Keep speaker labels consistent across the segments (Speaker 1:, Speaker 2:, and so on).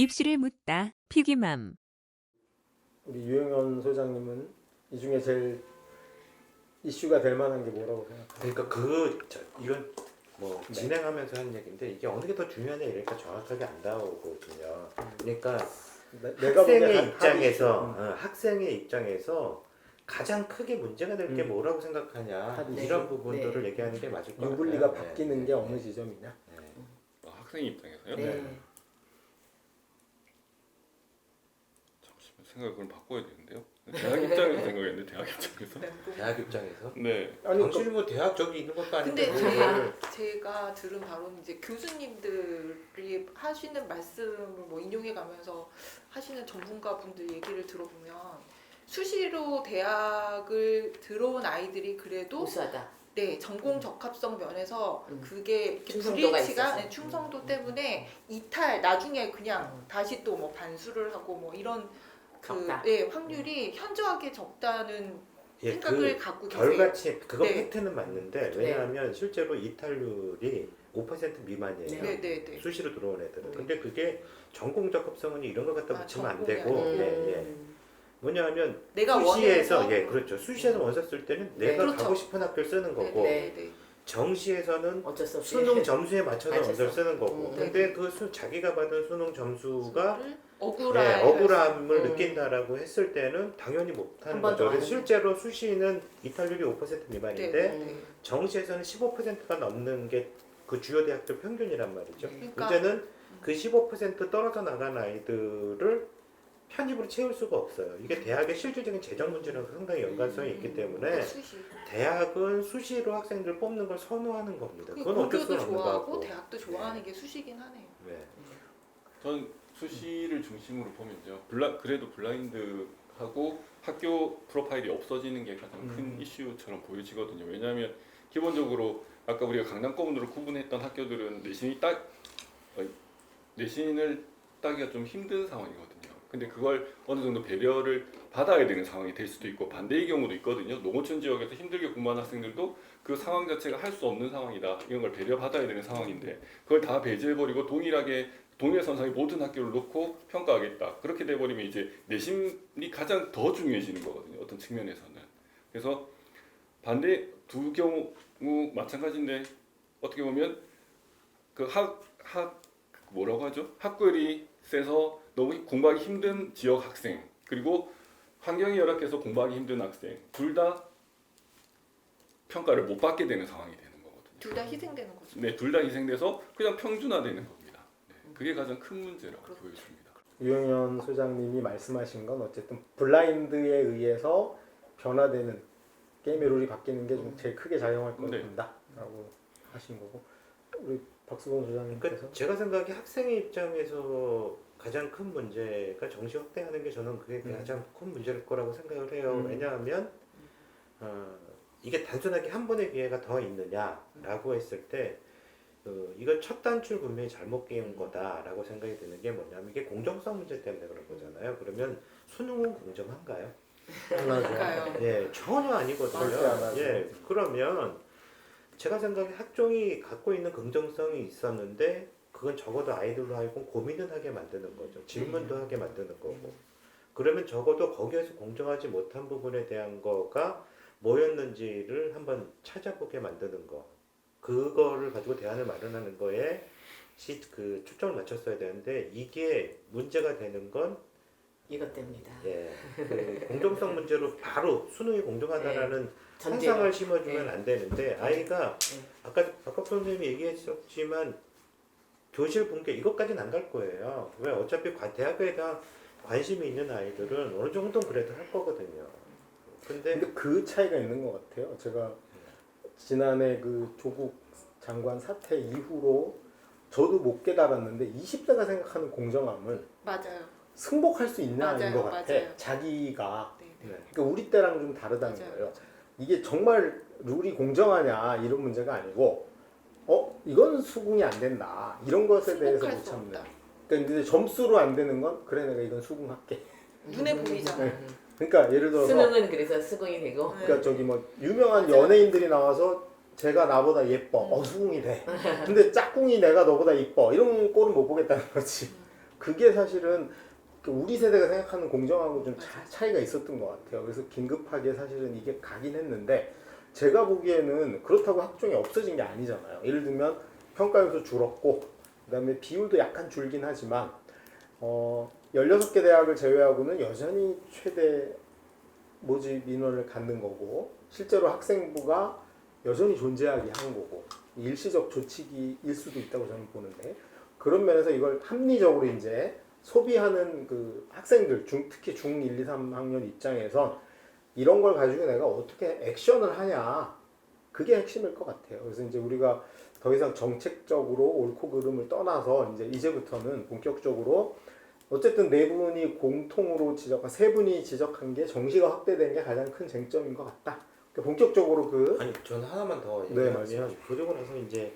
Speaker 1: 입시를 묻다. 피기맘.
Speaker 2: 우리 유영현 소장님은 이 중에 제일 이슈가 될 만한 게 뭐라고 생각하세요?
Speaker 3: 그러니까 이건 뭐
Speaker 2: 네.
Speaker 3: 진행하면서 하는 얘기인데 이게 어느 게 더 중요하냐 이러니까 정확하게 안 나오거든요. 그러니까
Speaker 2: 내가 보기엔
Speaker 3: 학생의
Speaker 2: 한
Speaker 3: 입장에서
Speaker 2: 이슈.
Speaker 3: 학생의 입장에서 가장 크게 문제가 될 게 뭐라고 생각하냐
Speaker 2: 한
Speaker 3: 이런
Speaker 2: 이슈.
Speaker 3: 부분들을 얘기하는 게 맞을 것 같아요.
Speaker 2: 유불리가 바뀌는 게 어느 지점이냐?
Speaker 4: 학생 입장에서요?
Speaker 2: 네.
Speaker 4: 잠시만 생각을 그럼 바꿔야 되는데요. 대학 입장에서 생각했는데 대학 입장에서.
Speaker 3: 대학 입장에서
Speaker 4: 네.
Speaker 2: 아니
Speaker 3: 당신이 뭐 대학 저기 있는 것도 아닌데
Speaker 5: 근데
Speaker 3: 그걸
Speaker 5: 제가 들은 바로는 이제 교수님들이 하시는 말씀을 뭐 인용해 가면서 하시는 전문가 분들 얘기를 들어보면 수시로 대학을 들어온 아이들이 그래도
Speaker 6: 우수하다.
Speaker 5: 네 전공 적합성 면에서 그게 이렇게
Speaker 6: 충성도가
Speaker 5: 불일치가
Speaker 6: 있어서.
Speaker 5: 네, 충성도 때문에 이탈 나중에 그냥 다시 또 뭐 반수를 하고 뭐 이런
Speaker 6: 적다.
Speaker 5: 확률이 현저하게 적다는
Speaker 3: 예,
Speaker 5: 생각을
Speaker 3: 그
Speaker 5: 갖고 계세요.
Speaker 3: 결과치 그거
Speaker 5: 네.
Speaker 3: 팩트는 맞는데 왜냐하면 실제로 이탈률이 5% 미만이에요.
Speaker 5: 네네네.
Speaker 3: 수시로 들어온 애들은.
Speaker 5: 네.
Speaker 3: 근데 그게 전공 적합성은 이런 것 갖다
Speaker 5: 아,
Speaker 3: 붙이면 안
Speaker 5: 전공이
Speaker 3: 되고
Speaker 5: 아니고.
Speaker 3: 예. 뭐냐면
Speaker 5: 내가
Speaker 3: 수시에서
Speaker 5: 원해서
Speaker 3: 예 그렇죠. 수시에서 원서 쓸 때는
Speaker 6: 네.
Speaker 3: 내가
Speaker 5: 그렇죠.
Speaker 3: 가고 싶은 학교를 쓰는 거고
Speaker 5: 네네.
Speaker 3: 정시에서는
Speaker 6: 어쩔 수 없이
Speaker 3: 수능 점수에 맞춰서
Speaker 6: 맞췄어.
Speaker 3: 원서를 쓰는 거고
Speaker 5: 네.
Speaker 3: 근데 자기가 받은 수능 점수가 억울함을
Speaker 6: 음.
Speaker 3: 느낀다라고 했을 때는 당연히 못하는
Speaker 6: 한번
Speaker 3: 거죠.
Speaker 6: 더
Speaker 3: 그래서
Speaker 6: 하는
Speaker 3: 실제로 수시는 이탈률이 5% 미만인데
Speaker 5: 네.
Speaker 3: 정시에서는 15%가 넘는 게 그 주요 대학들 평균이란 말이죠.
Speaker 5: 그러니까
Speaker 3: 문제는 그 15% 떨어져 나간 아이들을 편입으로 채울 수가 없어요. 이게 대학의 실질적인 재정 문제랑 상당히 연관성이 있기 때문에
Speaker 5: 수시.
Speaker 3: 대학은 수시로 학생들 뽑는 걸 선호하는 겁니다. 그건 어쩔 수
Speaker 5: 고교도
Speaker 3: 없는
Speaker 5: 좋아하고
Speaker 3: 거고.
Speaker 5: 대학도 좋아하는 게 수시긴 하네요.
Speaker 3: 네.
Speaker 4: 전 수시를 중심으로 보면요. 그래도 블라인드하고 학교 프로파일이 없어지는 게 가장 큰 이슈처럼 보여지거든요. 왜냐하면 기본적으로 아까 우리가 강남권으로 구분했던 학교들은 내신을 따기가 좀 힘든 상황이거든요. 근데 그걸 어느 정도 배려를 받아야 되는 상황이 될 수도 있고 반대의 경우도 있거든요. 농어촌 지역에서 힘들게 공부하는 학생들도 그 상황 자체가 할 수 없는 상황이다. 이런 걸 배려받아야 되는 상황인데 그걸 다 배제해버리고 동일하게 동일선상의 모든 학교를 놓고 평가하겠다. 그렇게 돼버리면 이제 내신이 가장 더 중요해지는 거거든요. 어떤 측면에서는. 그래서 반대 두 경우 마찬가지인데 어떻게 보면 그 뭐라고 하죠? 학벌이 세서 너무 공부하기 힘든 지역 학생 그리고 환경이 열악해서 공부하기 힘든 학생 둘 다 평가를 못 받게 되는 상황이 되는 거거든요.
Speaker 5: 둘 다 희생되는 거죠.
Speaker 4: 네, 둘 다 희생돼서 그냥 평준화되는 겁니다. 네, 그게 가장 큰 문제라고
Speaker 5: 그렇죠.
Speaker 4: 보여집니다.
Speaker 2: 유영현 소장님이 말씀하신 건 어쨌든 블라인드에 의해서 변화되는 게임의 룰이 바뀌는 게 좀 제일 크게 작용할
Speaker 4: 네.
Speaker 2: 것같다라고 하신 거고 우리 박수범 소장님께서
Speaker 3: 그러니까 제가 생각에 학생의 입장에서 가장 큰 문제가 정시 확대하는 게 저는 그게 가장 큰 문제일 거라고 생각을 해요. 왜냐하면 이게 단순하게 한 번의 기회가 더 있느냐라고 했을 때 이건 첫 단추를 분명히 잘못 끼운 거다라고 생각이 드는 게 뭐냐면 이게 공정성 문제 때문에 그런 거잖아요. 그러면 수능은 공정한가요?
Speaker 5: 그러니까요.
Speaker 3: 예, 전혀 아니거든요.
Speaker 2: 절대 안 하죠.
Speaker 3: 예, 그러면 제가 생각에 학종이 갖고 있는 긍정성이 있었는데 그건 적어도 아이들로 하여금 고민을 하게 만드는 거죠. 질문도 하게 만드는 거고. 그러면 적어도 거기에서 공정하지 못한 부분에 대한 거가 뭐였는지를 한번 찾아보게 만드는 거. 그거를 가지고 대안을 마련하는 거에 그 초점을 맞췄어야 되는데 이게 문제가 되는 건
Speaker 6: 이것 때문이다.
Speaker 3: 예, 그 공정성 문제로 바로 수능이 공정하다라는
Speaker 6: 전제로.
Speaker 3: 환상을 심어주면
Speaker 6: 네.
Speaker 3: 안 되는데 아이가 아까 박학 선생님이 얘기했었지만 교실 분계 이것까지는 안 갈 거예요. 왜 어차피 대학에 대한 관심이 있는 아이들은 어느 정도는 그래도 할 거거든요. 근데
Speaker 2: 그 차이가 있는 것 같아요. 제가 지난해 그 조국 장관 사태 이후로 저도 못 깨달았는데 20대가 생각하는 공정함은
Speaker 5: 맞아요.
Speaker 2: 승복할 수 있냐인
Speaker 5: 맞아요,
Speaker 2: 것 같아.
Speaker 5: 맞아요.
Speaker 2: 자기가.
Speaker 5: 네.
Speaker 2: 그러니까 우리 때랑 좀 다르다는
Speaker 5: 맞아요.
Speaker 2: 거예요. 이게 정말 룰이 공정하냐 이런 문제가 아니고 이건 수긍이 안 된다 이런 것에 대해서
Speaker 5: 승복할
Speaker 2: 못
Speaker 5: 수
Speaker 2: 참는.
Speaker 5: 없다.
Speaker 2: 그러니까 이제 점수로 안 되는 건 그래 내가 이건 수긍할게.
Speaker 5: 눈에 보이잖아요.
Speaker 2: 그러니까 예를 들어서
Speaker 6: 수능은 그래서 수긍이 되고
Speaker 2: 그러니까 저기 뭐 유명한
Speaker 5: 맞아요.
Speaker 2: 연예인들이 나와서 제가 나보다 예뻐 수긍이 돼. 근데 짝꿍이 내가 너보다 이뻐 이런 꼴은 못 보겠다는 거지. 그게 사실은 우리 세대가 생각하는 공정하고 좀
Speaker 5: 맞아요.
Speaker 2: 차이가 있었던 것 같아요. 그래서 긴급하게 사실은 이게 가긴 했는데 제가 보기에는 그렇다고 학종이 없어진 게 아니잖아요. 예를 들면 평가요소 줄었고 그다음에 비율도 약간 줄긴 하지만 16개 대학을 제외하고는 여전히 최대 모집 인원을 갖는 거고 실제로 학생부가 여전히 존재하게 하는 거고 일시적 조치기일 수도 있다고 저는 보는데 그런 면에서 이걸 합리적으로 이제 소비하는 그 학생들 특히 중 1, 2, 3학년 입장에선 이런 걸 가지고 내가 어떻게 액션을 하냐 그게 핵심일 것 같아요. 그래서 이제 우리가 더 이상 정책적으로 옳고 그름을 떠나서 이제부터는 본격적으로 어쨌든 네 분이 공통으로 세 분이 지적한 게 정시가 확대된 게 가장 큰 쟁점인 것 같다. 그러니까 본격적으로
Speaker 3: 아니 저는 하나만 더
Speaker 2: 네,
Speaker 3: 얘기하면
Speaker 2: 말씀하십시오.
Speaker 3: 그러고 나서 이제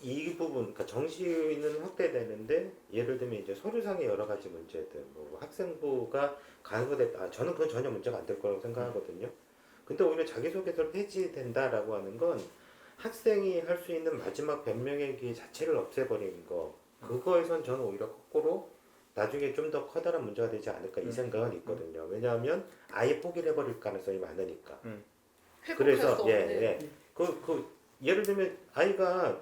Speaker 3: 이 부분, 그러니까 정시는 확대되는데 예를 들면 이제 서류상의 여러 가지 문제들, 뭐 학생부가 간소됐다. 저는 그건 전혀 문제가 안 될 거라고 생각하거든요. 근데 오히려 자기소개서를 폐지된다라고 하는 건 학생이 할 수 있는 마지막 변명의 기회 자체를 없애버리는 거. 그거에선 저는 오히려 거꾸로 나중에 좀 더 커다란 문제가 되지 않을까 이 생각은 있거든요. 왜냐하면 아예 포기를 해버릴 가능성이 많으니까.
Speaker 5: 회복할
Speaker 3: 그래서
Speaker 5: 수
Speaker 3: 예,
Speaker 5: 없는
Speaker 3: 예. 예를 들면 아이가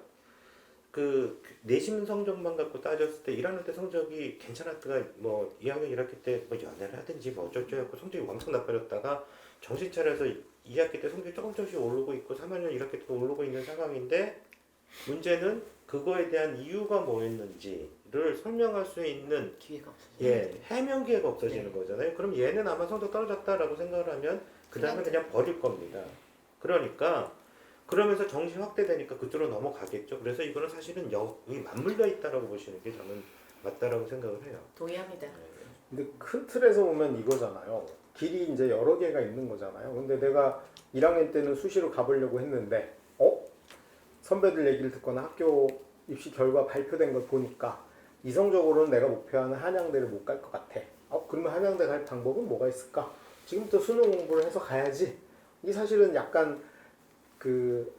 Speaker 3: 그 내신 성적만 갖고 따졌을 때 1학년 때 성적이 괜찮았다가 뭐 2학년 1학기 때 뭐 연애를 하든지 뭐 어쩌고 성적이 엄청 나빠졌다가 정신 차려서 2학기 때 성적이 조금씩 오르고 있고 3학년 1학기 때도 오르고 있는 상황인데 문제는 그거에 대한 이유가 뭐였는지를 설명할 수 있는
Speaker 6: 기회가 없어요.
Speaker 3: 해명 기회가 없어지는
Speaker 6: 네.
Speaker 3: 거잖아요. 그럼 얘는 아마 성적 떨어졌다라고 생각을 하면 그 다음에 그냥 버릴 겁니다. 그러니까 그러면서 정시 확대되니까 그쪽으로 넘어가겠죠. 그래서 이거는 사실은 여기 맞물려 있다라고 보시는 게 저는 맞다라고 생각을 해요.
Speaker 6: 동의합니다.
Speaker 2: 근데 큰 틀에서 보면 이거잖아요. 길이 이제 여러 개가 있는 거잖아요. 근데 내가 1학년 때는 수시로 가보려고 했는데 선배들 얘기를 듣거나 학교 입시 결과 발표된 걸 보니까 이성적으로는 내가 목표하는 한양대를 못 갈 것 같아. 그러면 한양대 갈 방법은 뭐가 있을까? 지금부터 수능 공부를 해서 가야지. 이게 사실은 약간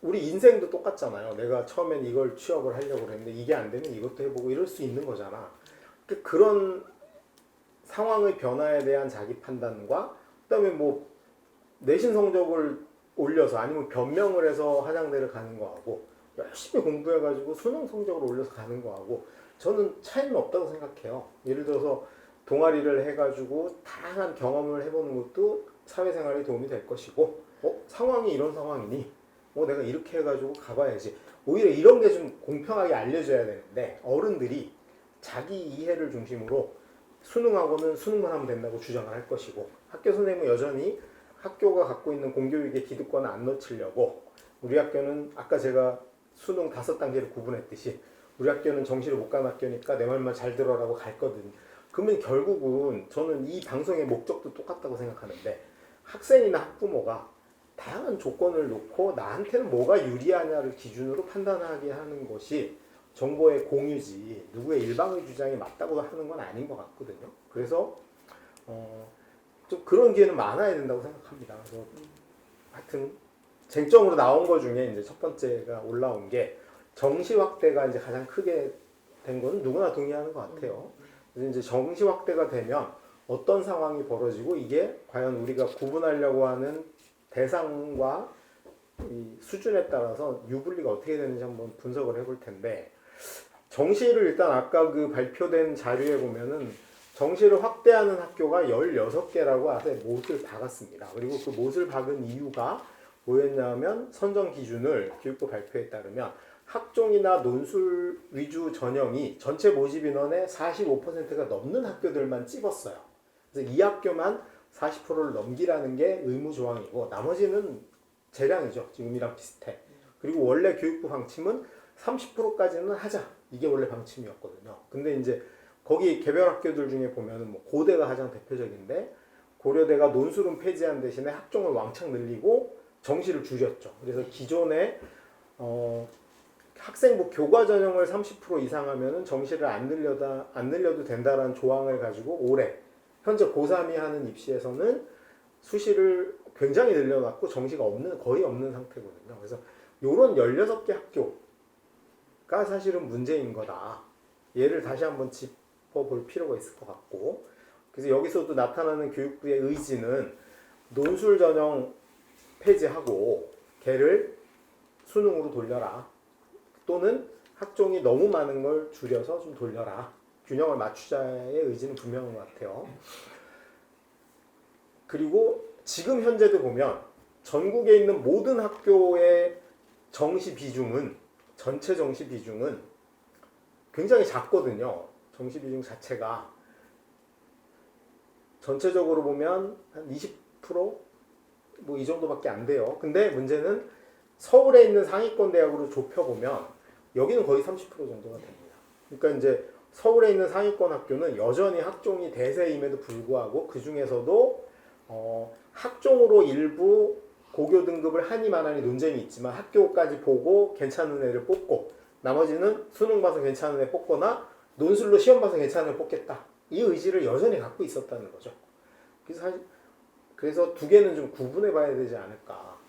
Speaker 2: 우리 인생도 똑같잖아요. 내가 처음엔 이걸 취업을 하려고 했는데 이게 안 되면 이것도 해보고 이럴 수 있는 거잖아. 그런 상황의 변화에 대한 자기 판단과 그다음에 뭐 내신 성적을 올려서 아니면 변명을 해서 한양대를 가는 거하고 열심히 공부해가지고 수능 성적을 올려서 가는 거하고 저는 차이는 없다고 생각해요. 예를 들어서 동아리를 해가지고 다양한 경험을 해보는 것도 사회생활에 도움이 될 것이고 상황이 이런 상황이니 내가 이렇게 해가지고 가봐야지. 오히려 이런 게 좀 공평하게 알려져야 되는데 어른들이 자기 이해를 중심으로 수능하고는 수능만 하면 된다고 주장을 할 것이고 학교 선생님은 여전히 학교가 갖고 있는 공교육의 기득권을 안 놓치려고 우리 학교는 아까 제가 수능 5단계를 구분했듯이 우리 학교는 정시를 못 가는 학교니까 내 말만 잘 들어라고 갈 거든. 그러면 결국은 저는 이 방송의 목적도 똑같다고 생각하는데 학생이나 학부모가 다양한 조건을 놓고 나한테는 뭐가 유리하냐를 기준으로 판단하게 하는 것이 정보의 공유지 누구의 일방의 주장이 맞다고 하는 건 아닌 것 같거든요. 그래서 좀 그런 기회는 많아야 된다고 생각합니다. 그래서 하여튼 쟁점으로 나온 것 중에 이제 첫 번째가 올라온 게 정시 확대가 이제 가장 크게 된 거는 누구나 동의하는 것 같아요. 그래서 이제 정시 확대가 되면 어떤 상황이 벌어지고 이게 과연 우리가 구분하려고 하는 대상과 이 수준에 따라서 유불리가 어떻게 되는지 한번 분석을 해볼 텐데 정시를 일단 아까 그 발표된 자료에 보면은 정시를 확대하는 학교가 16개라고 아예 못을 박았습니다. 그리고 그 못을 박은 이유가 뭐였냐면 선정 기준을 교육부 발표에 따르면 학종이나 논술 위주 전형이 전체 모집 인원의 45%가 넘는 학교들만 찝었어요. 그래서 이 학교만 40%를 넘기라는 게 의무 조항이고 나머지는 재량이죠. 지금이랑 비슷해. 그리고 원래 교육부 방침은 30%까지는 하자. 이게 원래 방침이었거든요. 근데 이제 거기 개별 학교들 중에 보면은 뭐 고대가 가장 대표적인데 고려대가 논술은 폐지한 대신에 학종을 왕창 늘리고 정시를 줄였죠. 그래서 기존에 학생부 교과 전형을 30% 이상 하면은 정시를 안 늘려도 된다라는 조항을 가지고 올해 현재 고3이 하는 입시에서는 수시를 굉장히 늘려놨고 정시가 거의 없는 상태거든요. 그래서 이런 16개 학교가 사실은 문제인 거다. 얘를 다시 한번 짚어볼 필요가 있을 것 같고, 그래서 여기서도 나타나는 교육부의 의지는 논술 전형 폐지하고 걔를 수능으로 돌려라, 또는 학종이 너무 많은 걸 줄여서 좀 돌려라, 균형을 맞추자의 의지는 분명한 것 같아요. 그리고 지금 현재도 보면 전국에 있는 모든 학교의 정시 비중은, 전체 정시 비중은 굉장히 작거든요. 정시 비중 자체가 전체적으로 보면 한 20%? 뭐 이 정도밖에 안 돼요. 근데 문제는 서울에 있는 상위권 대학으로 좁혀보면 여기는 거의 30% 정도가 됩니다. 그러니까 이제 서울에 있는 상위권 학교는 여전히 학종이 대세임에도 불구하고 그 중에서도 학종으로 일부 고교 등급을 하니 마나니 논쟁이 있지만 학교까지 보고 괜찮은 애를 뽑고 나머지는 수능 봐서 괜찮은 애 뽑거나 논술로 시험 봐서 괜찮은 애 뽑겠다, 이 의지를 여전히 갖고 있었다는 거죠. 그래서 두 개는 좀 구분해 봐야 되지 않을까.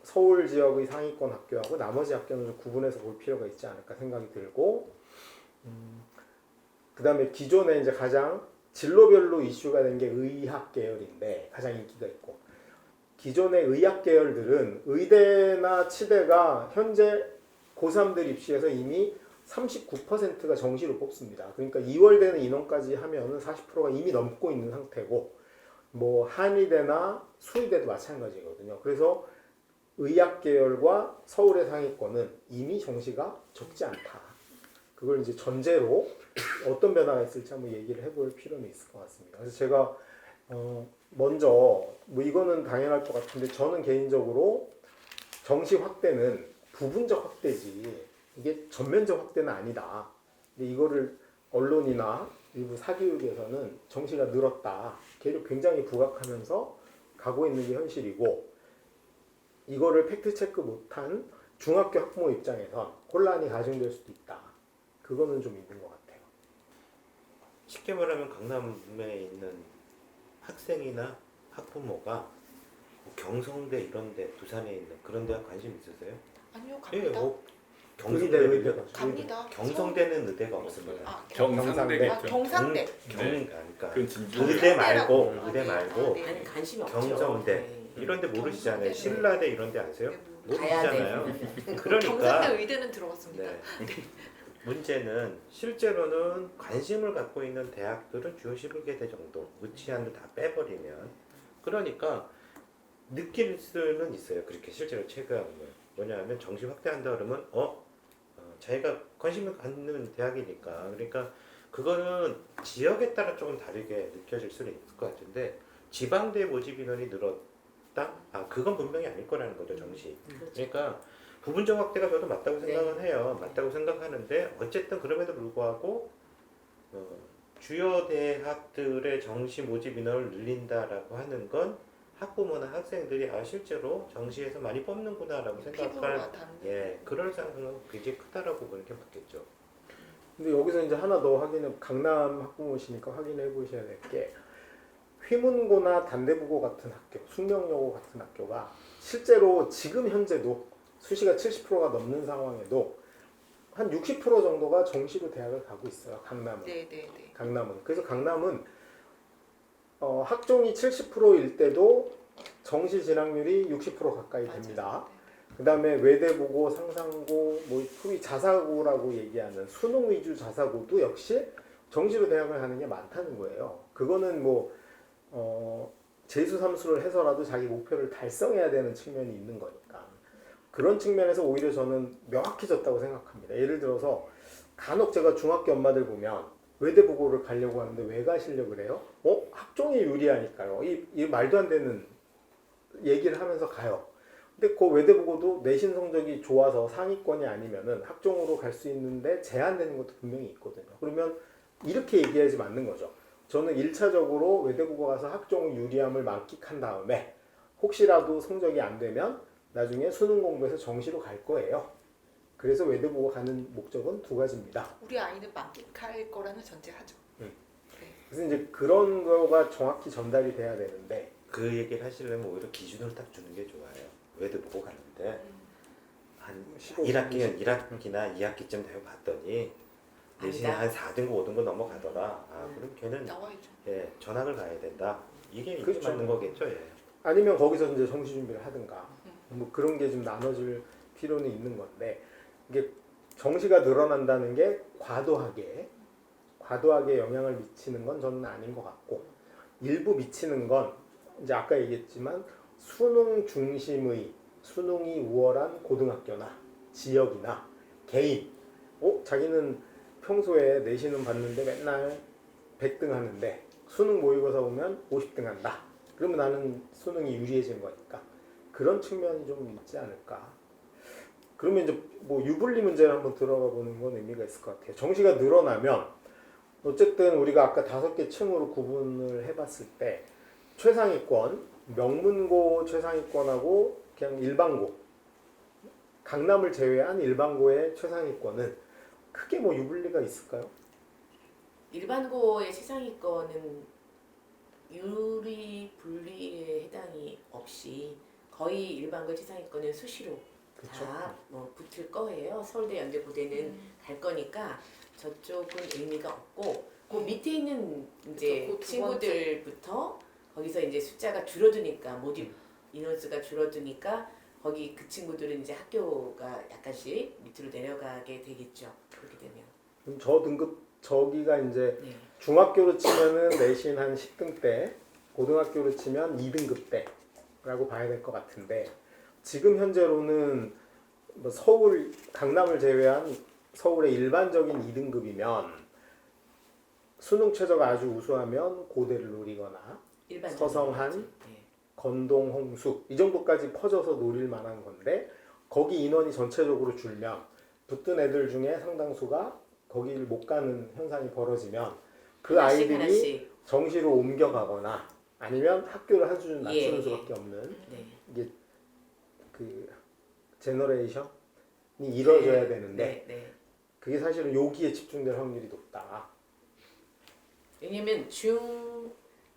Speaker 2: 서울 지역의 상위권 학교하고 나머지 학교는 좀 구분해서 볼 필요가 있지 않을까 생각이 들고, 그 다음에 기존에 이제 가장 진로별로 이슈가 된 게 의학 계열인데 가장 인기가 있고, 기존의 의학 계열들은 의대나 치대가 현재 고3들 입시에서 이미 39%가 정시로 뽑습니다. 그러니까 2월 되는 인원까지 하면은 40%가 이미 넘고 있는 상태고, 뭐 한의대나 수의대도 마찬가지거든요. 그래서 의학 계열과 서울의 상위권은 이미 정시가 적지 않다. 그걸 이제 전제로 어떤 변화가 있을지 한번 얘기를 해볼 필요는 있을 것 같습니다. 그래서 제가 먼저 뭐 이거는 당연할 것 같은데, 저는 개인적으로 정시 확대는 부분적 확대지 이게 전면적 확대는 아니다. 근데 이거를 언론이나 일부 사교육에서는 정시가 늘었다, 걔를 굉장히 부각하면서 가고 있는 게 현실이고, 이거를 팩트 체크 못한 중학교 학부모 입장에선 혼란이 가중될 수도 있다. 그거는 좀 있는 것 같아요.
Speaker 3: 쉽게 말하면 강남에 있는 학생이나 학부모가 뭐 경성대 이런데, 부산에 있는 그런 데가 관심 있으세요?
Speaker 5: 아니요,
Speaker 3: 예,
Speaker 5: 갑니다.
Speaker 3: 뭐
Speaker 2: 의대가
Speaker 5: 갑니다.
Speaker 3: 경성대는 의대가 없습니다.
Speaker 5: 아,
Speaker 4: 경상대겠죠.
Speaker 5: 경상대.
Speaker 3: 그러니까
Speaker 4: 그건 진주.
Speaker 3: 의대 말고
Speaker 5: 경상대라고.
Speaker 3: 의대 말고
Speaker 5: 네.
Speaker 6: 아니 관심이 없죠.
Speaker 3: 경성대
Speaker 6: 네.
Speaker 3: 이런데 모르시잖아요.
Speaker 5: 경성대.
Speaker 3: 신라대 이런데 아세요?
Speaker 5: 네, 뭐.
Speaker 6: 가야
Speaker 3: 모르시잖아요.
Speaker 6: 돼.
Speaker 3: 그러니까
Speaker 5: 경상대 의대는 들어갔습니다.
Speaker 3: 네. 문제는 실제로는 관심을 갖고 있는 대학들은 주요 11개 정도, 의치안을 다 빼버리면, 그러니까 느낄 수는 있어요. 그렇게 실제로 체감을. 뭐냐면 정시 확대한다 그러면 자기가 관심을 갖는 대학이니까, 그러니까 그거는 지역에 따라 조금 다르게 느껴질 수는 있을 것 같은데, 지방대 모집 인원이 늘었다? 그건 분명히 아닐 거라는 거죠, 정시.
Speaker 6: 그렇죠.
Speaker 3: 그러니까 부분적 확대가 저도 맞다고 생각은
Speaker 6: 네.
Speaker 3: 해요. 맞다고 생각하는데, 어쨌든 그럼에도 불구하고 주요 대학들의 정시 모집 인원을 늘린다라고 하는 건 학부모나 학생들이 실제로 정시에서 많이 뽑는구나라고 생각할,
Speaker 5: 피부가 닿는.
Speaker 3: 그럴 가능성은 굉장히 크다라고 보는 게 맞겠죠.
Speaker 2: 근데 여기서 이제 하나 더 강남 학부모시니까 확인해 보셔야 될 게, 휘문고나 단대부고 같은 학교, 숙명여고 같은 학교가 실제로 지금 현재도 수시가 70%가 넘는 상황에도 한 60% 정도가 정시로 대학을 가고 있어요. 강남은.
Speaker 5: 네.
Speaker 2: 강남은. 그래서 강남은 학종이 70%일 때도 정시 진학률이 60% 가까이 됩니다.
Speaker 5: 맞아요.
Speaker 2: 그 다음에 외대고고, 상상고, 뭐 소위 자사고라고 얘기하는 수능 위주 자사고도 역시 정시로 대학을 가는 게 많다는 거예요. 그거는 뭐 재수 삼수를 해서라도 자기 목표를 달성해야 되는 측면이 있는 거니까, 그런 측면에서 오히려 저는 명확해졌다고 생각합니다. 예를 들어서 간혹 제가 중학교 엄마들 보면 외대고고를 가려고 하는데 왜 가시려고 그래요? 학종이 유리하니까요. 이 말도 안 되는 얘기를 하면서 가요. 근데 그 외대보고도 내신 성적이 좋아서 상위권이 아니면은 학종으로 갈 수 있는데 제한되는 것도 분명히 있거든요. 그러면 이렇게 얘기하지 맞는 거죠. 저는 1차적으로 외대국어 가서 학종 유리함을 만끽한 다음에 혹시라도 성적이 안 되면 나중에 수능 공부해서 정시로 갈 거예요. 그래서 외대국어 가는 목적은 두 가지입니다.
Speaker 5: 우리 아이는 만끽할 거라는 전제하죠.
Speaker 2: 그래서 이제 그런 거가 정확히 전달이 돼야 되는데,
Speaker 3: 그 얘기를 하시려면 오히려 기준을 딱 주는 게 좋아요. 외대 보고 가는데 한
Speaker 2: 15,
Speaker 3: 1학기나 2학기쯤 되어 봤더니 내신이
Speaker 6: 안다.
Speaker 3: 한 4등급, 5등급 넘어가더라. 그럼 걔는
Speaker 5: 나와야죠.
Speaker 3: 전학을 가야 된다. 이게 이게
Speaker 2: 그렇죠.
Speaker 3: 맞는 거겠죠.
Speaker 2: 아니면 거기서 이제 정시 준비를 하든가 뭐 그런 게 좀 나눠질 필요는 있는 건데 이게 정시가 늘어난다는 게 과도하게 영향을 미치는 건 저는 아닌 것 같고 일부 미치는 건 이제 아까 얘기했지만 수능 중심의 수능이 우월한 고등학교나 지역이나 개인 자기는 평소에 내신은 봤는데 맨날 100등 하는데 수능 모의고사 보면 50등 한다. 그러면 나는 수능이 유리해진 거니까 그런 측면이 좀 있지 않을까. 그러면 이제 뭐 유불리 문제를 한번 들어가 보는 건 의미가 있을 것 같아요. 정시가 늘어나면 어쨌든 우리가 아까 5개 층으로 구분을 해봤을 때 최상위권, 명문고 최상위권하고 그냥 일반고, 강남을 제외한 일반고의 최상위권은 크게 뭐 유불리가 있을까요?
Speaker 6: 일반고의 최상위권은 유리 분리에 해당이 없이 거의 일반고 최상위권은 수시로
Speaker 2: 그렇죠.
Speaker 6: 다 뭐 붙을 거예요. 서울대, 연대, 고대는 갈 거니까 저쪽은 의미가 없고 그 밑에 있는 이제
Speaker 5: 그쵸, 그 두
Speaker 6: 친구들부터 거기서 이제 숫자가 줄어드니까 모집 인원수가 줄어드니까 거기 그 친구들은 이제 학교가 약간씩 밑으로 내려가게 되겠죠. 그렇게 되면.
Speaker 2: 그럼 저 등급 저기가 이제
Speaker 6: 네.
Speaker 2: 중학교로 치면은 내신 한 10등 대, 고등학교로 치면 2등급 대라고 봐야 될 것 같은데 지금 현재로는 뭐 서울, 강남을 제외한 서울의 일반적인 2등급이면 수능 최저가 아주 우수하면 고대를 노리거나
Speaker 6: 일반적인
Speaker 2: 서성한,
Speaker 6: 거죠. 네.
Speaker 2: 건동, 홍수 이 정도까지 퍼져서 노릴 만한 건데 거기 인원이 전체적으로 줄면 붙은 애들 중에 상당수가 거기를 못 가는 현상이 벌어지면 그
Speaker 6: 하나씩
Speaker 2: 아이들이
Speaker 6: 하나씩.
Speaker 2: 정시로 옮겨가거나 아니면 학교를 한 수준 낮추는
Speaker 6: 예,
Speaker 2: 수밖에 없는
Speaker 6: 네.
Speaker 2: 이게 그 제너레이션이 이루어져야 되는데
Speaker 6: 네, 네.
Speaker 2: 그게 사실은 여기에 집중될 확률이 높다.
Speaker 6: 왜냐면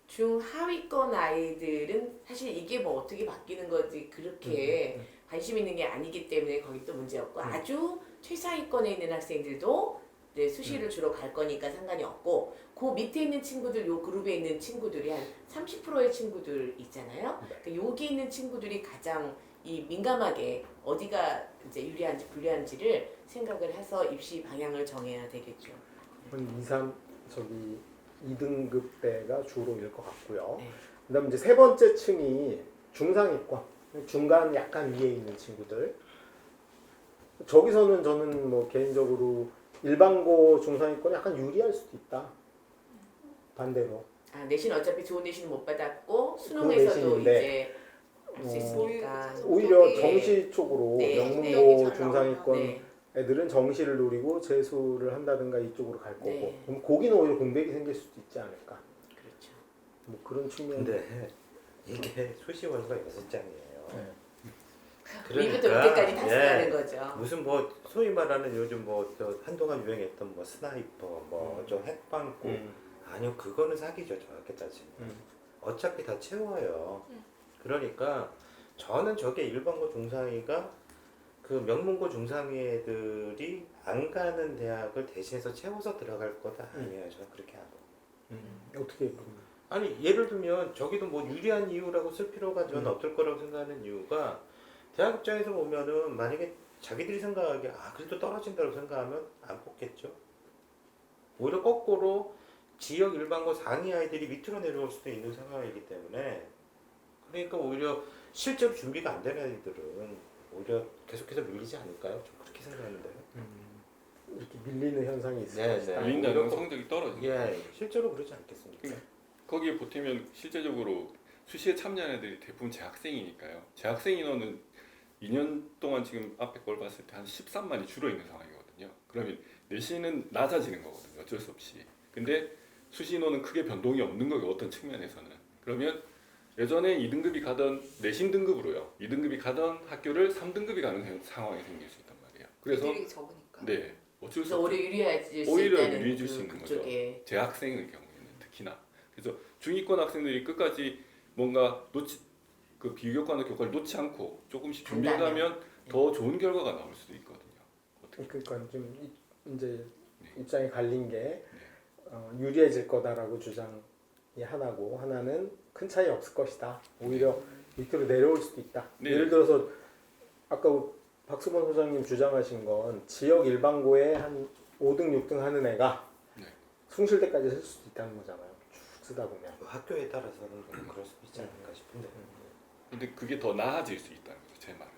Speaker 6: 중하위권 아이들은 사실 이게 뭐 어떻게 바뀌는 거지 그렇게 관심 있는 게 아니기 때문에 거기 또 문제였고 아주 최상위권에 있는 학생들도 네, 수시를 주로 갈 거니까 상관이 없고 그 밑에 있는 친구들 요 그룹에 있는 친구들이 한 30%의 친구들 있잖아요. 그러니까 여기 있는 친구들이 가장 이 민감하게 어디가 이제 유리한지 불리한지를 생각을 해서 입시 방향을 정해야 되겠죠.
Speaker 2: 한 2, 3 저기 2등급 대가 주로일 것 같고요.
Speaker 6: 네.
Speaker 2: 그다음 이제 세 번째 층이 중상위권, 중간 약간 위에 있는 친구들. 저기서는 저는 뭐 개인적으로 일반고 중상위권이 약간 유리할 수도 있다. 반대로.
Speaker 6: 내신 어차피 좋은 내신은 못 받았고
Speaker 2: 그
Speaker 6: 수능에서도
Speaker 2: 내신인데,
Speaker 6: 이제 올 수 있으니까.
Speaker 2: 오히려
Speaker 6: 네.
Speaker 2: 정시 쪽으로
Speaker 6: 네.
Speaker 2: 명문고
Speaker 5: 네.
Speaker 2: 중상위권
Speaker 6: 네.
Speaker 2: 애들은 정시를 노리고 재수를 한다든가 이쪽으로 갈 거고
Speaker 6: 네.
Speaker 2: 그럼 거기는 오히려 공백이 생길 수도 있지 않을까.
Speaker 6: 그렇죠.
Speaker 2: 뭐 그런 측면.
Speaker 3: 근데 이게 수시원서가 6장이에요.
Speaker 2: 네.
Speaker 6: 위부터 밑에까지 다 쓰라는 거죠.
Speaker 3: 무슨 뭐 소위 말하는 요즘 뭐 저 한동안 유행했던 뭐 스나이퍼 뭐 저 핵방구 아니요 그거는 사기죠 저렇게 따지면 어차피 다 채워요. 그러니까 저는 저게 일반고 중상위가 그 명문고 중상위 애들이 안 가는 대학을 대신해서 채워서 들어갈 거다 아니에요 저는 그렇게 하고.
Speaker 2: 어떻게
Speaker 3: 아니 예를 들면 저기도 뭐 유리한 이유라고 쓸 필요가 저는 없을 거라고 생각하는 이유가 대학 입장에서 보면은 만약에 자기들이 생각하기에 그래도 떨어진다고 생각하면 안 뽑겠죠. 오히려 거꾸로 지역 일반고 상위 아이들이 밑으로 내려올 수도 있는 상황이기 때문에 그러니까 오히려 실제로 준비가 안 되는 아이들은 오히려 계속해서 밀리지 않을까요? 좀 그렇게 생각하는데요.
Speaker 2: 이렇게 밀리는 현상이 있을
Speaker 3: 네,
Speaker 2: 것이다.
Speaker 3: 네.
Speaker 4: 밀린다는 건
Speaker 3: 오히려
Speaker 4: 성적이 떨어지는
Speaker 3: 예, 실제로 그러지 않겠습니까?
Speaker 4: 거기에 보태면 실제적으로 수시에 참여하는 애들이 대부분 재학생이니까요. 재학생 인원은 2년 동안 지금 앞에 걸 봤을 때 한 13만이 줄어 있는 상황이거든요. 그러면 내신은 낮아지는 거거든요. 어쩔 수 없이. 근데 수시 인원은 크게 변동이 없는 거예요. 어떤 측면에서는. 그러면 예전에 2등급이 가던 내신 등급으로요. 2등급이 가던 학교를 3등급이 가는 상황이 생길 수 있단 말이에요. 그래서
Speaker 5: 애들이 적으니까.
Speaker 4: 네. 어쩔 수
Speaker 6: 그래서
Speaker 4: 없죠.
Speaker 6: 오히려 유리해질 수
Speaker 4: 오히려
Speaker 6: 있다는
Speaker 4: 유리해질 수 있는 거죠.
Speaker 6: 그쪽에.
Speaker 4: 재학생의 경우에는 특히나. 그래서 중위권 학생들이 끝까지 뭔가 그 비교과나 교과를 놓지 않고 조금씩 준비하면 더 좋은 결과가 나올 수도 있거든요. 어떻게?
Speaker 2: 그러니까 좀 이제 입장이 갈린 게 유리해질 거다라고 주장이 하나고 하나는 큰 차이 없을 것이다. 오히려 밑으로 내려올 수도 있다.
Speaker 4: 네.
Speaker 2: 예를 들어서 아까 박수범 소장님 주장하신 건 지역 일반고에 한 5등, 6등 하는 애가
Speaker 4: 네.
Speaker 2: 숭실대까지 쓸 수도 있다는 거잖아요. 쭉 쓰다 보면.
Speaker 3: 학교에 따라서는 그럴 수도 있지 않을까 싶은데.
Speaker 4: 근데 그게 더 나아질 수 있다는 거죠, 제 말은.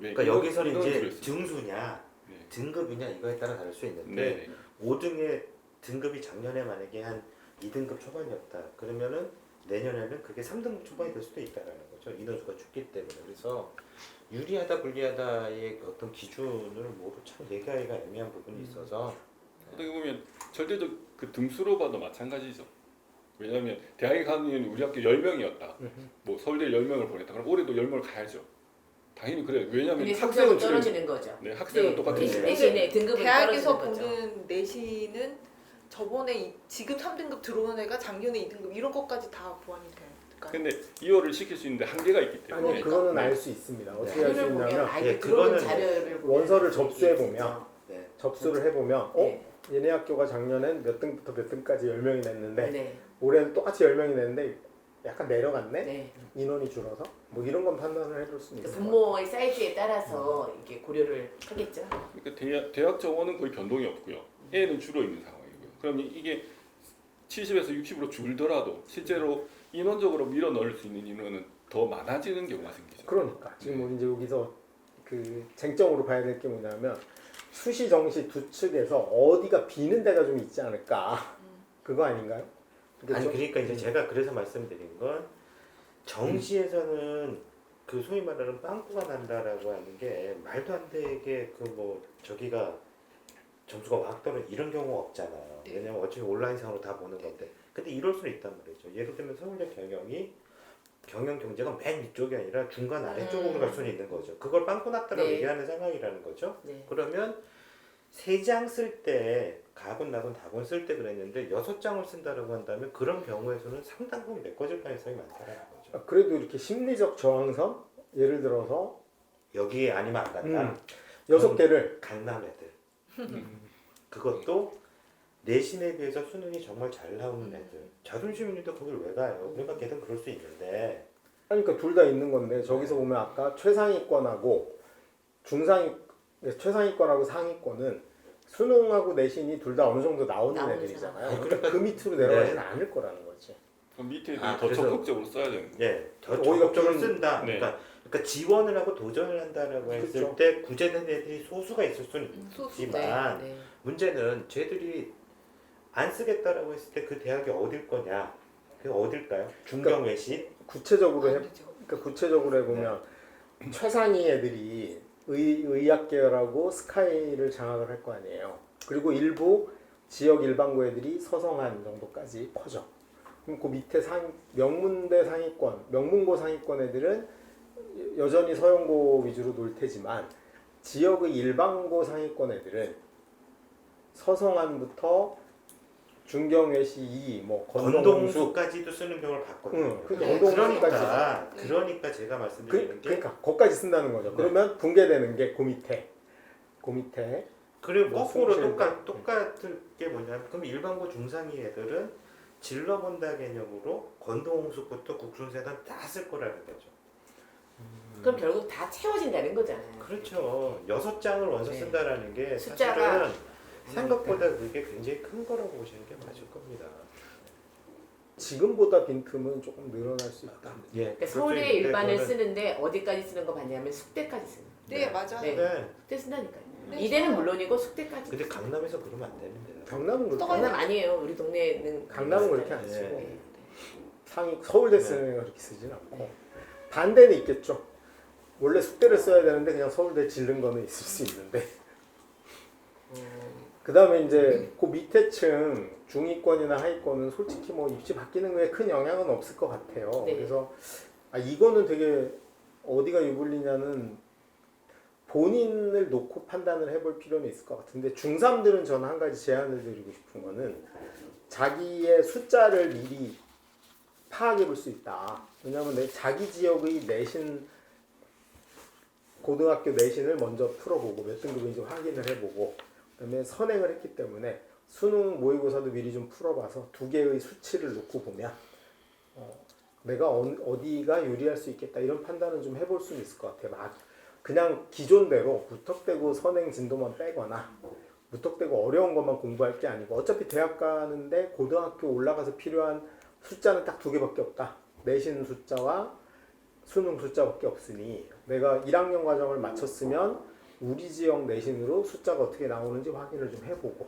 Speaker 4: 왜
Speaker 3: 그러니까 여기서는
Speaker 4: 이런
Speaker 3: 이제
Speaker 4: 소리였어요.
Speaker 3: 등수냐
Speaker 4: 네.
Speaker 3: 등급이냐 이거에 따라 다를 수 있는데
Speaker 4: 네.
Speaker 3: 5등의 등급이 작년에 만약에 한 2등급 초반이었다. 그러면은 내년에는 그게 3등급 초반이 될 수도 있다라는 거죠. 인원수가 죽기 때문에. 그래서 유리하다 불리하다의 어떤 기준을 모두 참 얘기하기가 애매한 부분이 있어서
Speaker 4: 어떻게 보면 절대적 그 등수로 봐도 마찬가지죠. 왜냐하면 대학에 가는 우리 학교 10명이었다. 뭐 서울대 10명을 보냈다. 그럼 올해도 10명을 가야죠. 당연히 그래요. 왜냐하면
Speaker 6: 근데
Speaker 4: 학생은
Speaker 6: 성적은 떨어지는 거죠.
Speaker 4: 네, 학생은
Speaker 6: 네,
Speaker 4: 똑같은
Speaker 6: 대신-
Speaker 4: 거예요.
Speaker 6: 대신에 등급은
Speaker 5: 대학에서
Speaker 6: 떨어지는 거죠.
Speaker 5: 보는 내신은 저번에 지금 3등급 들어온 애가 작년에 2등급 이런 것까지 다 보완이 될까요?
Speaker 4: 근데 이월을 시킬 수 있는데 한계가 있기 때문에
Speaker 2: 아니 그거는
Speaker 4: 네.
Speaker 2: 알 수 있습니다. 어떻게 할 수
Speaker 6: 자료를 보면
Speaker 2: 있냐면
Speaker 6: 아이들
Speaker 3: 예,
Speaker 6: 들어오는
Speaker 3: 그거는
Speaker 6: 자료를 보면
Speaker 2: 원서를
Speaker 6: 알수
Speaker 2: 접수해
Speaker 6: 있겠죠.
Speaker 2: 보면
Speaker 3: 네.
Speaker 2: 접수를 해보면
Speaker 6: 네.
Speaker 2: 얘네 학교가 작년엔 몇 등부터 몇 등까지 10명이 냈는데
Speaker 6: 네.
Speaker 2: 올해는 똑같이 10명이 냈는데 약간 내려갔네?
Speaker 6: 네.
Speaker 2: 인원이 줄어서? 뭐 이런 건 판단을 해볼 수는 있어요.
Speaker 6: 분모의 사이즈에 따라서 이게 고려를 하겠죠.
Speaker 4: 그러니까 대학 정원은 거의 변동이 없고요. 애는 줄어 있는 상황이고요. 그럼 이게 70에서 60으로 줄더라도 실제로 인원적으로 밀어 넣을 수 있는 인원은 더 많아지는 경우가 생기죠.
Speaker 2: 그러니까 지금 우리 이제 여기서 그 쟁점으로 봐야 될 게 뭐냐면 수시 정시 두 측에서 어디가 비는 데가 좀 있지 않을까 그거 아닌가요?
Speaker 3: 아니
Speaker 2: 그렇죠?
Speaker 3: 그러니까 이제 제가 그래서 말씀드린 건 정시에서는 그 소위 말하는 빵꾸가 난다라고 하는 게 말도 안 되게 그 뭐 저기가 점수가 확 떨어져 이런 경우가 없잖아요.
Speaker 5: 네.
Speaker 3: 왜냐면 어차피 온라인상으로 다 보는 건데. 근데 이럴 수는 있단 말이죠. 예를 들면 서울대 경영 경제가 맨 위쪽이 아니라 중간 아래쪽으로 갈 수는 있는 거죠. 그걸 빵꾸 났다라고
Speaker 6: 네.
Speaker 3: 얘기하는 상황이라는 거죠.
Speaker 6: 네.
Speaker 3: 그러면 3장 쓸 때 가군 나군 다군 쓸 때 그랬는데 6장을 쓴다라고 한다면 그런 경우에서는 상당히 메꿔질 가능성이 많다라는 거죠.
Speaker 2: 아, 그래도 이렇게 심리적 저항선 예를 들어서
Speaker 3: 여기에 아니면 안 간다.
Speaker 2: 6개를
Speaker 3: 강남 애들. 그것도 내신에 비해서 수능이 정말 잘 나오는 애들. 자존심인데 거길 왜 가요? 그러니까 걔든 그럴 수 있는데
Speaker 2: 아니 그러니까 둘 다 있는 건데 저기서 보면 아까 최상위권하고 최상위권하고 상위권은 수능하고 내신이 둘 다 어느 정도 나오는
Speaker 6: 나오는
Speaker 2: 애들이잖아요.
Speaker 3: 사람.
Speaker 2: 그러니까 그 밑으로 내려가지는 않을 거라는 거지.
Speaker 4: 그럼 밑에 애들이
Speaker 3: 아,
Speaker 4: 더
Speaker 3: 그래서-
Speaker 4: 적극적으로 써야 되는 거예요.
Speaker 3: 예, 더
Speaker 2: 오히려
Speaker 3: 적극적으로
Speaker 2: 좀-
Speaker 3: 쓴다.
Speaker 4: 네.
Speaker 3: 그러니까 지원을 하고 도전을 한다라고 했을
Speaker 2: 그렇죠.
Speaker 3: 때 구제된 애들이 소수가 있을 수는
Speaker 5: 소수.
Speaker 3: 있지만
Speaker 6: 네.
Speaker 3: 문제는 쟤들이 안 쓰겠다라고 했을 때 그 대학이 어딜 거냐? 그게 어딜까요? 중경 외신?
Speaker 2: 구체적으로 해
Speaker 5: 아니죠.
Speaker 2: 그러니까 구체적으로 해보면 최상위 애들이 의학 계열하고 스카이를 장악을 할 거 아니에요. 그리고 일부 지역 일반고 애들이 서성한 정도까지 퍼져. 그럼 그 밑에 명문대 상위권, 명문고 상위권 애들은 여전히 서영고 위주로 놀 테지만 지역의 일반고 상위권 애들은 서성한부터 중경외시 2, 뭐 건동수
Speaker 3: 건동수까지도 쓰는 경우를 봤거든요.
Speaker 2: 응, 그
Speaker 5: 네,
Speaker 3: 그러니까
Speaker 5: 네.
Speaker 3: 그러니까 제가 말씀드리는 게
Speaker 2: 그러니까 거기까지 쓴다는 거죠.
Speaker 3: 네.
Speaker 2: 그러면 붕괴되는 게 그 밑에.
Speaker 3: 그리고
Speaker 2: 뭐
Speaker 3: 거꾸로
Speaker 2: 숭실
Speaker 3: 똑같은 게 뭐냐면 그럼 일반고 중상위 애들은 질러본다 개념으로 건동수부터 국sun세단 다 쓸 거라는 거죠.
Speaker 6: 그럼 결국 다 채워진다는 거잖아요.
Speaker 3: 그렇죠. 6장을 원서
Speaker 6: 네.
Speaker 3: 쓴다라는 게
Speaker 6: 숫자가-
Speaker 3: 사실은 생각보다 그게 굉장히 큰 거라고 보시는 게 맞을 겁니다.
Speaker 2: 지금보다 빈틈은 조금 늘어날 수 있다.
Speaker 3: 예.
Speaker 6: 그러니까 서울대
Speaker 3: 그렇죠.
Speaker 6: 일반을
Speaker 3: 그거는-
Speaker 6: 쓰는데 어디까지 쓰는 거 봤냐면 숙대까지 쓰는 거.
Speaker 5: 네, 맞아요.
Speaker 6: 네.
Speaker 3: 네.
Speaker 6: 숙대 쓴다니까요.
Speaker 5: 네,
Speaker 6: 이대는
Speaker 5: 써요.
Speaker 6: 물론이고 숙대까지.
Speaker 3: 근데 강남에서 그러면 안 되는데요.
Speaker 2: 경남은 그렇게
Speaker 5: 써가지고
Speaker 6: 강남 아니에요. 우리 동네는
Speaker 2: 강남은 그렇게 안
Speaker 3: 네.
Speaker 2: 쓰고
Speaker 6: 네.
Speaker 2: 상위 서울대
Speaker 3: 네.
Speaker 2: 쓰는 애가 그렇게 쓰진 않고 반대는 있겠죠. 원래 숙대를 써야 되는데 그냥 서울대 질른 거는 있을 수 있는데 그 다음에 이제 그 밑에 층 중위권이나 하위권은 솔직히 뭐 입시 바뀌는 거에 큰 영향은 없을 것 같아요.
Speaker 6: 네.
Speaker 2: 그래서 이거는 되게 어디가 유불리냐는 본인을 놓고 판단을 해볼 필요는 있을 것 같은데 중3들은 저는 한 가지 제안을 드리고 싶은 거는 자기의 숫자를 미리 파악해 볼 수 있다. 왜냐하면 자기 지역의 내신 고등학교 내신을 먼저 풀어보고 몇 등급인지 확인을 해보고 그다음에 선행을 했기 때문에 수능 모의고사도 미리 좀 풀어봐서 두 개의 수치를 놓고 보면 내가 어디가 유리할 수 있겠다 이런 판단은 좀 해볼 수는 있을 것 같아요. 막 그냥 기존대로 무턱대고 선행 진도만 빼거나 무턱대고 어려운 것만 공부할 게 아니고 어차피 대학 가는데 고등학교 올라가서 필요한 숫자는 딱 두 개밖에 없다. 내신 숫자와 수능 숫자밖에 없으니 내가 1학년 과정을 마쳤으면 우리 지역 내신으로 숫자가 어떻게 나오는지 확인을 좀 해보고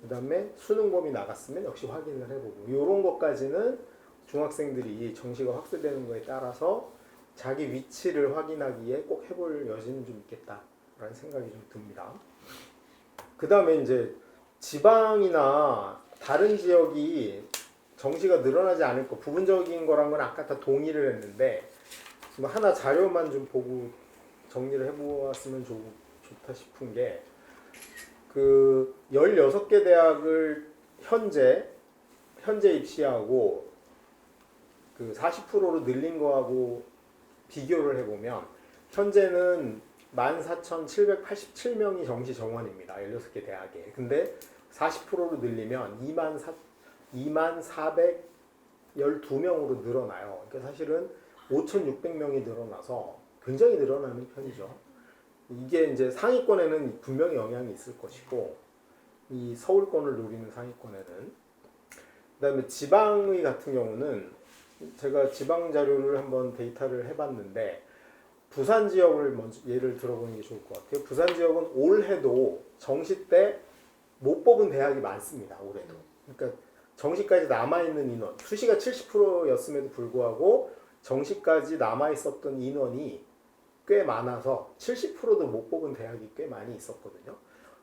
Speaker 2: 그 다음에 수능 범위 나갔으면 역시 확인을 해보고 이런 것까지는 중학생들이 정시가 확대되는 거에 따라서 자기 위치를 확인하기에 꼭 해볼 여지는 좀 있겠다라는 생각이 좀 듭니다. 그 다음에 이제 지방이나 다른 지역이 정시가 늘어나지 않을 거 부분적인 거란 건 아까 다 동의를 했는데 지금 하나 자료만 좀 보고 정리를 해보았으면 좋다 싶은 게 그 16개 대학을 현재 입시하고 그 40%로 늘린 거하고 비교를 해보면 현재는 14,787명이 정시 정원입니다. 16개 대학에. 근데 40%로 늘리면 24,412명으로 늘어나요. 그러니까 사실은 5,600명이 늘어나서 굉장히 늘어나는 편이죠. 이게 이제 상위권에는 분명히 영향이 있을 것이고 이 서울권을 노리는 상위권에는 그다음에 지방의 같은 경우는 제가 지방 자료를 한번 데이터를 해봤는데 부산 지역을 먼저 예를 들어보는 게 좋을 것 같아요. 부산 지역은 올해도 정시 때 못 뽑은 대학이 많습니다. 올해도. 그러니까 정시까지 남아있는 인원, 수시가 70%였음에도 불구하고 정시까지 남아있었던 인원이 꽤 많아서 70%도 못 뽑은 대학이 꽤 많이 있었거든요.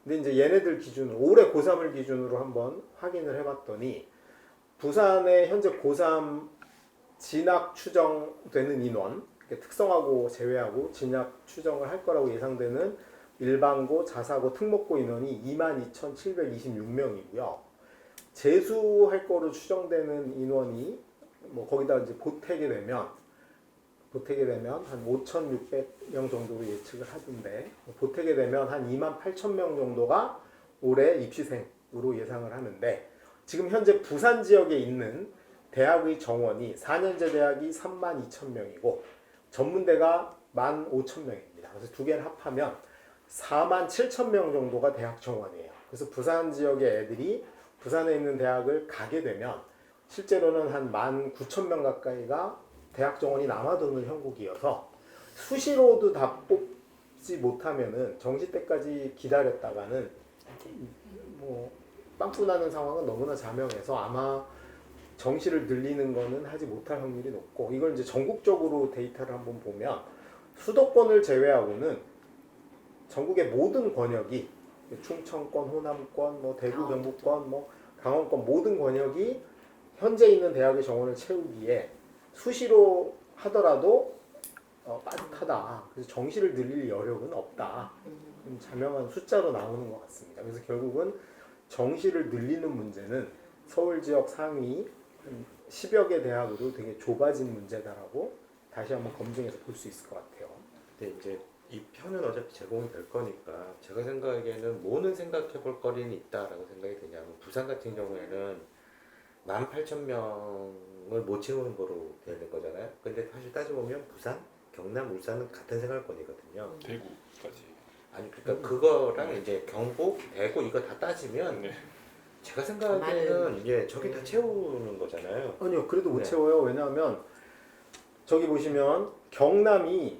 Speaker 2: 근데 이제 얘네들 기준으로 올해 고3을 기준으로 한번 확인을 해봤더니 부산의 현재 고3 진학 추정되는 인원, 특성화고 제외하고 진학 추정을 할 거라고 예상되는 일반고, 자사고, 특목고 인원이 22,726명이고요. 재수할 거로 추정되는 인원이 뭐 거기다 이제 보태게 되면 한 5,600명 정도로 예측을 하던데 보태게 되면 한 28,000명 정도가 올해 입시생으로 예상을 하는데 지금 현재 부산 지역에 있는 대학의 정원이 4년제 대학이 32,000명이고 전문대가 15,000명입니다. 그래서 두 개를 합하면 47,000명 정도가 대학 정원이에요. 그래서 부산 지역의 애들이 부산에 있는 대학을 가게 되면 실제로는 한 19,000명 가까이가 대학 정원이 남아도는 형국이어서 수시로도 다 뽑지 못하면은 정시 때까지 기다렸다가는 뭐 빵꾸 나는 상황은 너무나 자명해서 아마 정시를 늘리는 거는 하지 못할 확률이 높고 이걸 이제 전국적으로 데이터를 한번 보면 수도권을 제외하고는 전국의 모든 권역이 충청권, 호남권, 뭐 대구, 경북권, 뭐 강원권 모든 권역이 현재 있는 대학의 정원을 채우기에 수시로 하더라도 빠듯하다. 그래서 정시를 늘릴 여력은 없다. 자명한 숫자로 나오는 것 같습니다. 그래서 결국은 정시를 늘리는 문제는 서울 지역 상위 한 10여 개 대학으로 되게 좁아진 문제다라고 다시 한번 검증해서 볼 수 있을 것 같아요.
Speaker 3: 근데 이제 이 편은 어차피 제공이 될 거니까 제가 생각하기에는 뭐는 생각해 볼 거리는 있다라고 생각이 되냐면 부산 같은 경우에는 18,000명을 못 채우는 거로 되는 거잖아요. 근데 사실 따져보면 부산, 경남, 울산은 같은 생활권이거든요.
Speaker 4: 대구까지.
Speaker 3: 아니 그러니까 그거랑 이제 경북, 대구 이거 다 따지면
Speaker 4: 네.
Speaker 3: 제가 생각하기에는 예, 저기 다 채우는 거잖아요.
Speaker 2: 아니요, 그래도 못
Speaker 3: 네.
Speaker 2: 채워요. 왜냐하면 저기 보시면 경남이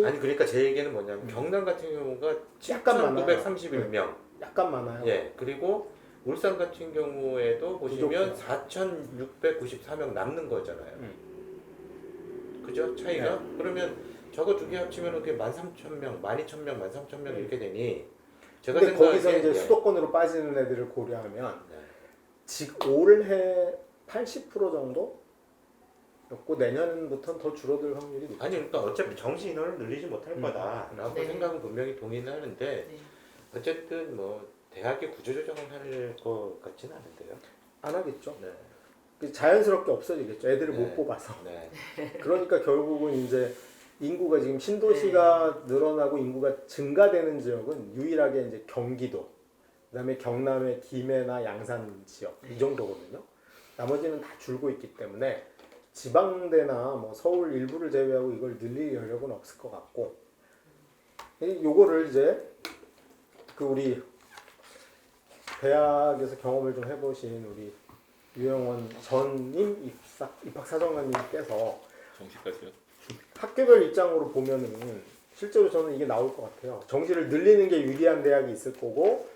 Speaker 3: 아니 그러니까 제 얘기는 뭐냐면 경남 같은 경우가
Speaker 2: 약간 많아요.
Speaker 3: 7,931명.
Speaker 2: 약간 많아요.
Speaker 3: 예. 그리고 울산 같은 경우에도 보시면 4,694명 남는 거잖아요. 그죠? 차이가?
Speaker 2: 네.
Speaker 3: 그러면 저거 두 개 합치면 그게 13,000명, 12,000명, 13,000명 이렇게 되니 제가
Speaker 2: 근데 거기서
Speaker 3: 생각하기에
Speaker 2: 이제
Speaker 3: 예.
Speaker 2: 수도권으로 빠지는 애들을 고려하면
Speaker 3: 네.
Speaker 2: 올해 80% 정도였고 내년부터는 더 줄어들 확률이 높죠.
Speaker 3: 아니 그러니까 어차피 정시 인원을 늘리지 못할 거다라고
Speaker 6: 네.
Speaker 3: 생각은 분명히 동의는 하는데
Speaker 6: 네.
Speaker 3: 어쨌든 뭐 대학의 구조조정을 할 것 같지는 않은데요.
Speaker 2: 안 하겠죠.
Speaker 3: 네.
Speaker 2: 자연스럽게 없어지겠죠. 애들을
Speaker 3: 네.
Speaker 2: 못 뽑아서.
Speaker 3: 네.
Speaker 2: 그러니까 결국은 이제 인구가 지금 신도시가 늘어나고 인구가 증가되는 지역은 유일하게 이제 경기도, 그다음에 경남의 김해나 양산 지역 이 정도거든요. 나머지는 다 줄고 있기 때문에 지방대나 뭐 서울 일부를 제외하고 이걸 늘릴 여력은 없을 것 같고, 요거를 이제 그 우리 대학에서 경험을 좀 해보신 우리 유영원 전임 입학사정관님께서
Speaker 4: 정시까지요?
Speaker 2: 학교별 입장으로 보면은 실제로 저는 이게 나올 것 같아요. 정시를 늘리는 게 유리한 대학이 있을 거고,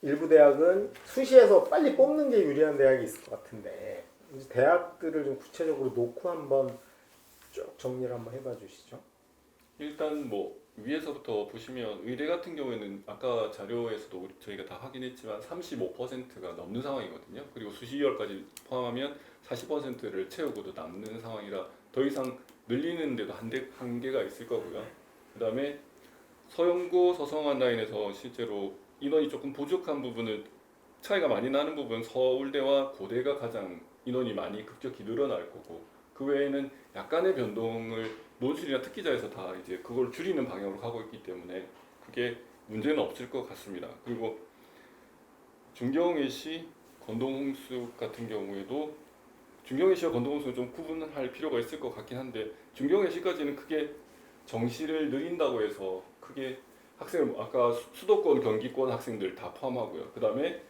Speaker 2: 일부 대학은 수시에서 빨리 뽑는 게 유리한 대학이 있을 것 같은데, 이제 대학들을 좀 구체적으로 놓고 한번 쭉 정리를 한번 해봐 주시죠.
Speaker 4: 일단 뭐 위에서부터 보시면 의대 같은 경우에는 아까 자료에서도 저희가 다 확인했지만 35%가 넘는 상황이거든요. 그리고 수시열까지 포함하면 40%를 채우고도 남는 상황이라 더 이상 늘리는데도 한계가 있을 거고요. 그 다음에 서영고, 서성한 라인에서 실제로 인원이 조금 부족한 부분을 차이가 많이 나는 부분, 서울대와 고대가 가장 인원이 많이 급격히 늘어날 거고, 그 외에는 약간의 변동을 논술이나 특기자에서 다 이제 그걸 줄이는 방향으로 가고 있기 때문에 그게 문제는 없을 것 같습니다. 그리고 중경외시, 건동홍수 같은 경우에도 중경외시와 건동홍수는 좀 구분할 필요가 있을 것 같긴 한데, 중경외시까지는 크게 정시를 늘린다고 해서 크게 학생을 아까 수도권, 경기권 학생들 다 포함하고요. 그 다음에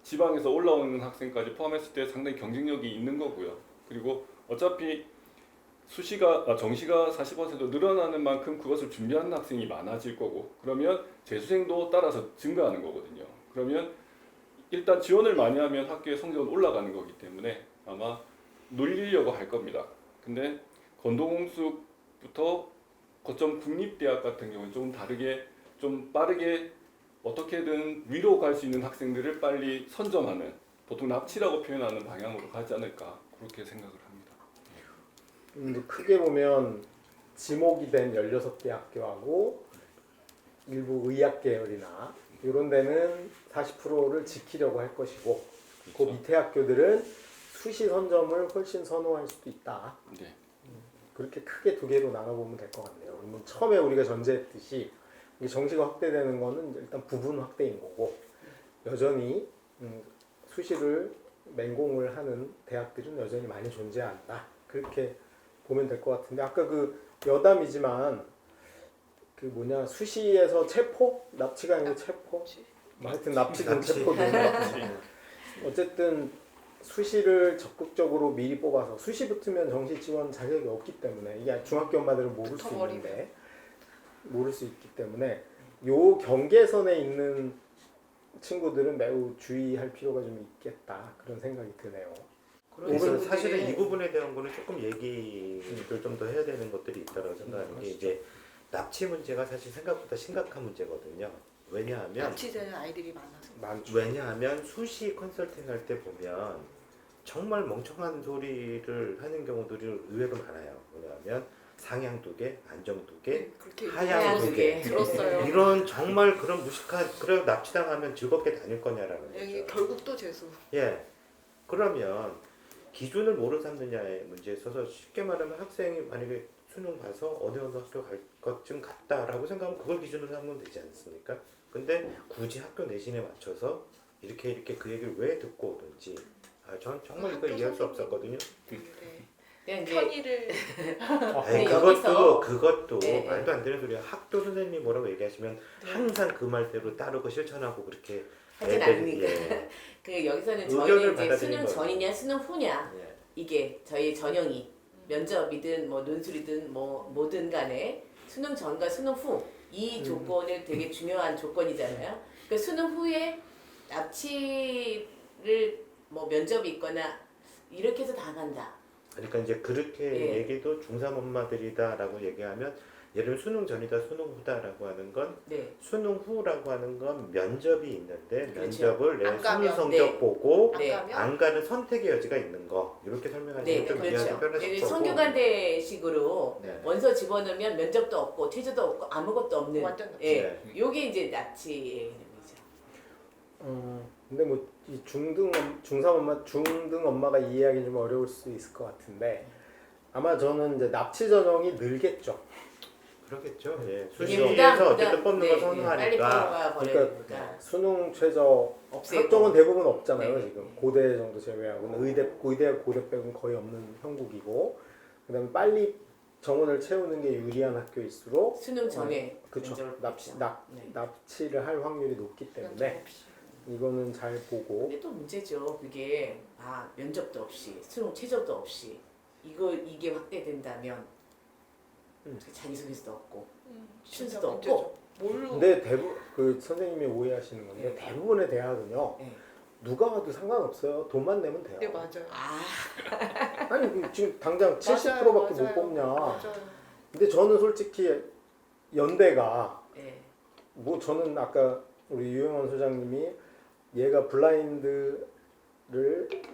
Speaker 4: 지방에서 올라오는 학생까지 포함했을 때 상당히 경쟁력이 있는 거고요. 그리고 어차피 정시가 40% 늘어나는 만큼 그것을 준비하는 학생이 많아질 거고, 그러면 재수생도 따라서 증가하는 거거든요. 그러면 일단 지원을 많이 하면 학교의 성적은 올라가는 거기 때문에 아마 늘리려고 할 겁니다. 근데 건동홍수부터 거점 국립대학 같은 경우는 좀 다르게, 좀 빠르게 어떻게든 위로 갈 수 있는 학생들을 빨리 선점하는, 보통 납치라고 표현하는 방향으로 가지 않을까 그렇게 생각을 합니다.
Speaker 2: 크게 보면 지목이 된 16개 학교하고 일부 의학 계열이나 이런 데는 40%를 지키려고 할 것이고, 그
Speaker 4: 그렇죠.
Speaker 2: 밑에 학교들은 수시 선점을 훨씬 선호할 수도 있다.
Speaker 4: 네.
Speaker 2: 그렇게 크게 두 개로 나눠보면 될 것 같네요. 그러면 처음에 우리가 전제했듯이 정시가 확대되는 거는 일단 부분 확대인 거고, 여전히 수시를 맹공을 하는 대학들은 여전히 많이 존재한다. 그렇게 보면 될 것 같은데, 아까 그 여담이지만 수시에서 체포? 납치가 아니고 체포? 뭐 하여튼 납치든 체포든 어쨌든 수시를 적극적으로 미리 뽑아서, 수시 붙으면 정시 지원 자격이 없기 때문에, 이게 중학교 엄마들은 모를 수 있는데 모를 수 있기 때문에 요 경계선에 있는 친구들은 매우 주의할 필요가 좀 있겠다, 그런 생각이 드네요.
Speaker 3: 그래서 사실은 이 부분에 대한 거는 조금 얘기를 좀 더 해야 되는 것들이 있다고 생각하는 게, 이제 납치 문제가 사실 생각보다 심각한 문제거든요. 왜냐하면
Speaker 5: 납치되는 아이들이 많아서.
Speaker 2: 많죠.
Speaker 3: 왜냐하면 수시 컨설팅 할 때 보면 정말 멍청한 소리를 하는 경우들이 의외로 많아요. 왜냐하면 상향 2개, 안정 2개,
Speaker 5: 그렇게
Speaker 3: 하향 2개.
Speaker 5: 들었어요.
Speaker 3: 이런 정말 그런 무식한, 그래 납치당하면 즐겁게 다닐 거냐라는
Speaker 5: 여기
Speaker 3: 거죠.
Speaker 5: 결국 또 재수.
Speaker 3: 예. 그러면 기준을 뭐로 삼느냐의 문제에 있어서, 쉽게 말하면 학생이 만약에 수능 봐서 어느 학교 갈 것쯤 같다라고 생각하면 그걸 기준으로 삼으면 되지 않습니까? 근데 굳이 학교 내신에 맞춰서 이렇게 그 얘기를 왜 듣고 오든지, 전 정말 이거 이해할 수 없었거든요.
Speaker 5: 네.
Speaker 6: 그냥 이제
Speaker 5: 편의를
Speaker 3: 아니,
Speaker 6: 여기서-
Speaker 3: 그것도
Speaker 6: 네,
Speaker 3: 말도 안 되는 소리야. 학교 선생님이 뭐라고 얘기하시면 항상 그 말대로 따르고 실천하고 그렇게
Speaker 6: 하진 않으니까. 그 여기서는
Speaker 3: 의견을
Speaker 6: 저희는 이제
Speaker 3: 받아들인
Speaker 6: 수능
Speaker 3: 거죠.
Speaker 6: 전이냐 수능 후냐,
Speaker 3: 예.
Speaker 6: 이게 저희 전형이 면접이든 뭐 논술이든 뭐 뭐든 간에 수능 전과 수능 후 이 조건을 되게 중요한 조건이잖아요. 그 수능 후에 납치를 뭐 면접이 있거나 이렇게 해서 다 간다.
Speaker 3: 그러니까 이제 그렇게
Speaker 6: 예.
Speaker 3: 얘기도 중3 엄마들이다라고 얘기하면, 예를 들면 수능 전이다 수능 후다라고 하는 건,
Speaker 6: 네.
Speaker 3: 수능 후라고 하는 건 면접이 있는데,
Speaker 6: 그렇죠.
Speaker 3: 면접을 내
Speaker 5: 안
Speaker 3: 수능
Speaker 5: 가면,
Speaker 3: 성적
Speaker 6: 네.
Speaker 3: 보고
Speaker 6: 네.
Speaker 5: 안 가면
Speaker 3: 안 가는 선택의 여지가 있는 거, 이렇게 설명하시면
Speaker 6: 네,
Speaker 3: 좀 이해하기
Speaker 6: 그렇죠.
Speaker 3: 편하실 거고.
Speaker 6: 성균관대식으로
Speaker 3: 네.
Speaker 6: 원서 집어넣으면 면접도 없고 퇴조도 없고 아무것도 없는.
Speaker 5: 완전 납치.
Speaker 6: 예,
Speaker 3: 네.
Speaker 6: 요게 이제 납치의 의미죠.
Speaker 2: 근데 뭐 이 중등 엄마가 이해하기 좀 어려울 수 있을 것 같은데, 아마 저는 이제 납치 전형이 늘겠죠.
Speaker 3: 그렇겠죠. 예.
Speaker 6: 이게
Speaker 3: 수시에서 어쨌든 뽑는 거
Speaker 6: 빨리
Speaker 3: 선호하니까.
Speaker 6: 뽑아가 버리니까
Speaker 2: 그러니까 수능 최저
Speaker 6: 없애고.
Speaker 2: 학종은 대부분 없잖아요.
Speaker 6: 네.
Speaker 2: 지금 고대 정도 제외하고는 고대 빼고는 거의 없는 형국이고, 그다음에 빨리 정원을 채우는 게 유리한 학교일수록
Speaker 6: 수능 전에
Speaker 2: 그렇죠.
Speaker 6: 면접을 네.
Speaker 2: 납치를 할 확률이 높기 때문에 이거는 잘 보고.
Speaker 6: 근데 또 문제죠. 그게 면접도 없이 수능 최저도 없이 이게 확대된다면 자기소개서도 없고
Speaker 5: 진짜
Speaker 6: 순서도
Speaker 5: 문제죠.
Speaker 6: 없고.
Speaker 5: 뭘로?
Speaker 2: 근데 그 선생님이 오해하시는 건데
Speaker 6: 네.
Speaker 2: 대부분의 대학은요
Speaker 6: 네.
Speaker 2: 누가 와도 상관없어요. 돈만 내면 돼요.
Speaker 5: 네 맞아요.
Speaker 2: 아니 지금 당장 70%밖에 못
Speaker 5: 맞아요.
Speaker 2: 뽑냐.
Speaker 5: 맞아요.
Speaker 2: 근데 저는 솔직히 연대가
Speaker 6: 네.
Speaker 2: 뭐 저는 아까 우리 유영원 소장님이 얘가 블라인드를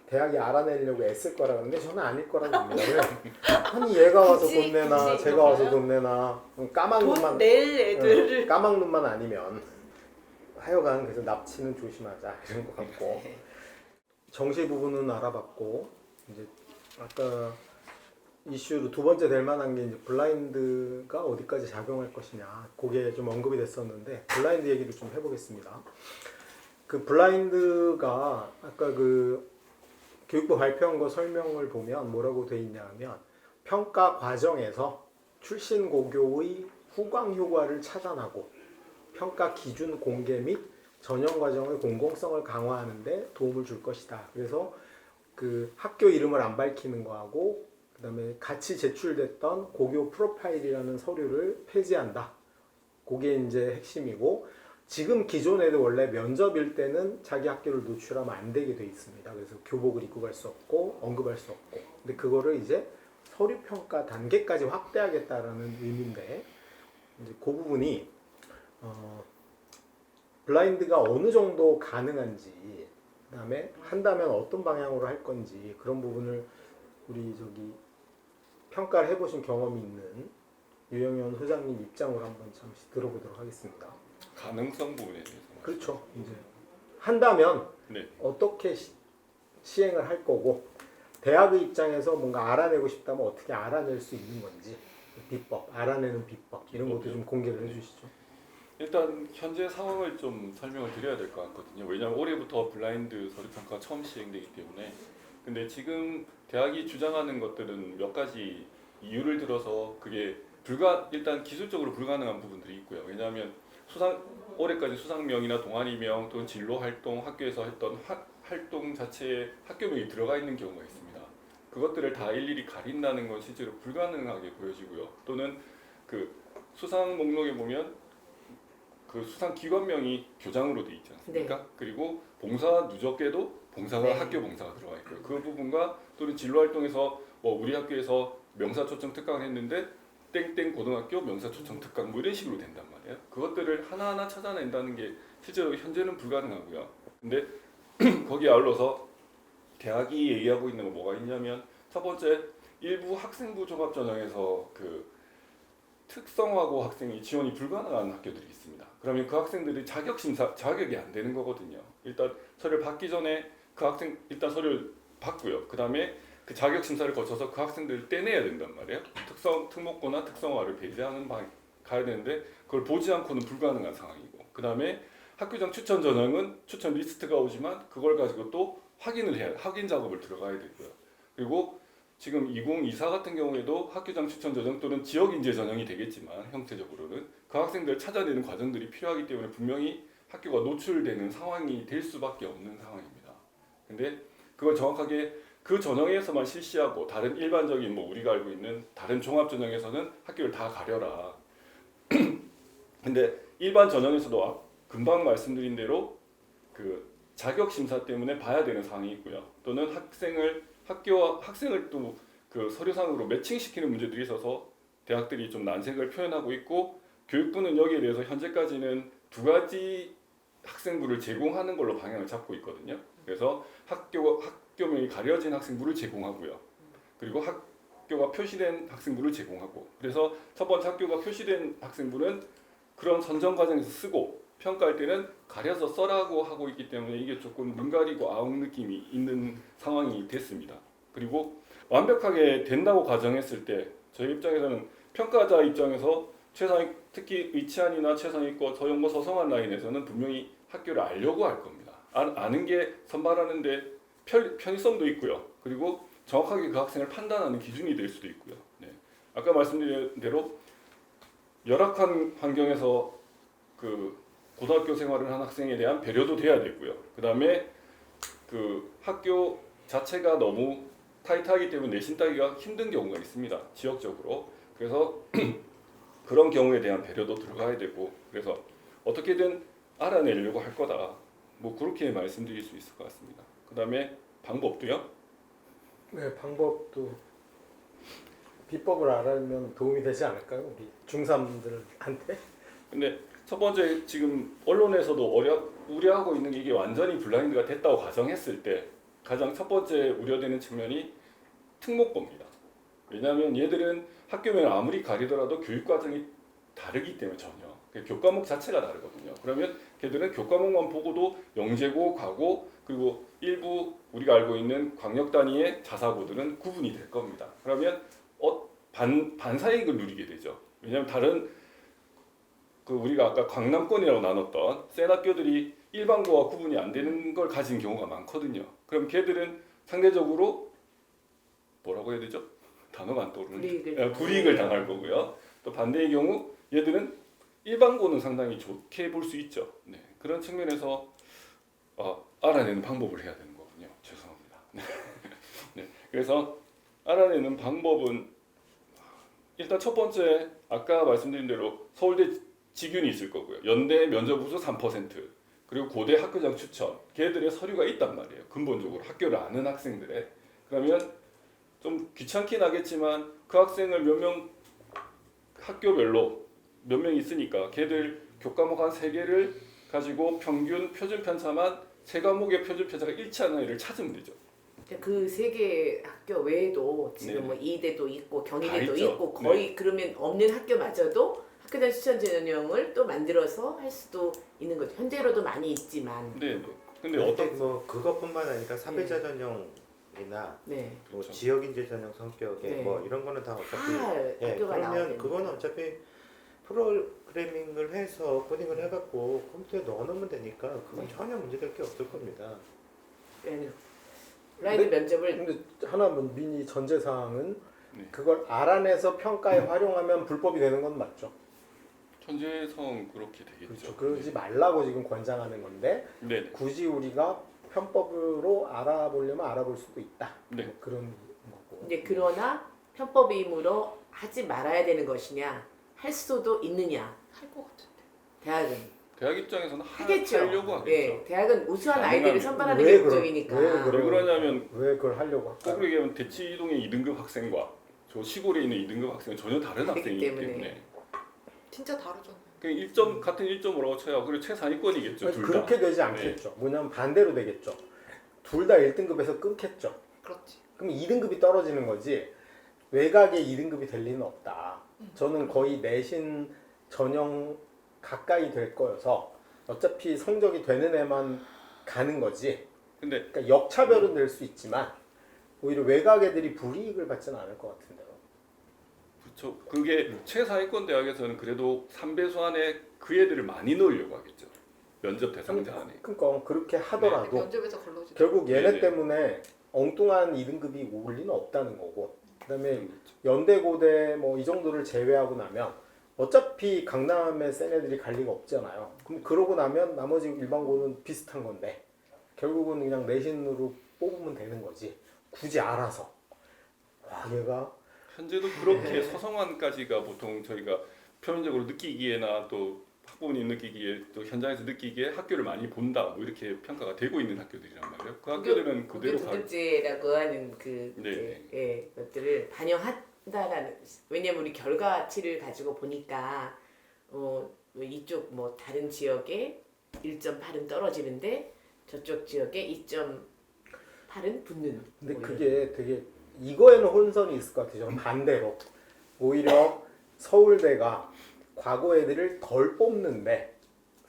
Speaker 2: 대학이 알아내려고 애쓸 거라 그러는데 저는 아닐 거라고 봅니다. 왜? 아니 얘가 와서
Speaker 5: 굳이,
Speaker 2: 돈 내나
Speaker 5: 굳이
Speaker 2: 제가 와서
Speaker 5: 이런가요?
Speaker 2: 돈 내나 까만
Speaker 5: 돈
Speaker 2: 눈만
Speaker 5: 낼 애들을
Speaker 2: 까만 눈만 아니면 하여간 그래서 납치는 조심하자 이런 것 같고 정시 부분은 알아봤고 이제 아까 이슈로 두 번째 될 만한 게 이제 블라인드가 어디까지 작용할 것이냐 그게 좀 언급이 됐었는데 블라인드 얘기를 좀 해보겠습니다. 그 블라인드가 아까 그 교육부 발표한 거 설명을 보면 뭐라고 돼 있냐 하면 평가 과정에서 출신 고교의 후광 효과를 차단하고 평가 기준 공개 및 전형 과정의 공공성을 강화하는 데 도움을 줄 것이다. 그래서 그 학교 이름을 안 밝히는 거하고 그다음에 같이 제출됐던 고교 프로파일이라는 서류를 폐지한다. 그게 이제 핵심이고 지금 기존에도 원래 면접일 때는 자기 학교를 노출하면 안 되게 돼 있습니다. 그래서 교복을 입고 갈 수 없고 언급할 수 없고. 근데 그거를 이제 서류 평가 단계까지 확대하겠다라는 의미인데 이제 그 부분이 블라인드가 어느 정도 가능한지 그다음에 한다면 어떤 방향으로 할 건지 그런 부분을 우리 평가를 해보신 경험이 있는 유영현 소장님 입장으로 한번 잠시 들어보도록 하겠습니다.
Speaker 4: 가능성 부분에 대해서.
Speaker 2: 그렇죠. 이제 한다면
Speaker 4: 네.
Speaker 2: 어떻게 시행을 할 거고 대학의 입장에서 뭔가 알아내고 싶다면 어떻게 알아낼 수 있는 건지 비법, 알아내는 비법 이런 것도 좀 공개를 해주시죠.
Speaker 4: 일단 현재 상황을 좀 설명을 드려야 될 것 같거든요. 왜냐하면 올해부터 블라인드 서류평가 처음 시행되기 때문에. 근데 지금 대학이 주장하는 것들은 몇 가지 이유를 들어서 그게 일단 기술적으로 불가능한 부분들이 있고요. 왜냐하면 올해까지 수상명이나 동아리명 또는 진로활동, 학교에서 했던 활동 자체에 학교명이 들어가 있는 경우가 있습니다. 그것들을 다 일일이 가린다는 건 실제로 불가능하게 보여지고요. 또는 그 수상 목록에 보면 그 수상 기관명이 교장으로 돼 있지 않습니까?
Speaker 6: 네.
Speaker 4: 그리고 봉사 누적에도 봉사가
Speaker 6: 네.
Speaker 4: 학교 봉사가 들어가 있고요. 그 부분과 또는 진로활동에서 뭐 우리 학교에서 명사초청 특강을 했는데 땡땡 고등학교 명사초청 특강 뭐 이런 식으로 된단 말이에요. 그것들을 하나하나 찾아낸다는 게 실제로 현재는 불가능하고요. 근데 거기에 아울러서 대학이 얘기하고 있는 건 뭐가 있냐면 첫 번째 일부 학생부 종합전형에서 그 특성화고 학생이 지원이 불가능한 학교들이 있습니다. 그러면 그 학생들이 자격이 안 되는 거거든요. 일단 서류를 받기 전에 그 학생 일단 서류를 받고요. 그 다음에 그 자격 심사를 거쳐서 그 학생들을 떼내야 된단 말이에요. 특목고나 특성화를 배제하는 방에 가야 되는데 그걸 보지 않고는 불가능한 상황이고, 그 다음에 학교장 추천 전형은 추천 리스트가 오지만 그걸 가지고 또 확인 작업을 들어가야 되고요. 그리고 지금 2024 같은 경우에도 학교장 추천 전형 또는 지역 인재 전형이 되겠지만 형태적으로는 그 학생들 찾아내는 과정들이 필요하기 때문에 분명히 학교가 노출되는 상황이 될 수밖에 없는 상황입니다. 근데 그걸 정확하게 그 전형에서만 실시하고 다른 일반적인 뭐 우리가 알고 있는 다른 종합 전형에서는 학교를 다 가려라. 근데 일반 전형에서도 금방 말씀드린 대로 그 자격 심사 때문에 봐야 되는 사항이 있고요. 또는 학생을 또 그 서류상으로 매칭시키는 문제들이 있어서 대학들이 좀 난색을 표현하고 있고, 교육부는 여기에 대해서 현재까지는 두 가지 학생부를 제공하는 걸로 방향을 잡고 있거든요. 그래서 학교명이 가려진 학생부를 제공하고요. 그리고 학교가 표시된 학생부를 제공하고, 그래서 첫 번째 학교가 표시된 학생부는 그런 선정 과정에서 쓰고 평가할 때는 가려서 써라고 하고 있기 때문에 이게 조금 눈 가리고 아웅 느낌이 있는 상황이 됐습니다. 그리고 완벽하게 된다고 가정했을 때 저희 입장에서는 평가자 입장에서 특히 의치안이나 최상위권, 서영고, 서성한 라인에서는 분명히 학교를 알려고 할 겁니다. 아는 게 선발하는데 편의성도 있고요. 그리고 정확하게 그 학생을 판단하는 기준이 될 수도 있고요. 네. 아까 말씀드린 대로 열악한 환경에서 그 고등학교 생활을 한 학생에 대한 배려도 돼야 되고요. 그 다음에 그 학교 자체가 너무 타이트하기 때문에 내신 따기가 힘든 경우가 있습니다. 지역적으로. 그래서 그런 경우에 대한 배려도 들어가야 되고, 그래서 어떻게든 알아내려고 할 거다. 뭐 그렇게 말씀드릴 수 있을 것 같습니다. 그 다음에 방법도요.
Speaker 2: 네, 방법도 비법을 알면 도움이 되지 않을까요? 우리 중3들한테?
Speaker 4: 근데 첫 번째 지금 언론에서도 우려하고 있는 게 이게 완전히 블라인드가 됐다고 가정했을 때 가장 첫 번째 우려되는 측면이 특목고입니다. 왜냐하면 얘들은 학교면 아무리 가리더라도 교육 과정이 다르기 때문에 전혀 교과목 자체가 다르거든요. 그러면 걔들은 교과목만 보고도 영재고, 과고, 그리고 일부 우리가 알고 있는 광역 단위의 자사고들은 구분이 될 겁니다. 그러면 반사이익을 누리게 되죠. 왜냐하면 다른 우리가 아까 강남권이라고 나눴던 센 학교들이 일반고와 구분이 안 되는 걸 가진 경우가 많거든요. 그럼 걔들은 상대적으로 뭐라고 해야 되죠? 단어가 안 떠오르는데 불이익을 당할 거고요. 또 반대의 경우 얘들은 일반고는 상당히 좋게 볼 수 있죠. 네, 그런 측면에서 알아내는 방법을 해야 되는 거군요. 죄송합니다. 네, 그래서 알아내는 방법은 일단 첫 번째 아까 말씀드린 대로 서울대 직윤이 있을 거고요. 연대 면접 우수 3%, 그리고 고대 학교장 추천, 걔들의 서류가 있단 말이에요. 근본적으로 학교를 아는 학생들의. 그러면 좀 귀찮긴 하겠지만 그 학생을 몇 명 학교별로 몇 명 있으니까 걔들 교과목 한 3개를 가지고 평균 표준 편차만 3과목의 표준 편차가 일치하는 애를 찾으면 되죠.
Speaker 6: 그 세 개 학교 외에도 지금
Speaker 4: 네.
Speaker 6: 뭐 이대도 있고
Speaker 4: 다
Speaker 6: 경희대도
Speaker 4: 있죠.
Speaker 6: 있고 거의 그러면 없는 학교마저도 학교장 추천 전형을 또 만들어서 할 수도 있는 거죠. 현재로도 많이 있지만.
Speaker 4: 네. 근데
Speaker 3: 근데 뭐 그것뿐만 아니라 사배자 전형이나
Speaker 6: 네.
Speaker 3: 뭐
Speaker 4: 그렇죠.
Speaker 3: 지역인재 전형 성격의
Speaker 6: 네.
Speaker 3: 뭐 이런 거는 다 어차피
Speaker 6: 다 학교가 나와야
Speaker 3: 그러면
Speaker 6: 되니까.
Speaker 3: 그거는 어차피 프로그래밍을 해서 코딩을 해갖고 컴퓨터에 넣어놓으면 되니까 그건
Speaker 6: 네.
Speaker 3: 전혀 문제될 게 없을 겁니다.
Speaker 6: 블라인드 면접을
Speaker 2: 근데 하나 미니 전제사항은
Speaker 4: 네.
Speaker 2: 그걸 알아내서 평가에 활용하면 불법이 되는 건 맞죠?
Speaker 4: 현재성 그렇게 되겠죠.
Speaker 2: 그렇죠. 그러지 말라고 지금 권장하는 건데
Speaker 4: 네. 네.
Speaker 2: 굳이 우리가 편법으로 알아보려면 알아볼 수도 있다.
Speaker 4: 네.
Speaker 2: 뭐 그런 거고.
Speaker 6: 이제 그러나 편법임으로 하지 말아야 되는 것이냐 할 수도 있느냐
Speaker 5: 할 것 같은데.
Speaker 6: 대학은
Speaker 4: 대학 입장에서는
Speaker 6: 하겠죠.
Speaker 4: 하려고 하겠죠.
Speaker 6: 네, 대학은 우수한
Speaker 4: 가능하면-
Speaker 6: 아이들을 선발하는
Speaker 2: 왜
Speaker 6: 게
Speaker 2: 그럴-
Speaker 6: 목적이니까.
Speaker 2: 왜
Speaker 4: 왜 그러냐면
Speaker 2: 왜 그걸 하려고 할까요?
Speaker 4: 거꾸로 얘기하면 대치동의 2등급 학생과 저 시골에 있는 2등급 학생은 전혀 다른
Speaker 6: 다르기
Speaker 4: 학생이기
Speaker 6: 때문에.
Speaker 4: 때문에
Speaker 5: 진짜 다르잖아요.
Speaker 4: 그냥 1점 같은 1점으로라고 쳐요. 그리고 최상위권이겠죠.
Speaker 2: 아니,
Speaker 4: 둘 다.
Speaker 2: 그렇게 되지 않겠죠. 뭐냐면 반대로 되겠죠. 둘 다 1등급에서 끊겠죠.
Speaker 5: 그렇지.
Speaker 2: 그럼 2등급이 떨어지는 거지 외곽에 2등급이 될 리는 없다. 저는 거의 내신 전형 가까이 될 거여서 어차피 성적이 되는 애만 가는 거지.
Speaker 4: 근데
Speaker 2: 그러니까 역차별은 될 수 있지만 오히려 외곽 애들이 불이익을 받지는 않을 것 같은데요.
Speaker 4: 그렇죠. 그게 최상위권 대학에서는 그래도 3배수 안에 그 애들을 많이 넣으려고 하겠죠. 면접 대상자 안에.
Speaker 2: 그러니까 그렇게 하더라도
Speaker 5: 면접에서 걸러지.
Speaker 2: 결국 얘네
Speaker 4: 네네.
Speaker 2: 때문에 엉뚱한 2등급이 올 리는 없다는 거고 그다음에 연대 고대 뭐 이 정도를 제외하고 나면 어차피 강남에 센 애들이 갈 리가 없잖아요. 그럼 그러고 나면 나머지 일반고는 비슷한 건데 결국은 그냥 내신으로 뽑으면 되는 거지. 굳이 알아서. 와 얘가
Speaker 4: 현재도 그렇게 서성환까지가 보통 저희가 표면적으로 느끼기에나 또 학부모님 느끼기에 또 현장에서 느끼기에 학교를 많이 본다 뭐 이렇게 평가가 되고 있는 학교들이란 말이에요. 그 학교들은 그대로
Speaker 6: 두
Speaker 4: 가.
Speaker 6: 번째라고 하는 그
Speaker 4: 네.
Speaker 6: 이제, 예, 것들을 반영한다라는 왜냐면 우리 결과치를 가지고 보니까 이쪽 뭐 다른 지역에 1.8은 떨어지는데 저쪽 지역에 2.8은 붙는.
Speaker 2: 근데
Speaker 6: 뭐
Speaker 2: 그게 되게 이거에는 혼선이 있을 것 같아요. 저는 반대로 오히려 서울대가 과거 애들을 덜 뽑는데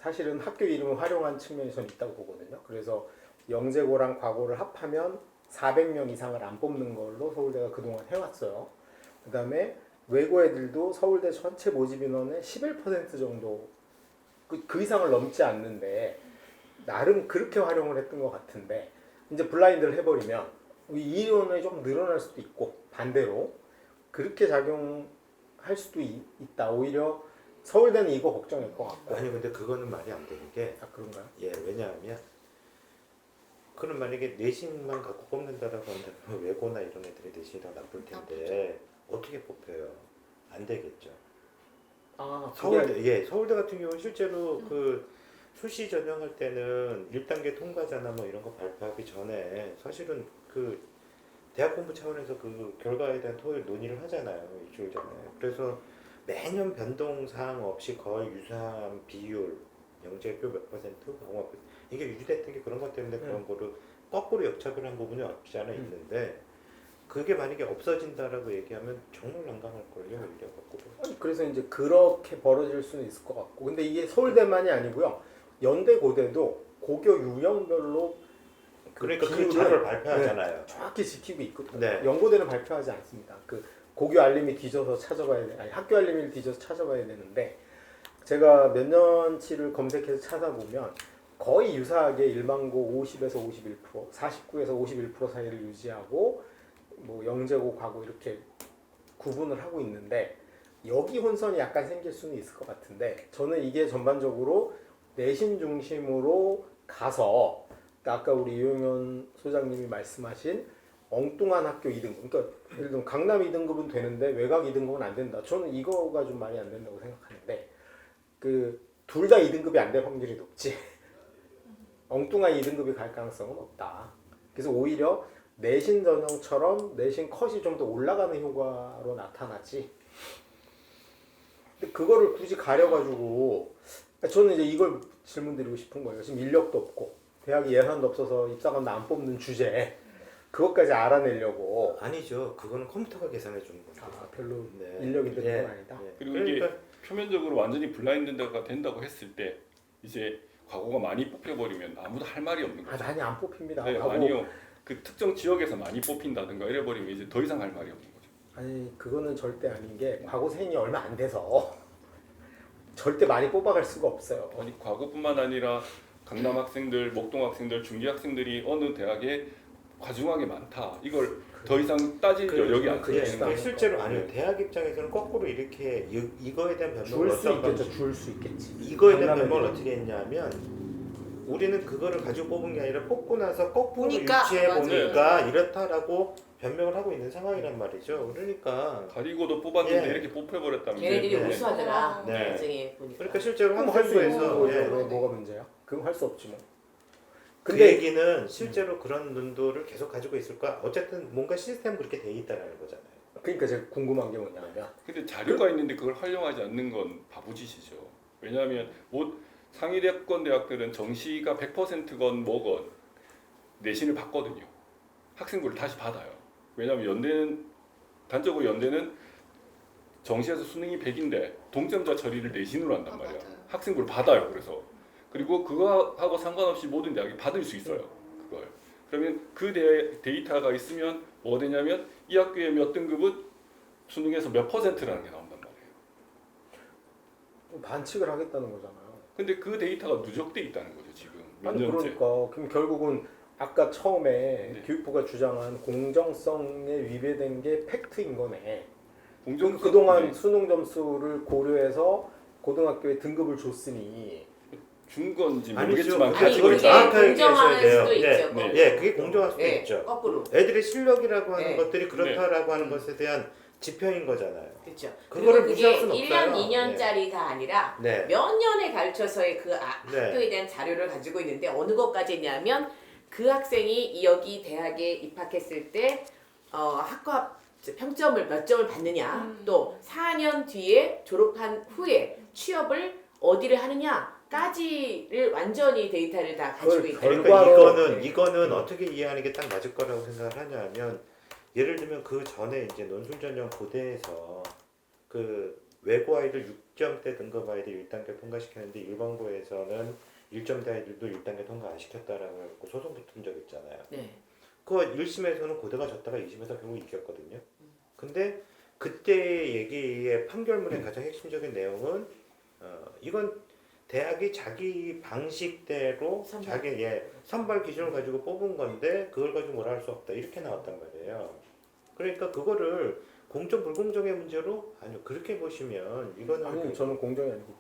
Speaker 2: 사실은 학교 이름을 활용한 측면이 저는 있다고 보거든요. 그래서 영재고랑 과고를 합하면 400명 이상을 안 뽑는 걸로 서울대가 그동안 해왔어요. 그 다음에 외고 애들도 서울대 전체 모집 인원의 11% 정도 그 이상을 넘지 않는데 나름 그렇게 활용을 했던 것 같은데 이제 블라인드를 해버리면 이 인원이 좀 늘어날 수도 있고 반대로 그렇게 작용할 수도 있다. 오히려 서울대는 이거 걱정일 것 같고.
Speaker 3: 아니 근데 그거는 말이 안 되는 게
Speaker 2: 아 그런가요?
Speaker 3: 예, 왜냐하면 그럼 만약에 내신만 갖고 뽑는다라고 한다면 외고나 이런 애들이 내신이 더 나쁠 텐데 어떻게 뽑혀요? 안 되겠죠.
Speaker 2: 아
Speaker 3: 서울대 같은 경우는 실제로 그 수시 전형할 때는 1단계 통과자나 뭐 이런 거 발표하기 전에 사실은 그 대학 공부 차원에서 그 결과에 대한 논의를 하잖아요. 일주일 전에. 그래서 매년 변동 사항 없이 거의 유사한 비율, 영재표 몇 %, 이게 유지됐던 게 그런 것 때문에 그런 거를 거꾸로 역차별한 부분이 없지 않아 있는데 그게 만약에 없어진다라고 얘기하면 정말 난감할걸요. 오히려 거꾸로.
Speaker 2: 아니, 그래서 이제 그렇게 벌어질 수는 있을 것 같고. 근데 이게 서울대만이 아니고요. 연대 고대도 고교 유형별로
Speaker 3: 그러니까 그
Speaker 2: 비율을
Speaker 3: 차를 발표하잖아요.
Speaker 2: 정확히 지키고 있거든요.
Speaker 3: 네.
Speaker 2: 연고대는 발표하지 않습니다. 그 고교 알림이 뒤져서 찾아봐야 돼. 아니 학교 알림을 뒤져서 찾아봐야 되는데 제가 몇 년치를 검색해서 찾아보면 거의 유사하게 일반고 50에서 51%, 49에서 51% 사이를 유지하고 뭐 영재고 과고 이렇게 구분을 하고 있는데 여기 혼선이 약간 생길 수는 있을 것 같은데 저는 이게 전반적으로 내신 중심으로 가서 아까 우리 이용현 소장님이 말씀하신 엉뚱한 학교 2등급 그러니까 예를 들면 강남 2등급은 되는데 외곽 2등급은 안 된다. 저는 이거가 좀 말이 안 된다고 생각하는데 그 둘 다 2등급이 안 될 확률이 높지 엉뚱한 2등급이 갈 가능성은 없다. 그래서 오히려 내신 전형처럼 내신 컷이 좀 더 올라가는 효과로 나타나지. 근데 그거를 굳이 가려가지고 저는 이제 이걸 질문드리고 싶은 거예요. 지금 인력도 없고 대학이 예산도 없어서 입사관도 안 뽑는 주제에 그것까지 알아내려고
Speaker 3: 아니죠. 그거는 컴퓨터가 계산해 주는 거죠.
Speaker 2: 아 별로
Speaker 3: 네.
Speaker 2: 인력이 되는
Speaker 3: 예.
Speaker 2: 건 아니다.
Speaker 3: 예.
Speaker 4: 그리고
Speaker 3: 그러니까
Speaker 4: 이게 표면적으로 완전히 블라인드가 된다고 했을 때 이제 과거가 많이 뽑혀버리면 아무도 할 말이 없는
Speaker 2: 아
Speaker 4: 거죠.
Speaker 2: 많이 안 뽑힙니다.
Speaker 4: 네,
Speaker 2: 하고
Speaker 4: 아니요. 그 특정 지역에서 많이 뽑힌다든가 이래버리면 이제 더 이상 할 말이 없는 거죠.
Speaker 2: 아니 그거는 절대 아닌 게 과거생이 얼마 안 돼서 절대 많이 뽑아갈 수가 없어요.
Speaker 4: 아니 과거뿐만 아니라 강남 학생들, 목동 학생들, 중기 학생들이 어느 대학에 과중하게 많다. 이걸 더 이상 따질 여력이 안
Speaker 2: 그게
Speaker 4: 생기는 거예요.
Speaker 3: 실제로 아니요.
Speaker 4: 네.
Speaker 3: 대학 입장에서는 거꾸로 이렇게 이거에 대한 변명을
Speaker 2: 줄 수
Speaker 3: 어떤
Speaker 2: 있겠죠.
Speaker 3: 방식-
Speaker 2: 줄 수 있겠지.
Speaker 3: 이거에 대한
Speaker 2: 강남에
Speaker 3: 변명을
Speaker 2: 대한.
Speaker 3: 어떻게 했냐면 우리는 그거를 가지고 뽑은 게 아니라 뽑고 나서 거꾸로
Speaker 5: 보니까,
Speaker 3: 유치해
Speaker 5: 맞아요.
Speaker 3: 보니까 이렇다라고 변명을 하고 있는 상황이란 말이죠. 그러니까
Speaker 4: 가리고도 뽑았는데
Speaker 3: 예.
Speaker 4: 이렇게 뽑혀버렸다면
Speaker 6: 걔네들이
Speaker 3: 네.
Speaker 6: 우수하더라.
Speaker 3: 네.
Speaker 6: 나중에 보니까.
Speaker 3: 그러니까 실제로
Speaker 2: 그럼 할 수 있는
Speaker 3: 학생부에서
Speaker 2: 거죠.
Speaker 3: 예.
Speaker 2: 왜 뭐가 문제야? 그럼 할 수 없지 뭐.
Speaker 3: 그
Speaker 2: 근데
Speaker 3: 얘기는 실제로 그런 논도를 계속 가지고 있을까? 어쨌든 뭔가 시스템 그렇게 돼 있다라는 거잖아요.
Speaker 2: 그러니까 제가 궁금한 게 뭐냐면
Speaker 4: 근데 자료가 있는데 그걸 활용하지 않는 건 바보짓이죠. 왜냐하면 뭐 상위대권 대학들은 정시가 100%건 뭐건 내신을 받거든요. 학생부를 다시 받아요. 왜냐하면 연대는 단적으로 연대는 정시에서 수능이 100인데 동점자 처리를 내신으로 한단 말이야.
Speaker 5: 맞아요.
Speaker 4: 학생부를 받아요. 그래서 그리고 그거하고 상관없이 모든 대학이 받을 수 있어요. 그걸. 그러면 그 데이터가 있으면 뭐가 되냐면 이 학교의 몇 등급은 수능에서 몇 %라는 게 나온단 말이에요.
Speaker 2: 반칙을 하겠다는 거잖아요.
Speaker 4: 근데 그 데이터가 누적돼 있다는 거죠 지금 몇
Speaker 2: 아니
Speaker 4: 년째.
Speaker 2: 그러니까 그럼 결국은 아까 처음에
Speaker 4: 네.
Speaker 2: 교육부가 주장한 공정성에 위배된 게 팩트인 거네.
Speaker 4: 공정
Speaker 2: 그동안 수능 점수를 고려해서 고등학교에 등급을 줬으니
Speaker 4: 준 건지
Speaker 3: 아니죠.
Speaker 4: 모르겠지만
Speaker 3: 그러니까
Speaker 6: 아니
Speaker 3: 그걸
Speaker 6: 그게
Speaker 3: 정확하게
Speaker 6: 공정할
Speaker 3: 얘기하셔야
Speaker 6: 수도
Speaker 3: 돼요.
Speaker 6: 있죠.
Speaker 4: 네.
Speaker 6: 거꾸로.
Speaker 3: 예, 그게 공정할 수도
Speaker 6: 예,
Speaker 3: 있죠.
Speaker 6: 거꾸로.
Speaker 3: 애들의 실력이라고 하는
Speaker 6: 네.
Speaker 3: 것들이 그렇다라고 하는 것에 대한 지표인 거잖아요.
Speaker 6: 그렇죠.
Speaker 3: 그거를
Speaker 6: 그리고
Speaker 3: 무시할
Speaker 6: 그게
Speaker 3: 수는
Speaker 6: 1년,
Speaker 3: 없어요.
Speaker 6: 2년짜리가 아니라
Speaker 3: 네.
Speaker 6: 몇 년에 걸쳐서의 그
Speaker 3: 네.
Speaker 6: 학교에 대한 자료를 가지고 있는데 어느 것까지냐면 그 학생이 여기 대학에 입학했을 때 학과 평점을 몇 점을 받느냐 또 4년 뒤에 졸업한 후에 취업을 어디를 하느냐까지를 완전히 데이터를 다 가지고
Speaker 2: 그걸
Speaker 6: 있다.
Speaker 3: 그러니까
Speaker 2: 결과로-
Speaker 3: 이거는 어떻게 이해하는 게 딱 맞을 거라고 생각을 하냐면 예를 들면 그 전에 이제 논술 전형 고대에서 그 외고 아이들 6점대 등급 아이들 1단계 통과시켰는데 일반고에서는 1점대 아이들도 1단계 통과 안 시켰다라고 해서 소송 붙은 적 있잖아요.
Speaker 6: 네.
Speaker 3: 그거 1심에서는 고대가 졌다가 2심에서 결국 이겼거든요. 근데 그때 얘기의 판결문의 가장 핵심적인 내용은 이건 대학이 자기 방식대로
Speaker 6: 선발.
Speaker 3: 자기 선발 기준을 가지고 뽑은 건데 그걸 가지고 뭐라 할 수 없다 이렇게 나왔단 말이에요. 그러니까 그거를 공정 불공정의 문제로 아니요 그렇게 보시면 이거는
Speaker 2: 아니 저는 공정이 아니고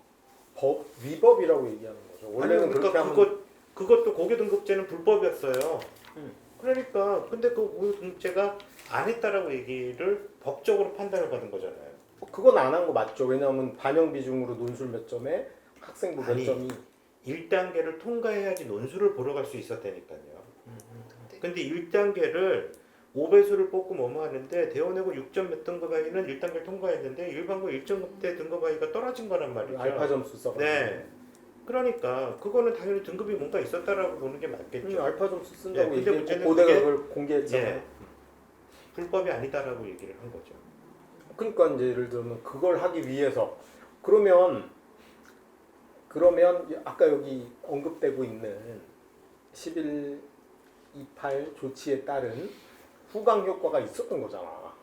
Speaker 2: 법 위법이라고 얘기하는 거죠. 원래는
Speaker 3: 아니,
Speaker 2: 그렇게
Speaker 3: 그러니까
Speaker 2: 하면
Speaker 3: 그것도 고교등급제는 불법이었어요. 그러니까 근데 그 고교등급제가 안 했다라고 얘기를 법적으로 판단을 받은 거잖아요.
Speaker 2: 그건 안 한 거 맞죠. 왜냐하면 반영 비중으로 논술 몇 점에 학생부 몇
Speaker 3: 아니,
Speaker 2: 점이
Speaker 3: 1단계를 통과해야지 논술을 보러 갈 수 있었다니까요. 근데 1단계를 5배수를 뽑고 뭐뭐 하는데 대원외고 6점 몇 등급 아이는 1단계를 통과했는데 일반고 1등급대 등급 아이가 떨어진 거란 말이죠.
Speaker 2: 알파 점수 써가지고.
Speaker 3: 네. 그러니까 그거는 당연히 등급이 뭔가 있었다라고 보는 게 맞겠죠.
Speaker 2: 알파 점수 쓴다고
Speaker 3: 근데
Speaker 2: 얘기했고
Speaker 3: 문제는
Speaker 2: 고대가
Speaker 3: 그게-
Speaker 2: 그걸 공개했잖아요.
Speaker 3: 예. 불법이 아니다라고 얘기를 한 거죠.
Speaker 2: 그러니까 이제 예를 들면 그걸 하기 위해서 그러면 아까 여기 언급되고 있는 1128 조치에 따른 후강 효과가 있었던 거잖아.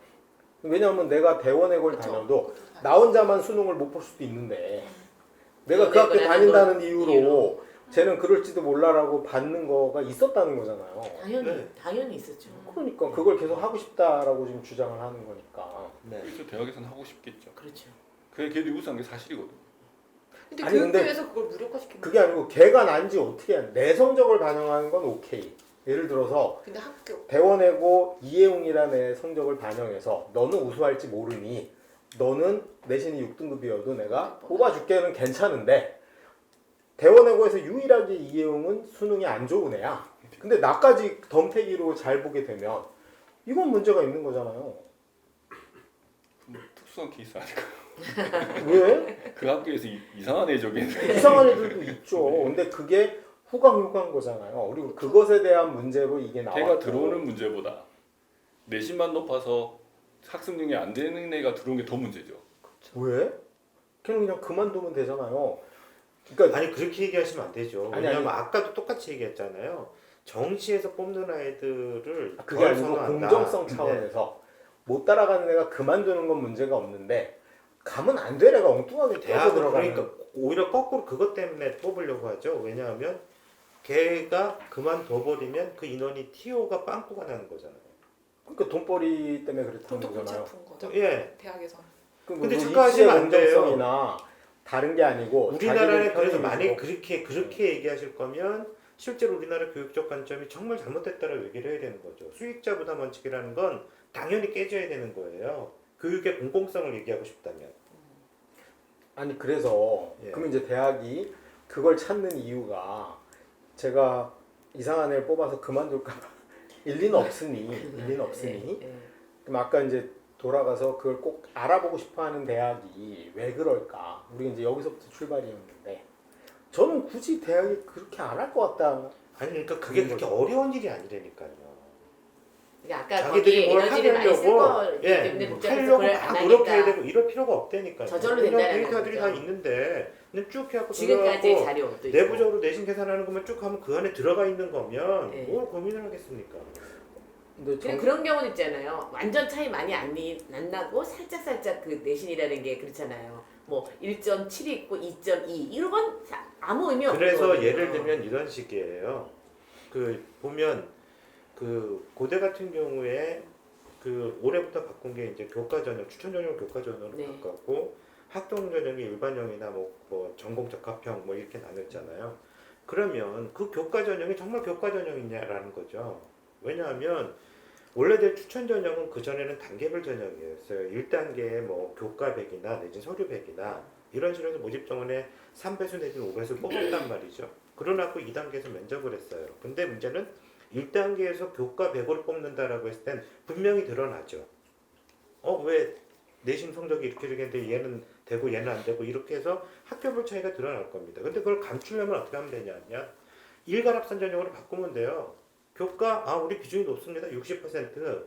Speaker 2: 왜냐하면 내가 대원외고를
Speaker 5: 그쵸.
Speaker 2: 다녀도
Speaker 5: 그것도 다-
Speaker 2: 나 혼자만 수능을 못 볼 수도 있는데 내가 그 학교
Speaker 6: 대원외고라는
Speaker 2: 다닌다는
Speaker 6: 건
Speaker 2: 이유로
Speaker 6: 이유로.
Speaker 2: 쟤는 그럴지도 몰라라고 받는 거가 있었다는 거잖아요.
Speaker 6: 당연히
Speaker 3: 네.
Speaker 6: 당연히 있었죠.
Speaker 2: 그러니까 그걸 계속 하고 싶다라고 지금 주장을 하는 거니까.
Speaker 3: 네.
Speaker 4: 그래서 대학에서는 하고 싶겠죠.
Speaker 6: 그렇죠.
Speaker 4: 그게 걔들이 우수한 게 사실이거든.
Speaker 5: 근데
Speaker 2: 아니, 근데
Speaker 5: 교육부에서 그걸 무력화시키는
Speaker 2: 그게 아니고 걔가 난지 어떻게 해. 내 성적을 반영하는 건 오케이. 예를 들어서
Speaker 5: 근데 학교
Speaker 2: 대원외고 이혜웅이라는 애 성적을 반영해서 너는 우수할지 모르니 너는 내신이 6등급이어도 내가 뽑아줄게는 괜찮은데 대원외고에서 유일하게 이혜웅은 수능이 안 좋은 애야. 근데 나까지 덤태기로 잘 보게 되면 이건 문제가 있는 거잖아요.
Speaker 4: 뭐 특수한 케이스 아닐까?
Speaker 2: 왜?
Speaker 4: 그 학교에서 이상한 애 저기
Speaker 2: 이상한 애들도 있죠. 근데 그게 후광효과인 거잖아요. 그리고 그것에 대한 문제로 이게 나왔고.
Speaker 4: 걔가 들어오는 문제보다 내신만 높아서 학습 능력이 안 되는 애가 들어온 게 더 문제죠.
Speaker 2: 왜? 걔는 그냥 그만두면 되잖아요. 그러니까
Speaker 3: 아니 그렇게 얘기하시면 안 되죠.
Speaker 2: 아니,
Speaker 3: 왜냐하면 아까도 똑같이 얘기했잖아요. 정시에서 뽑는 아이들을
Speaker 2: 그게
Speaker 3: 덜
Speaker 2: 아니고
Speaker 3: 선호한다.
Speaker 2: 공정성
Speaker 3: 네.
Speaker 2: 차원에서 못 따라가는 애가 그만두는 건 문제가 없는데 가면 안 될 애가 엉뚱하게 뛰어서
Speaker 3: 대학은
Speaker 2: 들어가는
Speaker 3: 그러니까 오히려 거꾸로 그것 때문에 뽑으려고 하죠. 왜냐하면 걔가 그만둬버리면 그 인원이 TO가 빵꾸가 나는 거잖아요.
Speaker 2: 그러니까 돈벌이 때문에 그렇다는
Speaker 5: 돈도 골치
Speaker 2: 거잖아요.
Speaker 5: 아픈 거죠.
Speaker 3: 예.
Speaker 5: 대학에서는.
Speaker 3: 근데
Speaker 2: 뭐
Speaker 3: 착각하시면 안
Speaker 2: 입시의
Speaker 3: 돼요.
Speaker 2: 공정성이나 다른 게 아니고
Speaker 3: 우리나라는
Speaker 2: 자기들
Speaker 3: 그래서
Speaker 2: 편의
Speaker 3: 만약에
Speaker 2: 위주로.
Speaker 3: 그렇게 얘기하실 거면 실제로 우리나라 교육적 관점이 정말 잘못됐다라고 얘기를 해야 되는 거죠. 수익자 부담 원칙이라는 건 당연히 깨져야 되는 거예요. 교육의 공공성을 얘기하고 싶다면.
Speaker 2: 아니 그래서
Speaker 3: 예.
Speaker 2: 그러면 이제 대학이 그걸 찾는 이유가 제가 이상한 애를 뽑아서 그만둘까 봐 일리는 없으니
Speaker 6: 예.
Speaker 2: 그럼 아까 이제 돌아가서 그걸 꼭 알아보고 싶어하는 대학이 왜 그럴까? 우리 이제 여기서부터 출발이었는데 저는 굳이 대학이 그렇게 안 할 것 같다.
Speaker 3: 아니 그러니까 그게 그렇게 어려운 일이 아니라니까요.
Speaker 6: 그러니까 아까
Speaker 3: 자기들이
Speaker 6: 거기에
Speaker 3: 뭘
Speaker 6: 에너지를 많이 쓸
Speaker 3: 하려고
Speaker 6: 거기 때문에 복잡해서
Speaker 3: 하려고
Speaker 6: 그걸 안
Speaker 3: 막 노력해야
Speaker 6: 하니까
Speaker 3: 되고 이럴 필요가 없다니까요.
Speaker 6: 저절로
Speaker 3: 그냥
Speaker 6: 된다는
Speaker 3: 데이터들이
Speaker 6: 거죠.
Speaker 3: 다 있는데 그냥 쭉 해갖고
Speaker 6: 지금까지의
Speaker 3: 들어가고
Speaker 6: 자료도 있고.
Speaker 3: 내부적으로 내신 계산하는 것만 쭉 하면 그 안에 들어가 있는 거면
Speaker 6: 네.
Speaker 3: 뭘 고민을 하겠습니까?
Speaker 2: 근데
Speaker 6: 근데 그런 경우도 있잖아요. 완전 차이 많이 안 나고 살짝 그 내신이라는 게 그렇잖아요. 뭐 1.7이 있고 2.2 이런 건 아무 의미 없는
Speaker 3: 그래서
Speaker 6: 거거든요.
Speaker 3: 예를 들면 이런 식이에요. 그 보면 그 고대 같은 경우에 그 올해부터 바꾼 게 이제 교과 전형, 추천 전형 교과 전형으로
Speaker 6: 네.
Speaker 3: 바꿨고 학동 전형이 일반형이나 뭐 전공 적합형 뭐 이렇게 나눴잖아요. 그러면 그 교과 전형이 정말 교과 전형이냐라는 거죠. 왜냐하면 원래대 추천 전형은 그 전에는 단계별 전형이었어요. 1단계에 뭐 교과 100이나 내지 서류 100이나 이런 식으로 해서 모집 정원에 3배수 내지는 5배수 뽑았단 말이죠. 그러나고 2단계에서 면접을 했어요. 근데 문제는 1단계에서 교과 100을 뽑는다라고 했을 땐 분명히 드러나죠. 왜 내신 성적이 이렇게 했는데 얘는 되고 얘는 안 되고 이렇게 해서 학교별 차이가 드러날 겁니다. 근데 그걸 감추려면 어떻게 하면 되냐면 일괄합산 전형으로 바꾸면 돼요. 교과 우리 비중이 높습니다. 60%.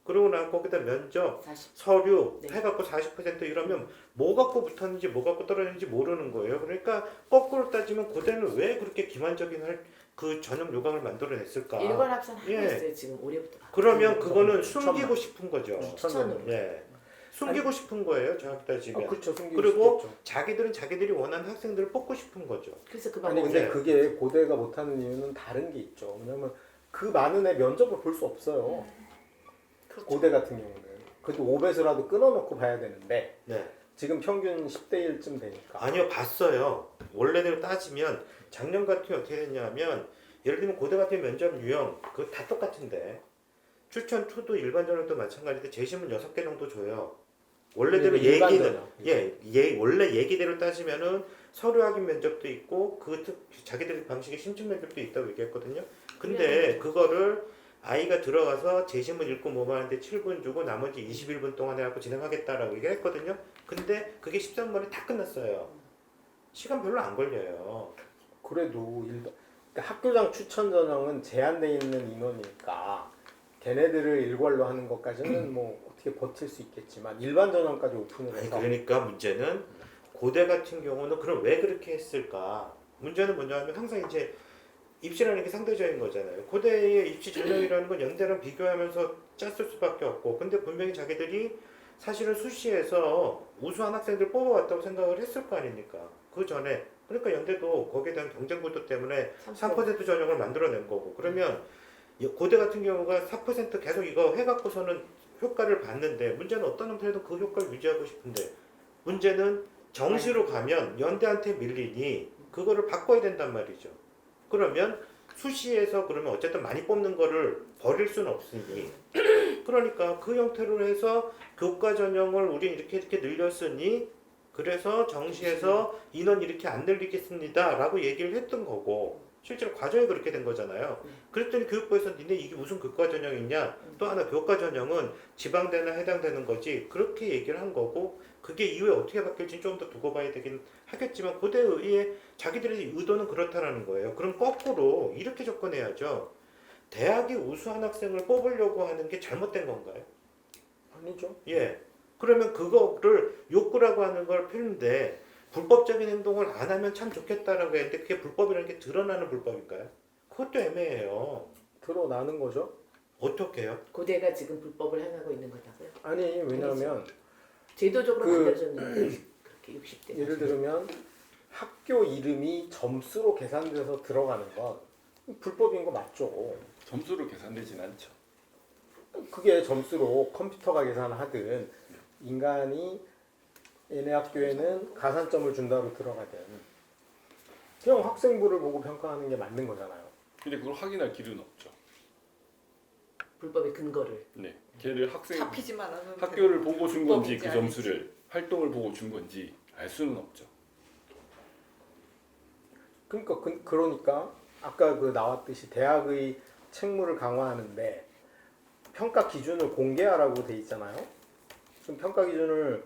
Speaker 3: 그러고 나서 거기다 면접,
Speaker 6: 40.
Speaker 3: 서류
Speaker 6: 네.
Speaker 3: 해갖고 40% 이러면 뭐 갖고 붙었는지 뭐 갖고 떨어졌는지 모르는 거예요. 그러니까 거꾸로 따지면 고대는 왜 그렇게 기만적인 그 전형 요강을 만들어냈을까?
Speaker 6: 일괄 합산 하고
Speaker 3: 예.
Speaker 6: 있어요 지금 올해부터.
Speaker 3: 그러면 그거는
Speaker 2: 추천만.
Speaker 3: 숨기고 싶은 거죠.
Speaker 6: 추천으로.
Speaker 3: 예. 숨기고 싶은 거예요. 정확히 따지면.
Speaker 2: 그렇죠. 숨기고
Speaker 3: 그리고
Speaker 2: 싶겠죠.
Speaker 3: 자기들은 자기들이 원하는 학생들을 뽑고 싶은 거죠.
Speaker 6: 그래서 그
Speaker 2: 아니
Speaker 6: 방법이
Speaker 2: 근데 그게 고대가 못하는 이유는 다른 게 있죠. 왜냐면 그 많은 애 면접을 볼 수 없어요.
Speaker 5: 그렇죠.
Speaker 2: 고대 같은 경우는 그래도 5배수라도 끊어놓고 봐야 되는데
Speaker 3: 네.
Speaker 2: 지금 평균 10대 1쯤 되니까.
Speaker 3: 아니요, 봤어요. 원래대로 따지면 작년 같은 경우 어떻게 됐냐면 예를 들면 고대 같은 면접 유형 그거 다 똑같은데 추천 투도 일반 전형도 마찬가지인데 재심은 6개 정도 줘요. 원래대로
Speaker 2: 일반
Speaker 3: 얘기는
Speaker 2: 전형.
Speaker 3: 원래 얘기대로 따지면은 서류 확인 면접도 있고 자기들 방식의 심층 면접도 있다고 얘기했거든요. 근데 그거를 아이가 들어가서 재심을 읽고 뭐만 하는데 7분 주고 나머지 21분 동안 해갖고 진행하겠다라고 얘기했거든요. 근데 그게 13번에 다 끝났어요. 시간 별로 안 걸려요.
Speaker 2: 그래도 그러니까 학교장 추천 전형은 제한돼 있는 인원이니까 걔네들을 일괄로 하는 것까지는 뭐 어떻게 버틸 수 있겠지만 일반 전형까지 오픈을
Speaker 3: 아니
Speaker 2: 해서
Speaker 3: 그러니까 문제는 고대 같은 경우는 그럼 왜 그렇게 했을까? 문제는 뭐냐면 항상 이제 입시라는 게 상대적인 거잖아요. 고대의 입시 전형이라는 건 연대랑 비교하면서 짰을 수밖에 없고 근데 분명히 자기들이 사실은 수시에서 우수한 학생들 뽑아왔다고 생각을 했을 거 아닙니까? 그 전에 그러니까 연대도 거기에 대한 경쟁 구도 때문에 3% 전형을 만들어낸 거고 그러면 고대 같은 경우가 4% 계속 이거 해갖고서는 효과를 봤는데 문제는 어떤 형태로든 그 효과를 유지하고 싶은데 문제는 정시로 가면 연대한테 밀리니 그거를 바꿔야 된단 말이죠. 그러면 수시에서 그러면 어쨌든 많이 뽑는 거를 버릴 수는 없으니 그러니까 그 형태로 해서 교과 전형을 우리 이렇게 늘렸으니 그래서 정시에서 인원 이렇게 안 늘리겠습니다 라고 얘기를 했던 거고 실제로 과정이 그렇게 된 거잖아요. 그랬더니 교육부에서 니네 이게 무슨 교과 전형이냐 또 하나 교과 전형은 지방대나 해당되는 거지 그렇게 얘기를 한 거고 그게 이후에 어떻게 바뀔지 좀 더 두고 봐야 되긴 하겠지만 고대의 자기들의 의도는 그렇다라는 거예요. 그럼 거꾸로 이렇게 접근해야죠. 대학이 우수한 학생을 뽑으려고 하는 게 잘못된 건가요?
Speaker 2: 아니죠.
Speaker 3: 예. 그러면 그거를 욕구라고 하는 걸 피는데 불법적인 행동을 안 하면 참 좋겠다라고 했는데 그게 불법이라는 게 드러나는 불법인가요? 그것도 애매해요.
Speaker 2: 드러나는 거죠.
Speaker 3: 어떻게 해요?
Speaker 6: 고대가 지금 불법을 행하고 있는 거다고요?
Speaker 2: 아니 왜냐하면
Speaker 6: 제도적으로
Speaker 2: 그-
Speaker 6: 만들어졌는데 그렇게 60대
Speaker 2: 예를 들면 학교 이름이 점수로 계산돼서 들어가는 건 불법인 거 맞죠.
Speaker 4: 점수로 계산되진 않죠.
Speaker 2: 그게 점수로 컴퓨터가 계산하든 인간이 얘네 학교에는 가산점을 준다고 들어가든 그냥 학생부를 보고 평가하는 게 맞는 거잖아요.
Speaker 4: 근데 그걸 확인할 길은 없죠.
Speaker 6: 불법의 근거를
Speaker 4: 네, 걔를 학생
Speaker 5: 잡히지만 않으면
Speaker 4: 학교를 보고 준 건지
Speaker 5: 불법인지
Speaker 4: 그 점수를 활동을 보고 준 건지 알 수는 없죠.
Speaker 2: 그러니까 아까 그 나왔듯이 대학의 책무를 강화하는데 평가 기준을 공개하라고 돼 있잖아요. 그럼 평가 기준을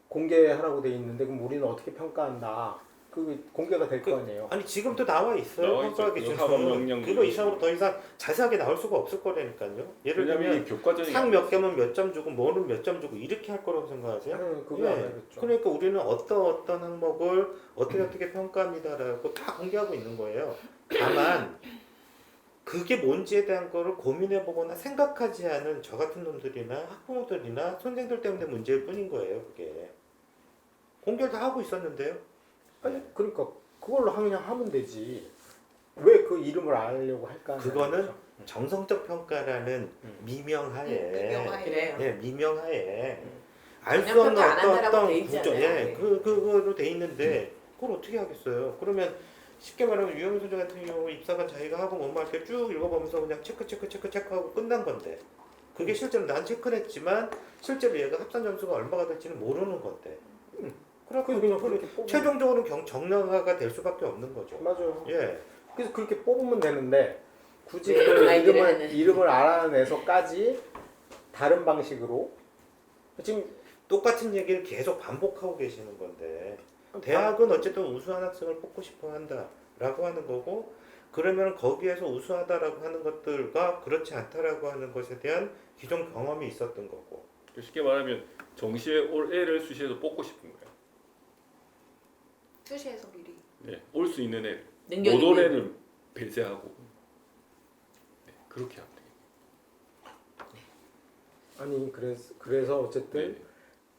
Speaker 2: 공개하라고 돼 있는데 그럼 우리는 어떻게 평가한다? 그 공개가 될 거 아니에요.
Speaker 3: 아니 지금도 나와 있어요.
Speaker 4: 나와 있죠.
Speaker 3: 평가
Speaker 4: 그
Speaker 3: 기준은.
Speaker 4: 학업 명령도
Speaker 3: 그거
Speaker 4: 있고.
Speaker 3: 이상으로 더 이상 자세하게 나올 수가 없을 거라니까요. 예를
Speaker 4: 왜냐면
Speaker 3: 들면
Speaker 4: 이 교과전이
Speaker 3: 상 몇 개면 몇 점 주고 뭐는 몇 점 주고 이렇게 할 거라고 생각하세요?
Speaker 2: 그거 안 하겠죠.
Speaker 3: 그러니까 우리는 어떤 항목을 어떻게 평가합니다라고 다 공개하고 있는 거예요. 다만 그게 뭔지에 대한 거를 고민해 보거나 생각하지 않은 저 같은 놈들이나 학부모들이나 선생들 때문에 문제일 뿐인 거예요. 그게 공개를 다 하고 있었는데요.
Speaker 2: 아니 그러니까 그걸로 그냥 하면 되지. 왜 그 이름을 알려고 할까?
Speaker 3: 그거는 정성적 평가라는 미명하에
Speaker 5: 미명하에.
Speaker 6: 그래요.
Speaker 3: 예, 미명하에 알 수
Speaker 6: 전혀
Speaker 3: 없는
Speaker 6: 평가 안 한다라고
Speaker 3: 어떤
Speaker 6: 돼
Speaker 3: 구조,
Speaker 6: 있잖아요.
Speaker 3: 예,
Speaker 6: 네.
Speaker 3: 그거로 돼 있는데 그걸 어떻게 하겠어요? 그러면 쉽게 말하면 유영민 선생 같은 경우 입사관 자기가 하고 뭐할 때 쭉 읽어보면서 그냥 체크하고 끝난 건데 그게 실제로 난 체크를 했지만 실제로 얘가 합산 점수가 얼마가 될지는 모르는 건데
Speaker 2: 그래서 그냥 그렇게 뽑으면
Speaker 3: 최종적으로는 정량화가 될 수밖에 없는 거죠.
Speaker 2: 맞아요.
Speaker 3: 예.
Speaker 2: 그래서 그렇게 뽑으면 되는데 굳이
Speaker 6: 네,
Speaker 2: 그
Speaker 6: 아이들을 하는.
Speaker 2: 이름을 알아내서까지 다른 방식으로 지금
Speaker 3: 똑같은 얘기를 계속 반복하고 계시는 건데 대학은 어쨌든 우수한 학생을 뽑고 싶어 한다라고 하는 거고 그러면 거기에서 우수하다라고 하는 것들과 그렇지 않다라고 하는 것에 대한 기존 경험이 있었던 거고
Speaker 4: 쉽게 말하면 정시에 올 애를 수시에서 뽑고 싶은 거예요.
Speaker 5: 수시에서 미리
Speaker 4: 네, 올 수 있는 애,
Speaker 6: 능력
Speaker 4: 못 올
Speaker 6: 있는
Speaker 4: 애를 배제하고 네, 그렇게 하면 돼요.
Speaker 2: 아니 그래서 어쨌든
Speaker 4: 네.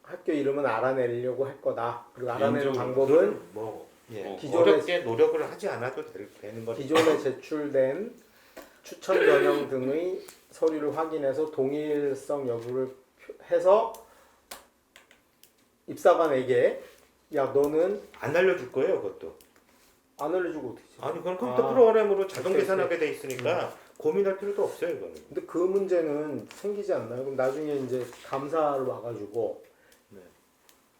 Speaker 2: 학교 이름은 알아내려고 할 거다. 그리고 알아내는
Speaker 4: 개인적으로
Speaker 2: 방법은
Speaker 3: 그건 뭐 예,
Speaker 2: 기존에-
Speaker 3: 어렵게 노력을 하지 않아도 되는 거죠.
Speaker 2: 기존에 제출된 추천 전형 등의 서류를 확인해서 동일성 여부를 해서 입사관에게 야 너는
Speaker 3: 안 알려줄 거예요, 그것도.
Speaker 2: 안 알려주고 어떻게 지
Speaker 3: 아니 그건 컴퓨터
Speaker 2: 아,
Speaker 3: 프로그램으로 자동
Speaker 2: 오케이,
Speaker 3: 계산하게 돼 있으니까 고민할 필요도 없어요, 이거는.
Speaker 2: 근데 그 문제는 생기지 않나요? 그럼 나중에 이제 감사를 와가지고
Speaker 3: 네.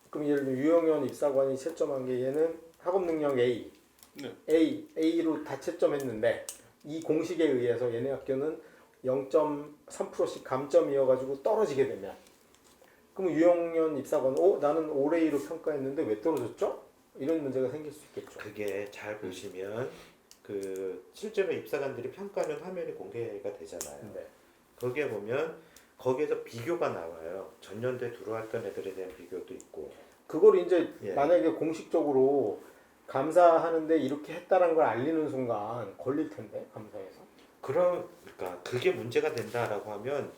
Speaker 2: 그럼 예를 들면 유영현 입사관이 채점한 게 얘는 학업 능력 A,
Speaker 4: 네.
Speaker 2: A로 다 채점했는데 이 공식에 의해서 얘네 학교는 0.3%씩 감점이어가지고 떨어지게 되면 그럼 유영현 입사관 나는 올해로 평가했는데 왜 떨어졌죠? 이런 문제가 생길 수 있겠죠.
Speaker 3: 그게 잘 보시면 그 실제로 입사관들이 평가하는 화면이 공개가 되잖아요.
Speaker 2: 네.
Speaker 3: 거기에 보면 거기에서 비교가 나와요. 전년도에 들어왔던 애들에 대한 비교도 있고.
Speaker 2: 그걸 이제
Speaker 3: 예.
Speaker 2: 만약에 공식적으로 감사하는데 이렇게 했다는 걸 알리는 순간 걸릴 텐데 감사에서.
Speaker 3: 그러니까 그게 문제가 된다라고 하면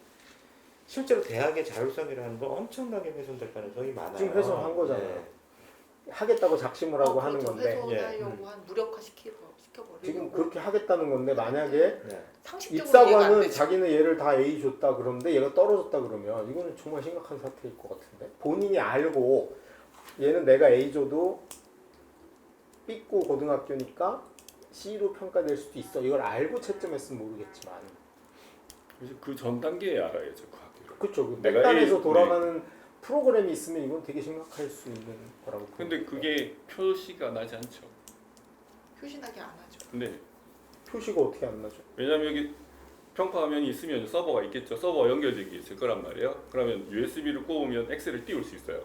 Speaker 3: 실제로 대학의 자율성이라는 거 엄청나게 훼손될 가능성이 많아요.
Speaker 2: 지금 훼손한 거잖아요.
Speaker 3: 네.
Speaker 2: 하겠다고 작심을 하고 하는
Speaker 5: 그렇죠.
Speaker 2: 건데
Speaker 5: 훼손하려고 한 무력화 시켜버리고
Speaker 2: 지금 그렇게 하겠다는 건데 만약에
Speaker 3: 네.
Speaker 5: 상식적으로 이해가 안
Speaker 2: 입사관은
Speaker 5: 되죠.
Speaker 2: 자기는 얘를 다 A 줬다 그러는데 얘가 떨어졌다 그러면 이거는 정말 심각한 사태일 것 같은데 본인이 알고 얘는 내가 A 줘도 B고 고등학교니까 C로 평가될 수도 있어 이걸 알고 채점했으면 모르겠지만
Speaker 4: 그래서 그 전 단계에 알아야죠 그 학교를.
Speaker 2: 그렇죠 그
Speaker 4: 내가
Speaker 2: 백단에서
Speaker 4: A,
Speaker 2: 돌아가는 프로그램이 있으면 이건 되게 심각할 수 있는 거라고
Speaker 4: 근데
Speaker 2: 보는데.
Speaker 4: 그게 표시가 나지 않죠.
Speaker 5: 표시나게 안 하죠.
Speaker 4: 근데
Speaker 2: 표시가 어떻게 안 나죠?
Speaker 4: 왜냐면 여기 평가 화면이 있으면 서버가 있겠죠. 서버가 연결된 게 있을 거란 말이에요. 그러면 USB를 꼽으면 엑셀을 띄울 수 있어요.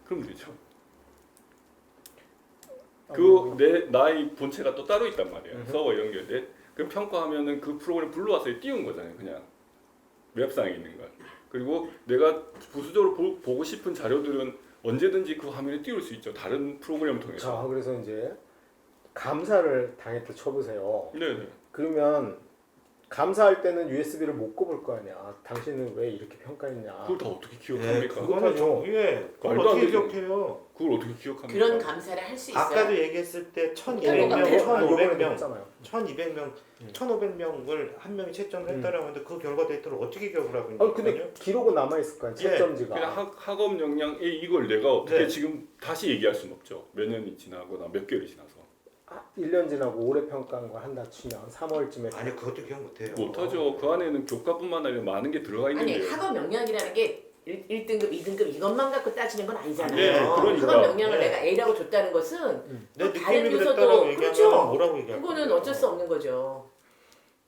Speaker 4: 그럼 되죠. 나의 본체가 또 따로 있단 말이에요. 서버 연결돼. 그럼 평가하면은 그 프로그램 불러와서 띄운 거잖아요. 그냥 웹상에 있는 걸. 그리고 내가 부수적으로 보고 싶은 자료들은 언제든지 그 화면에 띄울 수 있죠. 다른 프로그램을 통해서.
Speaker 2: 자 그래서 이제 감사를 당했다 쳐보세요.
Speaker 4: 네네.
Speaker 2: 그러면 감사할 때는 USB를 못 꼽을 거 아니야. 당신은 왜 이렇게 평가했냐.
Speaker 4: 그걸 다 어떻게
Speaker 3: 네,
Speaker 4: 기억합니까?
Speaker 3: 그거는 그걸
Speaker 4: 말도 안
Speaker 3: 어떻게
Speaker 4: 되죠.
Speaker 3: 기억해요?
Speaker 4: 그걸 어떻게 기억합니까?
Speaker 6: 그런 감사를 할 수 있어요.
Speaker 3: 아까도 얘기했을 때
Speaker 5: 못할 것
Speaker 3: 1,200명,
Speaker 5: 같아요.
Speaker 3: 1,500명,
Speaker 2: 했잖아요.
Speaker 3: 1,200명, 1,500명을 한 명이 채점을 했다라고 하는데 그 결과 데이터를 어떻게 기억을 하고 있는
Speaker 2: 아 근데
Speaker 3: 거예요?
Speaker 2: 기록은 남아 있을 거 아니야.
Speaker 3: 예,
Speaker 2: 채점지가.
Speaker 4: 그냥 학업 역량 이걸 내가 어떻게
Speaker 3: 네.
Speaker 4: 지금 다시 얘기할 수는 없죠. 몇 년이 지나거나 몇 개월이 지나서
Speaker 2: 1년 지나고 올해 평가한 거 한다 치면 3월쯤에
Speaker 3: 아니 그것도 기억 못해요.
Speaker 4: 못하죠. 그 안에는 교과뿐만 아니라 많은 게 들어가
Speaker 6: 아니
Speaker 4: 있는데요.
Speaker 6: 학업 역량이라는 게 1등급, 2등급 이것만 갖고 따지는 건 아니잖아요.
Speaker 4: 네, 그러니까.
Speaker 6: 학업 역량을
Speaker 3: 네.
Speaker 6: 내가 A라고 줬다는 것은
Speaker 3: 내
Speaker 6: 다른
Speaker 3: 느낌이
Speaker 6: 요소도
Speaker 3: 그랬다라고 얘기하면
Speaker 6: 그렇죠.
Speaker 3: 뭐라고 얘기할
Speaker 6: 그거는
Speaker 3: 건데요?
Speaker 6: 어쩔 수 없는 거죠.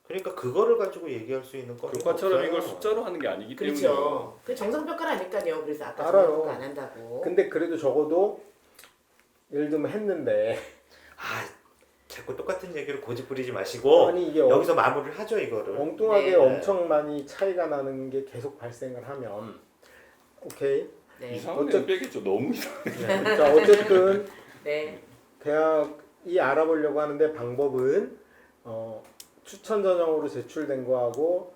Speaker 3: 그러니까 그거를 가지고 얘기할 수 있는 건
Speaker 4: 교과처럼
Speaker 3: 없어요.
Speaker 4: 이걸 숫자로 하는 게 아니기 때문에.
Speaker 6: 그렇죠. 그 정상평가를 아니까요. 그래서 아까
Speaker 2: 알아요.
Speaker 6: 정상평가 안 한다고.
Speaker 2: 근데 그래도 적어도 예를 들면 했는데
Speaker 3: 아 자꾸 똑같은 얘기를 고집 부리지 마시고
Speaker 2: 아니 이게
Speaker 3: 여기서 마무리를 하죠 이거를.
Speaker 2: 엉뚱하게
Speaker 6: 네.
Speaker 2: 엄청 많이 차이가 나는 게 계속 발생을 하면 오케이.
Speaker 6: 네.
Speaker 4: 이상한
Speaker 2: 어째-
Speaker 4: 애 빼겠죠. 너무 이상해.
Speaker 2: 자 어쨌든
Speaker 6: 네.
Speaker 2: 대학이 알아보려고 하는데 방법은 추천 전형으로 제출된 거하고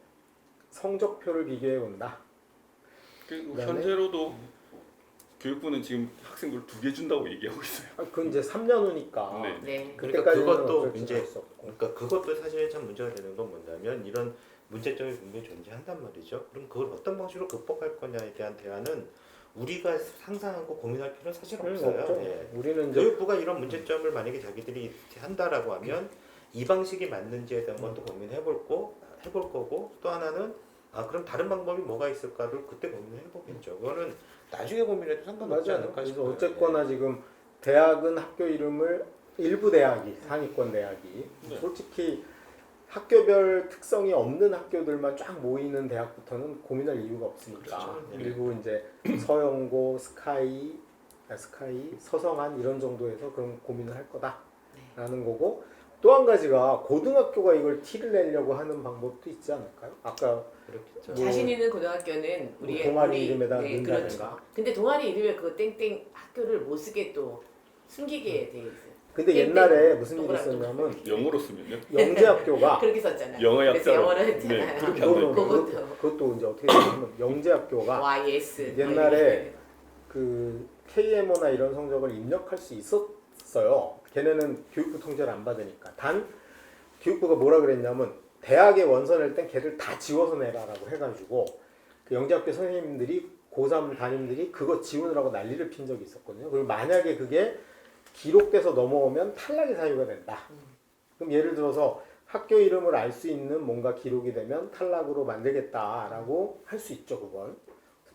Speaker 2: 성적표를 비교해 본다.
Speaker 4: 그리고
Speaker 2: 그다음에-
Speaker 4: 현재로도 교육부는 지금 학생들 2개 준다고 얘기하고 있어요.
Speaker 2: 그건 이제 3년 후니까.
Speaker 4: 네.
Speaker 6: 네.
Speaker 3: 그러니까
Speaker 2: 그때까지는
Speaker 3: 그것도
Speaker 2: 어쩔지
Speaker 3: 이제
Speaker 2: 할 수 없고.
Speaker 3: 그러니까 그것도 사실 참 문제가 되는 건 뭐냐면 이런 문제점이 분명히 존재한단 말이죠. 그럼 그걸 어떤 방식으로 극복할 거냐에 대한 대화는 우리가 상상하고 고민할 필요는 사실 없어요.
Speaker 2: 없죠.
Speaker 3: 예.
Speaker 2: 우리는 이제
Speaker 3: 교육부가 이런 문제점을 만약에 자기들이 한다라고 하면 이 방식이 맞는지에 대한 것도 고민해볼 거고 또 하나는 그럼 다른 방법이 뭐가 있을까를 그때 고민해보겠죠. 그거는 나중에 고민해도 상관없지
Speaker 2: 맞아요.
Speaker 3: 않을까
Speaker 2: 그래서
Speaker 3: 싶어요.
Speaker 2: 어쨌거나 지금 대학은 학교 이름을 일부 대학이 상위권 대학이
Speaker 4: 네.
Speaker 2: 솔직히 학교별 특성이 없는 학교들만 쫙 모이는 대학부터는 고민할 이유가 없으니까
Speaker 3: 그렇죠. 네.
Speaker 2: 일부 이제 서영고, 스카이, 서성한 이런 정도에서 그런 고민을 할 거다라는 거고 또 한 가지가 고등학교가 이걸 티를 내려고 하는 방법도 있지 않을까요? 아까
Speaker 3: 그렇겠죠.
Speaker 2: 뭐-
Speaker 6: 자신 있는 고등학교는 우리
Speaker 2: 동아리 이름에다
Speaker 6: 네,
Speaker 2: 넣는다든가.
Speaker 6: 그렇죠. 근데 동아리 이름에 그 땡땡 학교를 못 쓰게 또 숨기게 돼 있어요.
Speaker 2: 근데
Speaker 6: 땡땡.
Speaker 2: 옛날에 무슨 일이
Speaker 6: 동그랗게
Speaker 2: 있었냐면
Speaker 4: 영어로 쓰면요.
Speaker 2: 영재학교가
Speaker 6: 그렇게 썼잖아요.
Speaker 4: 영어
Speaker 6: 그래서
Speaker 4: 약자로.
Speaker 6: 영어로
Speaker 4: 네,
Speaker 6: 했잖아요.
Speaker 4: 그렇게 한다니까.
Speaker 2: 그것도 이제 어떻게 되냐면 영재학교가
Speaker 6: YS
Speaker 2: 옛날에 그 KMO나 이런 성적을 입력할 수 있었어요. 걔네는 교육부 통제를 안 받으니까. 단 교육부가 뭐라 그랬냐면 대학에 원서 낼 땐 걔들 다 지워서 내라라고 해가지고 그 영재학교 선생님들이 고3 담임들이 그거 지우느라고 난리를 핀 적이 있었거든요. 그리고 만약에 그게 기록돼서 넘어오면 탈락의 사유가 된다. 그럼 예를 들어서 학교 이름을 알 수 있는 뭔가 기록이 되면 탈락으로 만들겠다라고 할 수 있죠, 그걸.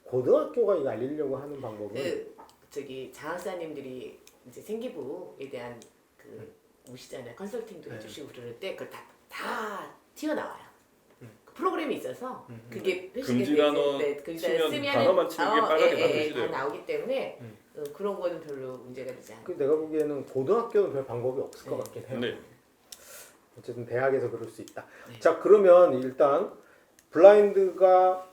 Speaker 2: 고등학교가 이거 알리려고 하는 방법은
Speaker 6: 저기 장학사님들이 이제 생기부에 대한 그 오시잖아요. 컨설팅도
Speaker 2: 네.
Speaker 6: 해주시고 그럴 때 그걸 다 튀어나와요. 그 프로그램이 있어서 그게
Speaker 4: 금지 단어 치면 단어만 치는 게 빨갛게 만드시대요.
Speaker 6: 다 나오기 때문에 그런 거는 별로 문제가 되지 않아요.
Speaker 2: 그 내가 보기에는 고등학교는 별 방법이 없을 것 같긴 해요.
Speaker 4: 네.
Speaker 2: 어쨌든 대학에서 그럴 수 있다.
Speaker 6: 네.
Speaker 2: 자, 그러면 일단 블라인드가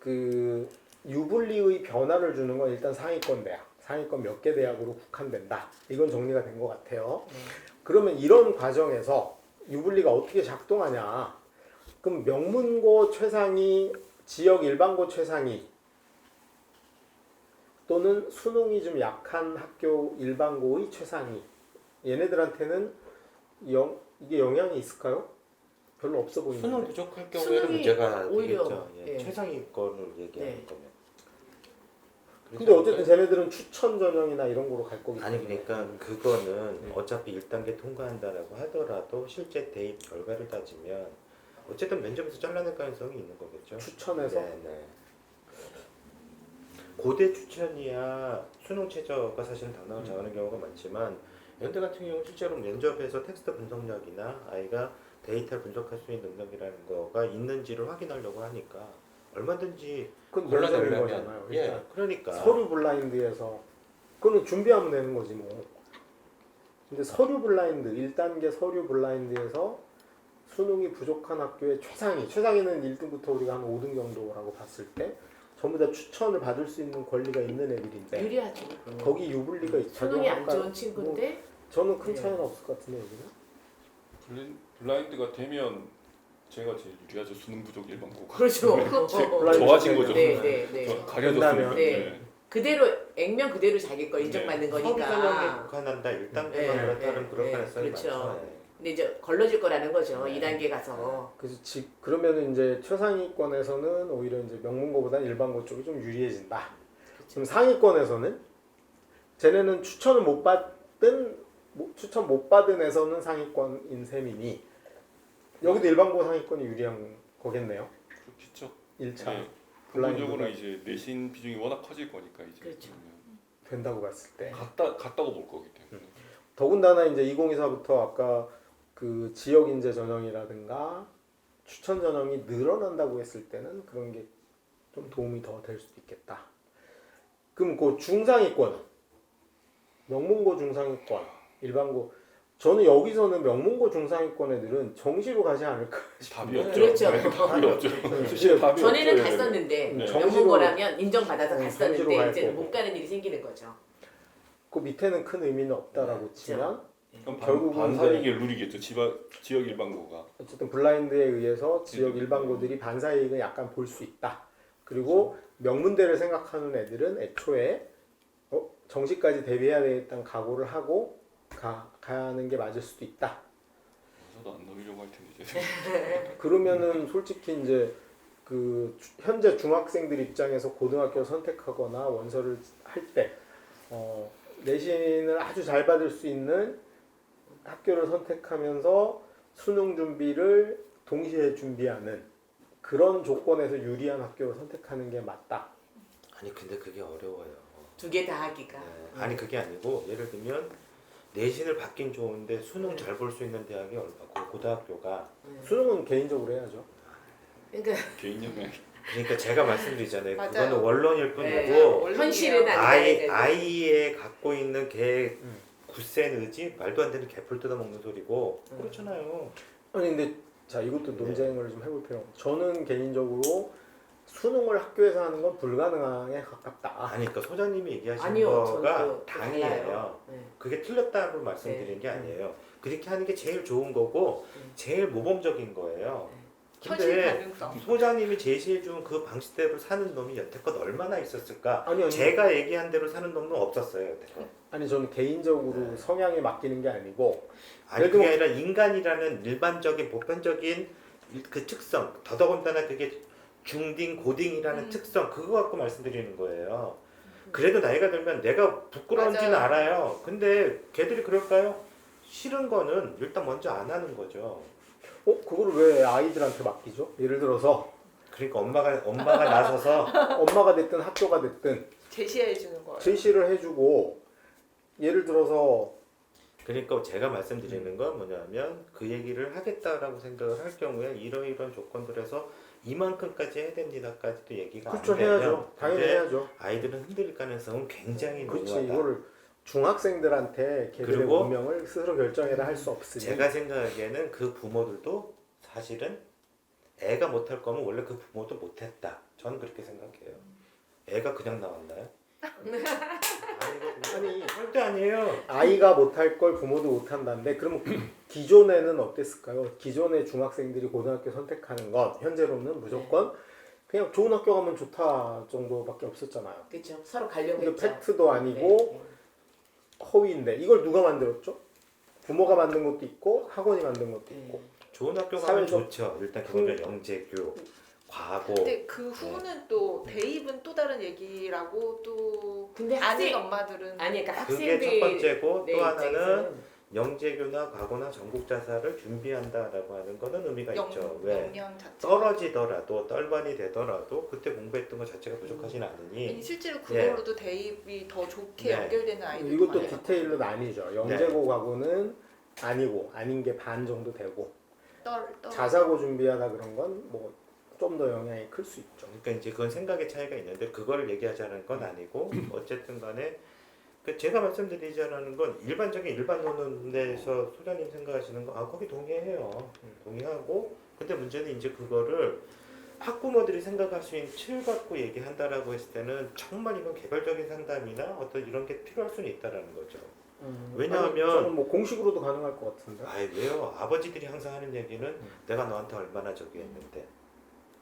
Speaker 2: 그 유불리의 변화를 주는 건 일단 상위권 대학, 상위권 몇 개 대학으로 국한된다. 이건 정리가 된 것 같아요.
Speaker 6: 네.
Speaker 2: 그러면 이런 과정에서 유불리가 어떻게 작동하냐? 그럼 명문고 최상위, 지역 일반고 최상위 또는 수능이 좀 약한 학교 일반고의 최상위 얘네들한테는 이게 영향이 있을까요? 별로 없어 보이는데.
Speaker 3: 수능 부족할 경우에는
Speaker 6: 수능이
Speaker 3: 문제가
Speaker 6: 오히려,
Speaker 3: 되겠죠. 예,
Speaker 6: 예.
Speaker 3: 최상위권을 얘기하는
Speaker 6: 네.
Speaker 3: 거면.
Speaker 2: 근데 어쨌든 쟤네들은 추천 전형이나 이런 거로 갈 거기
Speaker 3: 아니
Speaker 2: 때문에.
Speaker 3: 그러니까 그거는 어차피 1단계 통과한다라고 하더라도 실제 대입 결과를 따지면 어쨌든 면접에서 잘라낼 가능성이 있는 거겠죠.
Speaker 2: 추천해서
Speaker 3: 네. 고대 추천이야 수능 최저가 사실은 당락을 정하는 경우가 많지만 연대 같은 경우 실제로 면접에서 텍스트 분석력이나 아이가 데이터를 분석할 수 있는 능력이라는 거가 있는지를 확인하려고 하니까 얼마든지
Speaker 2: 그건 면접인
Speaker 3: 골라내려면
Speaker 2: 거잖아요.
Speaker 3: 예
Speaker 2: 일단
Speaker 3: 그러니까
Speaker 2: 서류 블라인드에서 그거는 준비하면 되는 거지 뭐. 근데 서류 블라인드 1단계 서류 블라인드에서 수능이 부족한 학교의 최상위는 1등부터 우리가 한 5등 정도라고 봤을 때 전부 다 추천을 받을 수 있는 권리가 있는 애들인데
Speaker 6: 유리하죠.
Speaker 2: 거기 유불리가
Speaker 6: 수능이 안
Speaker 2: 작용할까?
Speaker 6: 좋은 친구인데
Speaker 2: 뭐 저는 큰
Speaker 6: 네.
Speaker 2: 차이는 없을 것 같은데 여기는.
Speaker 4: 블라인드가 되면 제가 제일 유리하죠. 수능 부족 일반고가.
Speaker 6: 그렇죠.
Speaker 2: 블라인드
Speaker 4: 좋아진 거죠.
Speaker 6: 네, 네, 네.
Speaker 4: 가려졌으니까.
Speaker 2: 된다면.
Speaker 6: 네. 그대로 액면 그대로 자기 거 인정받는
Speaker 3: 서류 전형에
Speaker 6: 거니까.
Speaker 3: 국한한다 1단계만
Speaker 6: 네,
Speaker 3: 그렇다는
Speaker 6: 네,
Speaker 3: 그런
Speaker 6: 네,
Speaker 3: 가능성이
Speaker 6: 그렇죠.
Speaker 3: 많죠. 네.
Speaker 6: 근데 이제 걸러질 거라는 거죠.
Speaker 3: 네.
Speaker 6: 2단계 가서.
Speaker 2: 그래서 그러면은 이제 최상위권에서는 오히려 이제 명문고보다 일반고 쪽이 좀 유리해진다. 그럼 상위권에서는 쟤네는 추천 못 받은 에서는 상위권인 셈이니 여기도 일반고 상위권이 유리한 거겠네요.
Speaker 4: 그렇겠죠.
Speaker 2: 1차
Speaker 4: 네.
Speaker 2: 블라인드가
Speaker 4: 근본적으로 이제 내신 비중이 워낙 커질 거니까 이제
Speaker 6: 그렇죠.
Speaker 2: 된다고 봤을 때.
Speaker 4: 같다고 볼 거기 때문에.
Speaker 2: 더군다나 이제 2024부터 아까 그 지역 인재 전형이라든가 추천 전형이 늘어난다고 했을 때는 그런 게 좀 도움이 더 될 수도 있겠다. 그럼 그 중상위권, 명문고 중상위권, 일반고 저는 여기서는 명문고 중상위권 애들은 정시로 가지 않을까
Speaker 4: 답이 없죠.
Speaker 6: 그렇죠.
Speaker 4: 네, 답이 없죠.
Speaker 2: 싶어요.
Speaker 4: 수시에 답이
Speaker 6: 전에는
Speaker 4: 없죠.
Speaker 6: 갔었는데
Speaker 4: 네.
Speaker 6: 명문고라면 인정받아서
Speaker 2: 정시로
Speaker 6: 갔었는데
Speaker 2: 갈
Speaker 6: 이제는
Speaker 2: 거고.
Speaker 6: 못 가는 일이 생기는 거죠.
Speaker 2: 그 밑에는 큰 의미는 없다라고
Speaker 6: 그렇죠.
Speaker 2: 치면
Speaker 4: 그럼
Speaker 2: 결국은
Speaker 4: 반사이익의 룰이겠죠. 지역 일반고가.
Speaker 2: 어쨌든 블라인드에 의해서 지역
Speaker 4: 네.
Speaker 2: 일반고들이 반사이익을 약간 볼 수 있다. 그리고 명문대를 생각하는 애들은 애초에 정시까지 대비해야 되겠다는 각오를 하고 가는 게 맞을 수도 있다.
Speaker 4: 저도 안 넣으려고 할 텐데 이제.
Speaker 2: 그러면은 솔직히 이제 그 현재 중학생들 입장에서 고등학교 선택하거나 원서를 할 때 내신을 아주 잘 받을 수 있는 학교를 선택하면서 수능 준비를 동시에 준비하는 그런 조건에서 유리한 학교를 선택하는 게 맞다.
Speaker 3: 아니 근데 그게 어려워요.
Speaker 6: 두 개 다 하기가.
Speaker 3: 네. 아니 그게 아니고 예를 들면 내신을 받긴 좋은데 수능 잘 볼 수 있는 대학이 얼마고 고등학교가
Speaker 2: 수능은 개인적으로 해야죠.
Speaker 6: 그러니까
Speaker 4: 개인 영향.
Speaker 3: 그러니까 제가 말씀드리잖아요.
Speaker 5: 맞아요.
Speaker 3: 그거는 원론일 뿐이고
Speaker 6: 네. 현실은 아니에요.
Speaker 3: 아이의 갖고 있는 걔 굳센 의지 말도 안 되는 개풀 뜯어먹는 소리고 그렇잖아요.
Speaker 2: 아니 근데 자 이것도 논쟁을 좀 해볼 필요. 저는 개인적으로 수능을 학교에서 하는 건 불가능에 가깝다.
Speaker 3: 아니 그러니까 소장님이 얘기하시는
Speaker 6: 아니요,
Speaker 3: 거가
Speaker 6: 저는 또
Speaker 3: 당이에요.
Speaker 6: 달라요. 네.
Speaker 3: 그게 틀렸다고 말씀드린
Speaker 6: 네.
Speaker 3: 게 아니에요. 그렇게 하는 게 제일 좋은 거고 제일 모범적인 거예요.
Speaker 5: 현실
Speaker 3: 근데
Speaker 5: 가능성.
Speaker 3: 소장님이 제시해준 그 방식대로 사는 놈이 여태껏 얼마나 있었을까?
Speaker 2: 아니
Speaker 3: 제가 얘기한 대로 사는 놈은 없었어요. 여태껏.
Speaker 2: 아니 저는 개인적으로
Speaker 3: 네.
Speaker 2: 성향에 맡기는 게 아니고
Speaker 3: 아니
Speaker 2: 그래도-
Speaker 3: 그게 아니라 인간이라는 일반적인 보편적인 그 특성, 더더군다나 그게 중딩 고딩이라는 특성 그거 갖고 말씀드리는 거예요. 그래도 나이가 들면 내가 부끄러운지는
Speaker 5: 맞아요.
Speaker 3: 알아요. 근데 걔들이 그럴까요? 싫은 거는 일단 먼저 안 하는 거죠.
Speaker 2: 그거를 왜 아이들한테 맡기죠? 예를 들어서
Speaker 3: 그러니까 엄마가 나서서
Speaker 2: 엄마가 됐든 학교가 됐든
Speaker 5: 제시해 주는 거예요.
Speaker 2: 제시를 해주고 예를 들어서
Speaker 3: 그러니까 제가 말씀드리는 건 뭐냐면 그 얘기를 하겠다라고 생각을 할 경우에 이러이러한 조건들에서 이만큼까지 해야 됩니다까지도 얘기가
Speaker 2: 그렇죠
Speaker 3: 안 되면
Speaker 2: 해야죠. 당연히
Speaker 3: 근데
Speaker 2: 해야죠.
Speaker 3: 아이들은 흔들릴 가능성은 굉장히
Speaker 2: 그렇지
Speaker 3: 농후하다.
Speaker 2: 이거를 중학생들한테 걔들의
Speaker 3: 그리고
Speaker 2: 운명을 스스로 결정해라 할 수 없으니
Speaker 3: 제가 생각하기에는 그 부모들도 사실은 애가 못할 거면 원래 그 부모도 못했다. 저는 그렇게 생각해요. 애가 그냥 나왔나요?
Speaker 2: 아니
Speaker 3: 절대 아니에요.
Speaker 2: 아이가 못할 걸 부모도 못한다는데 그러면 기존에는 어땠을까요? 기존의 중학생들이 고등학교 선택하는 건 현재로는 무조건 그냥 좋은 학교 가면 좋다 정도밖에 없었잖아요.
Speaker 6: 그렇죠. 서로
Speaker 2: 이게
Speaker 6: 가려고
Speaker 2: 팩트도 아니고 허위인데 이걸 누가 만들었죠? 부모가 만든 것도 있고 학원이 만든 것도 있고
Speaker 3: 좋은 학교 가면
Speaker 2: 사회적
Speaker 3: 좋죠. 일단 그거는 영재교, 과고.
Speaker 5: 근데 그 후는 또 대입은 또 다른 얘기라고 또
Speaker 6: 근데
Speaker 5: 아는
Speaker 6: 학생
Speaker 5: 엄마들은
Speaker 6: 아니 그러니까
Speaker 3: 그게
Speaker 6: 학생들
Speaker 3: 첫 번째고
Speaker 6: 네,
Speaker 3: 또 하나는
Speaker 6: 입장에서는
Speaker 3: 영재교나 과거나 전국자사를 준비한다라고 하는 거는 의미가 있죠. 왜?
Speaker 5: 영양 자체.
Speaker 3: 떨어지더라도 떨반이 되더라도 그때 공부했던 것 자체가 부족하진
Speaker 5: 아니,
Speaker 3: 않으니
Speaker 5: 실제로 그걸로도 대입이 더 좋게
Speaker 3: 네.
Speaker 5: 연결되는 아이들도
Speaker 2: 이것도
Speaker 5: 많아요.
Speaker 2: 디테일로 나뉘죠. 영재고 가고는 아니고 아닌 게 반 정도 되고
Speaker 5: 떨.
Speaker 2: 자사고 준비하다 그런 건 뭐 좀 더 영향이 클 수 있죠.
Speaker 3: 그러니까 이제 그건 생각의 차이가 있는데 그거를 얘기하자는 건 아니고 어쨌든 간에 그 제가 말씀드리자는 건 일반적인 일반 논문에서 소장님 생각하시는 거 거기 동의해요. 동의하고 근데 문제는 이제 그거를 학부모들이 생각할 수 있는 틀 갖고 얘기한다라고 했을 때는 정말 이건 개별적인 상담이나 어떤 이런 게 필요할 수는 있다라는 거죠. 왜냐하면-
Speaker 2: 아니, 저는 뭐 공식으로도 가능할 것 같은데.
Speaker 3: 아이 왜요? 아버지들이 항상 하는 얘기는 내가 너한테 얼마나 저기 했는데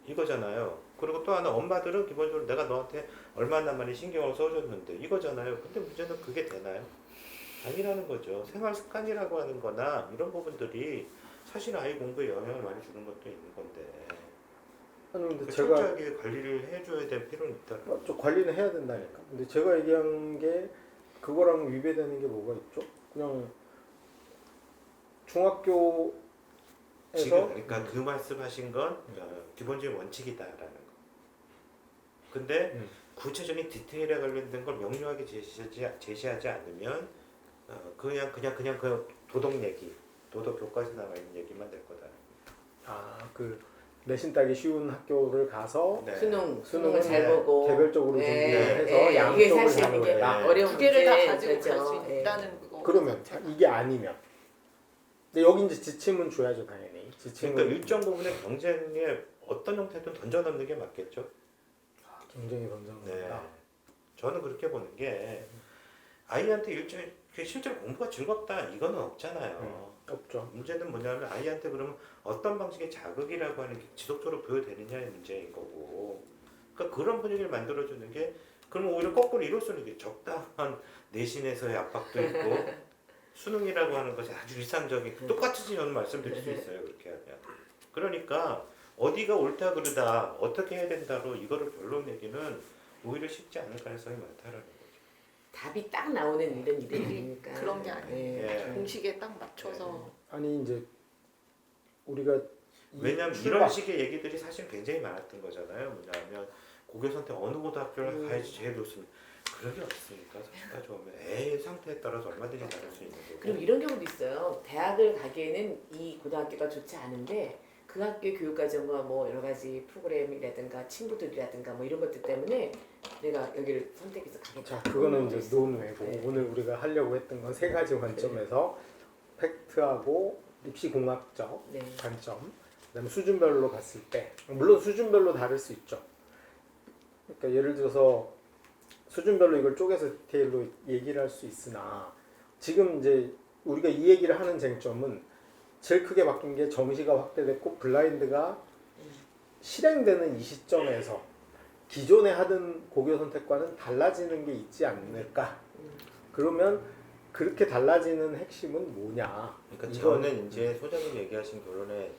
Speaker 3: 이거잖아요. 그리고 또 하나 엄마들은 기본적으로 내가 너한테 얼마나 많이 신경을 써줬는데 이거잖아요. 근데 문제는 그게 되나요? 아니라는 거죠. 생활 습관이라고 하는 거나 이런 부분들이 사실 아이 공부에 영향을 많이 주는 것도 있는 건데
Speaker 2: 아니 근데
Speaker 3: 그
Speaker 2: 제가
Speaker 3: 철저하게 관리를 해줘야 될 필요는 있다는 거죠.
Speaker 2: 좀 관리는 해야 된다니까. 근데 제가 얘기한 게 그거랑 위배되는 게 뭐가 있죠? 그냥 중학교에서
Speaker 3: 지금 그러니까 그 말씀하신 건 기본적인 원칙이다라는 거. 근데 구체적인 디테일에 관련된 걸 명료하게 제시하지 않으면 그냥 그 도덕 얘기, 도덕 교과서에 나와 있는 얘기만 될 거다.
Speaker 2: 그 내신 따기 쉬운 학교를 가서
Speaker 3: 네.
Speaker 6: 수능을 잘 보고
Speaker 2: 개별적으로
Speaker 6: 네,
Speaker 2: 준비해서
Speaker 6: 네,
Speaker 2: 양쪽을
Speaker 6: 이게 사실
Speaker 2: 하는
Speaker 6: 이게
Speaker 2: 거다.
Speaker 6: 어려운
Speaker 5: 두 개를 다
Speaker 6: 문제,
Speaker 5: 가지고 갈
Speaker 6: 그렇죠.
Speaker 5: 수 있다는 그거.
Speaker 2: 그러면 이게 아니면 근데 여기 이제 지침은 줘야죠 당연히. 지침은
Speaker 3: 그러니까 일정 부분의 경쟁에 어떤 형태든 던져넣는 게 맞겠죠.
Speaker 2: 경쟁이 던져놓는다.
Speaker 3: 네. 저는 그렇게 보는 게 아이한테 실제로 공부가 즐겁다 이거는 없잖아요.
Speaker 2: 없죠.
Speaker 3: 문제는 뭐냐면 아이한테 그러면 어떤 방식의 자극이라고 하는 게 지속적으로 부여되느냐의 문제인 거고 그러니까 그런 분위기를 만들어주는 게 그러면 오히려 거꾸로 이럴 수는 있게 적당한 내신에서의 압박도 있고 수능이라고 하는 것이 아주 일상적인 똑같이 저는 말씀드릴 수 있어요. 그렇게 하면 그러니까 어디가 옳다 그르다 어떻게 해야 된다로 이거를 결론 내기는 오히려 쉽지 않을 가능성이 많다라는 거죠.
Speaker 6: 답이 딱 나오는 이런 일이 아니니까
Speaker 5: 그런 게 아니에요.
Speaker 3: 예.
Speaker 5: 공식에 딱 맞춰서
Speaker 2: 아니 이제 우리가
Speaker 3: 왜냐하면 이런 식의 얘기들이 사실 굉장히 많았던 거잖아요. 뭐냐면 고교 선택 어느 고등학교를 가야지 제일 좋습니다. 그런 게 없으니까 사실까지 오면 애의 상태에 따라서 얼마든지 다를 수 있는 거고.
Speaker 6: 그럼 이런 경우도 있어요. 대학을 가기에는 이 고등학교가 좋지 않은데 그 학교의 교육과정과 뭐 여러 가지 프로그램이라든가 친구들이라든가 뭐 이런 것들 때문에 내가 여기를 선택해서 가겠다.
Speaker 2: 자 그거는 이제 논외고
Speaker 6: 네.
Speaker 2: 오늘 우리가 하려고 했던 건 세 가지 관점에서 팩트하고 입시공학적
Speaker 6: 네.
Speaker 2: 관점 그다음에 수준별로 봤을 때 물론 수준별로 다를 수 있죠. 그러니까 예를 들어서 수준별로 이걸 쪼개서 디테일로 얘기를 할 수 있으나 지금 이제 우리가 이 얘기를 하는 쟁점은 제일 크게 바뀐 게 정시가 확대됐고 블라인드가 실행되는 이 시점에서 기존에 하던 고교 선택과는 달라지는 게 있지 않을까? 그러면 그렇게 달라지는 핵심은 뭐냐?
Speaker 3: 그러니까
Speaker 2: 이건-
Speaker 3: 저는 이제 소장님 얘기하신 결론에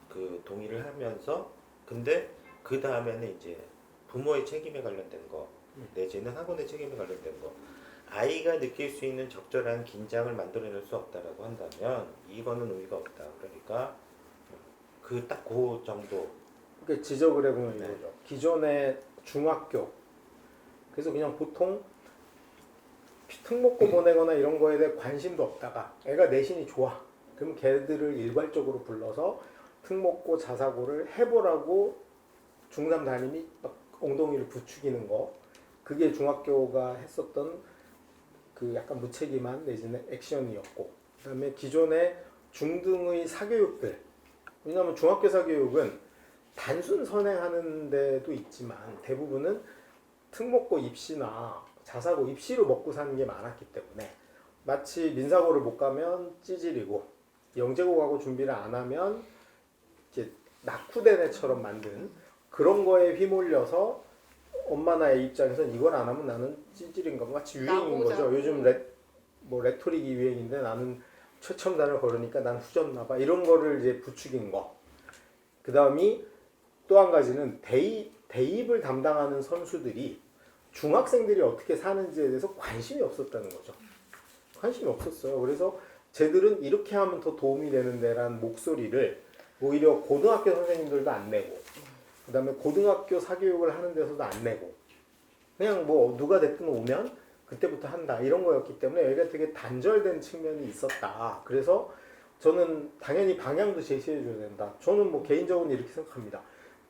Speaker 3: 그 동의를 하면서 근데 그 다음에는 이제 부모의 책임에 관련된 거 내지는 학원의 책임에 관련된 거 아이가 느낄 수 있는 적절한 긴장을 만들어낼 수 없다라고 한다면 이거는 의미가 없다. 그러니까 그 딱 그 정도.
Speaker 2: 그러니까 지적을 해보면
Speaker 3: 네.
Speaker 2: 이거죠. 기존의 중학교 그래서 그냥 보통 특목고 보내거나 이런 거에 대해 관심도 없다가 애가 내신이 좋아. 그럼 걔들을 일괄적으로 불러서 특목고 자사고를 해보라고 중3 담임이 막 엉덩이를 부추기는 거. 그게 중학교가 했었던 그 약간 무책임한 내지는 액션이었고 그다음에 기존의 중등의 사교육들 왜냐하면 중학교 사교육은 단순 선행하는 데도 있지만 대부분은 특목고 입시나 자사고 입시로 먹고 사는 게 많았기 때문에 마치 민사고를 못 가면 찌질이고 영재고 가고 준비를 안 하면 이제 낙후된 애처럼 만든 그런 거에 휘몰려서 엄마나 애 입장에서는 이걸 안 하면 나는 찌질인가 마치 유행인 거죠.
Speaker 5: 나보자고.
Speaker 2: 요즘 레토릭이 유행인데 나는 최첨단을 걸으니까 난 후졌나 봐. 이런 거를 이제 부추긴 거. 그 다음이 또 한 가지는 대입을 담당하는 선수들이 중학생들이 어떻게 사는지에 대해서 관심이 없었다는 거죠. 관심이 없었어요. 그래서 쟤들은 이렇게 하면 더 도움이 되는데라는 목소리를 오히려 고등학교 선생님들도 안 내고 그 다음에 고등학교 사교육을 하는 데서도 안 내고 그냥 뭐 누가 됐든 오면 그때부터 한다 이런 거였기 때문에 여기가 되게 단절된 측면이 있었다. 그래서 저는 당연히 방향도 제시해 줘야 된다. 저는 뭐 개인적으로는 이렇게 생각합니다.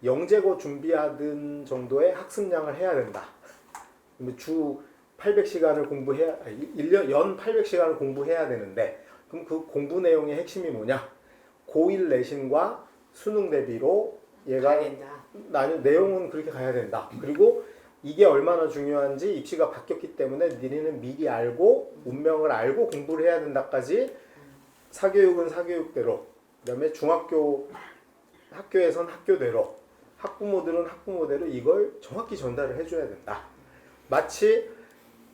Speaker 2: 영재고 준비하던 정도의 학습량을 해야 된다. 주 800시간을 공부해야 1년 연 800시간을 공부해야 되는데 그럼 그 공부 내용의 핵심이 뭐냐? 고1 내신과 수능 대비로 얘가
Speaker 6: 가야 된다.
Speaker 2: 나는 내용은 그렇게 가야 된다. 그리고 이게 얼마나 중요한지 입시가 바뀌었기 때문에 니네는 미리 알고 운명을 알고 공부를 해야 된다까지 사교육은 사교육대로 그다음에 중학교 학교에선 학교대로 학부모들은 학부모대로 이걸 정확히 전달을 해줘야 된다. 마치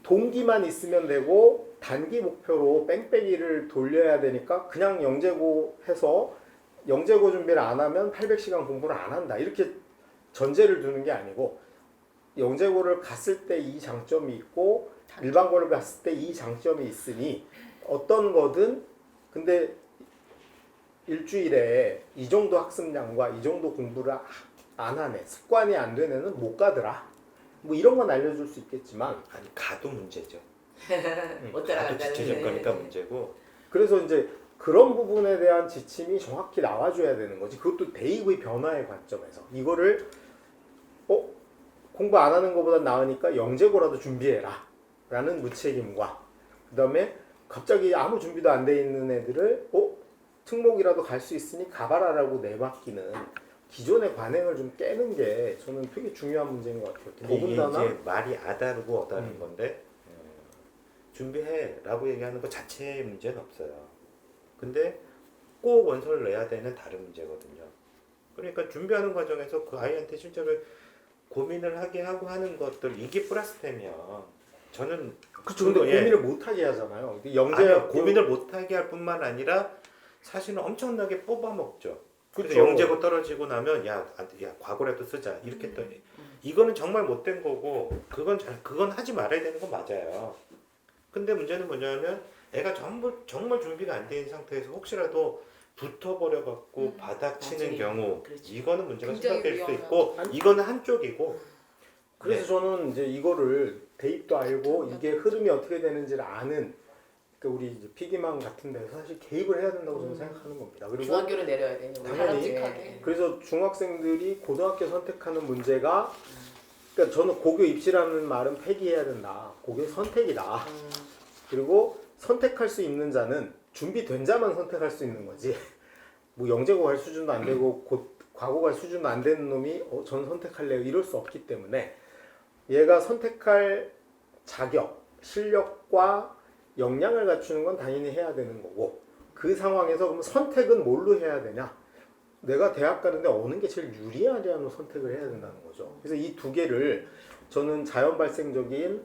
Speaker 2: 동기만 있으면 되고 단기 목표로 뺑뺑이를 돌려야 되니까 그냥 영재고 해서 영재고 준비를 안 하면 800시간 공부를 안 한다. 이렇게 전제를 두는 게 아니고 영재고를 갔을 때 이 장점이 있고 일반고를 갔을 때 이 장점이 있으니 어떤 거든 근데 일주일에 이 정도 학습량과 이 정도 공부를 안 하네. 습관이 안 된 애는 못 가더라. 뭐 이런 건 알려줄 수 있겠지만
Speaker 3: 아니 가도 문제죠.
Speaker 6: 못
Speaker 3: 가도
Speaker 6: 따라간다는
Speaker 3: 지체 조건이니까 문제고.
Speaker 2: 그래서 이제 그런 부분에 대한 지침이 정확히 나와줘야 되는 거지. 그것도 대입의 변화의 관점에서 이거를 공부 안 하는 것보다 나으니까 영재고라도 준비해라 라는 무책임과 그 다음에 갑자기 아무 준비도 안 돼 있는 애들을 특목이라도 갈 수 있으니 가봐라라고 내맡기는 기존의 관행을 좀 깨는 게 저는 되게 중요한 문제인 것 같아요.
Speaker 3: 이게
Speaker 2: 더군다나
Speaker 3: 이제 말이 아다르고 어다른 건데 준비해라고 얘기하는 것 자체의 문제는 없어요. 근데 꼭 원서를 내야 되는 다른 문제거든요. 그러니까 준비하는 과정에서 그 아이한테 실제로 고민을 하게 하고 하는 것들 이게 플러스되면 저는
Speaker 2: 그쵸. 근데
Speaker 3: 예.
Speaker 2: 고민을 못하게 하잖아요. 영재
Speaker 3: 아니요, 고민을 못하게 할 뿐만 아니라 사실은 엄청나게 뽑아먹죠. 그래서
Speaker 2: 그쵸.
Speaker 3: 영재고 떨어지고 나면 야 과거라도 쓰자 이렇게 또 이거는 정말 못된 거고 그건 하지 말아야 되는 건 맞아요. 근데 문제는 뭐냐면 애가 정말 준비가 안 된 상태에서 혹시라도 붙어버려 갖고 바닥치는
Speaker 6: 맞아요.
Speaker 3: 경우
Speaker 6: 그렇죠.
Speaker 3: 이거는 문제가
Speaker 5: 굉장히
Speaker 3: 심각할 수
Speaker 5: 위험하죠.
Speaker 3: 있고 이거는 한쪽이고
Speaker 2: 그래서
Speaker 3: 네.
Speaker 2: 저는 이제 이거를 대입도 알고 이게 흐름이 어떻게 되는지를 아는 그러니까 우리 이제 피기망 같은 데서 사실 개입을 해야 된다고 저는 생각하는 겁니다. 그리고
Speaker 6: 중학교를 내려야 되는 거예요.
Speaker 2: 당연히.
Speaker 5: 바람직하게.
Speaker 2: 그래서 중학생들이 고등학교 선택하는 문제가 그러니까 저는 고교 입시라는 말은 폐기해야 된다. 고교 선택이다. 그리고 선택할 수 있는 자는 준비된 자만 선택할 수 있는 거지. 뭐 영재고 갈 수준도 안 되고 과거 갈 수준도 안 되는 놈이 전 선택할래요 이럴 수 없기 때문에 얘가 선택할 자격, 실력과 역량을 갖추는 건 당연히 해야 되는 거고 그 상황에서 그럼 선택은 뭘로 해야 되냐? 내가 대학 가는데 어느 게 제일 유리하냐는 선택을 해야 된다는 거죠. 그래서 이 두 개를 저는 자연 발생적인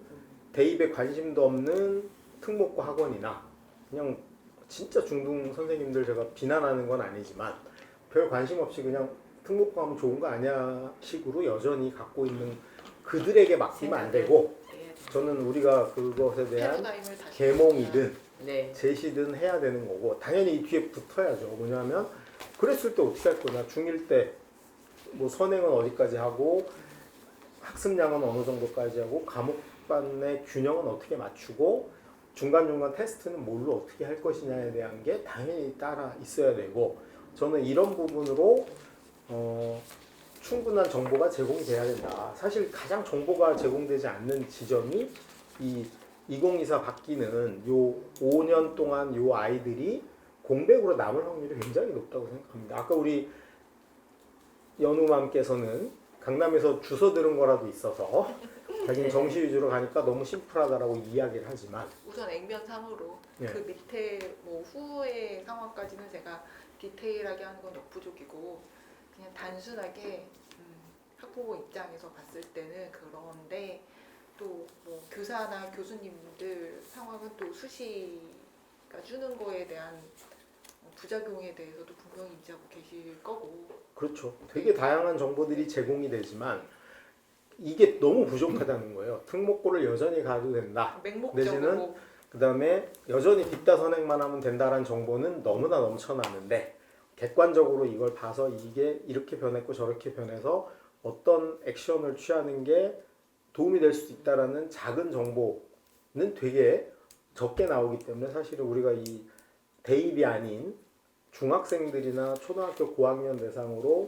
Speaker 2: 대입에 관심도 없는 특목고 학원이나 그냥 진짜 중등 선생님들 제가 비난하는 건 아니지만 별 관심 없이 그냥 특목고 하면 좋은 거 아니야 식으로 여전히 갖고 있는 그들에게 맡기면 안 되고 저는 우리가 그것에 대한
Speaker 5: 패러다임을 다시
Speaker 2: 계몽이든
Speaker 6: 네.
Speaker 2: 제시든 해야 되는 거고 당연히 이 뒤에 붙어야죠. 뭐냐면 그랬을 때 어떻게 할 거냐. 중1 때 뭐 선행은 어디까지 하고 학습량은 어느 정도까지 하고 과목반의 균형은 어떻게 맞추고 중간중간 테스트는 뭘로 어떻게 할 것이냐에 대한 게 당연히 따라 있어야 되고 저는 이런 부분으로 충분한 정보가 제공이 돼야 된다. 사실 가장 정보가 제공되지 않는 지점이 이 2024 바뀌는 요 5년 동안 요 아이들이 공백으로 남을 확률이 굉장히 높다고 생각합니다. 아까 우리 연우맘께서는 강남에서 주워 들은 거라도 있어서 자기는 정시 위주로 가니까 너무 심플하다라고 이야기를 하지만
Speaker 5: 우선 액면상으로
Speaker 2: 네.
Speaker 5: 그 밑에 뭐 후의 상황까지는 제가 디테일하게 하는 건 역부족이고 그냥 단순하게 학부모 입장에서 봤을 때는 그런데 또 뭐 교사나 교수님들 상황은 또 수시가 주는 거에 대한 부작용에 대해서도 분명히 인지하고 계실 거고
Speaker 2: 그렇죠. 되게 다양한 정보들이 제공이 되지만 이게 너무 부족하다는 거예요. 특목고를 여전히 가도 된다.
Speaker 5: 맹목적으로
Speaker 2: 그 다음에 여전히 빗다 선행만 하면 된다라는 정보는 너무나 넘쳐나는데 객관적으로 이걸 봐서 이게 이렇게 변했고 저렇게 변해서 어떤 액션을 취하는 게 도움이 될 수 있다라는 작은 정보는 되게 적게 나오기 때문에 사실은 우리가 이 대입이 아닌 중학생들이나 초등학교 고학년 대상으로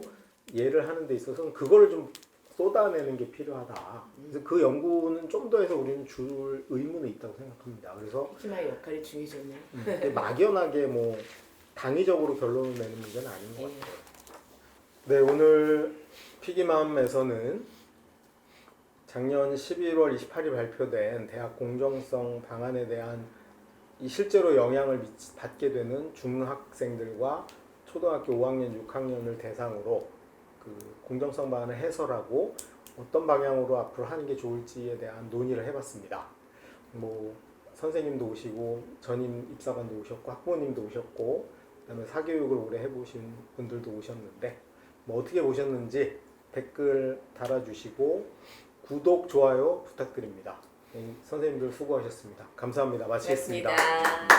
Speaker 2: 예를 하는 데 있어서는 그거를 좀 쏟아내는 게 필요하다. 그래서 그 연구는 좀 더 해서 우리는 줄 의무는 있다고 생각합니다. 그래서
Speaker 6: 희망의 역할이 중요해졌네요.
Speaker 2: 막연하게 뭐 당위적으로 결론을 내는 문제는 아닌 것 같아요. 네, 오늘 피기맘에서는 작년 11월 28일 발표된 대학 공정성 방안에 대한 이 실제로 영향을 받게 되는 중학생들과 초등학교 5학년, 6학년을 대상으로 그 공정성 방안을 해설하고 어떤 방향으로 앞으로 하는 게 좋을지에 대한 논의를 해봤습니다. 뭐 선생님도 오시고 전임 입사관도 오셨고 학부모님도 오셨고 그다음에 사교육을 오래 해보신 분들도 오셨는데 뭐 어떻게 보셨는지 댓글 달아주시고 구독, 좋아요 부탁드립니다. 선생님들 수고하셨습니다. 감사합니다. 마치겠습니다.
Speaker 6: 고맙습니다.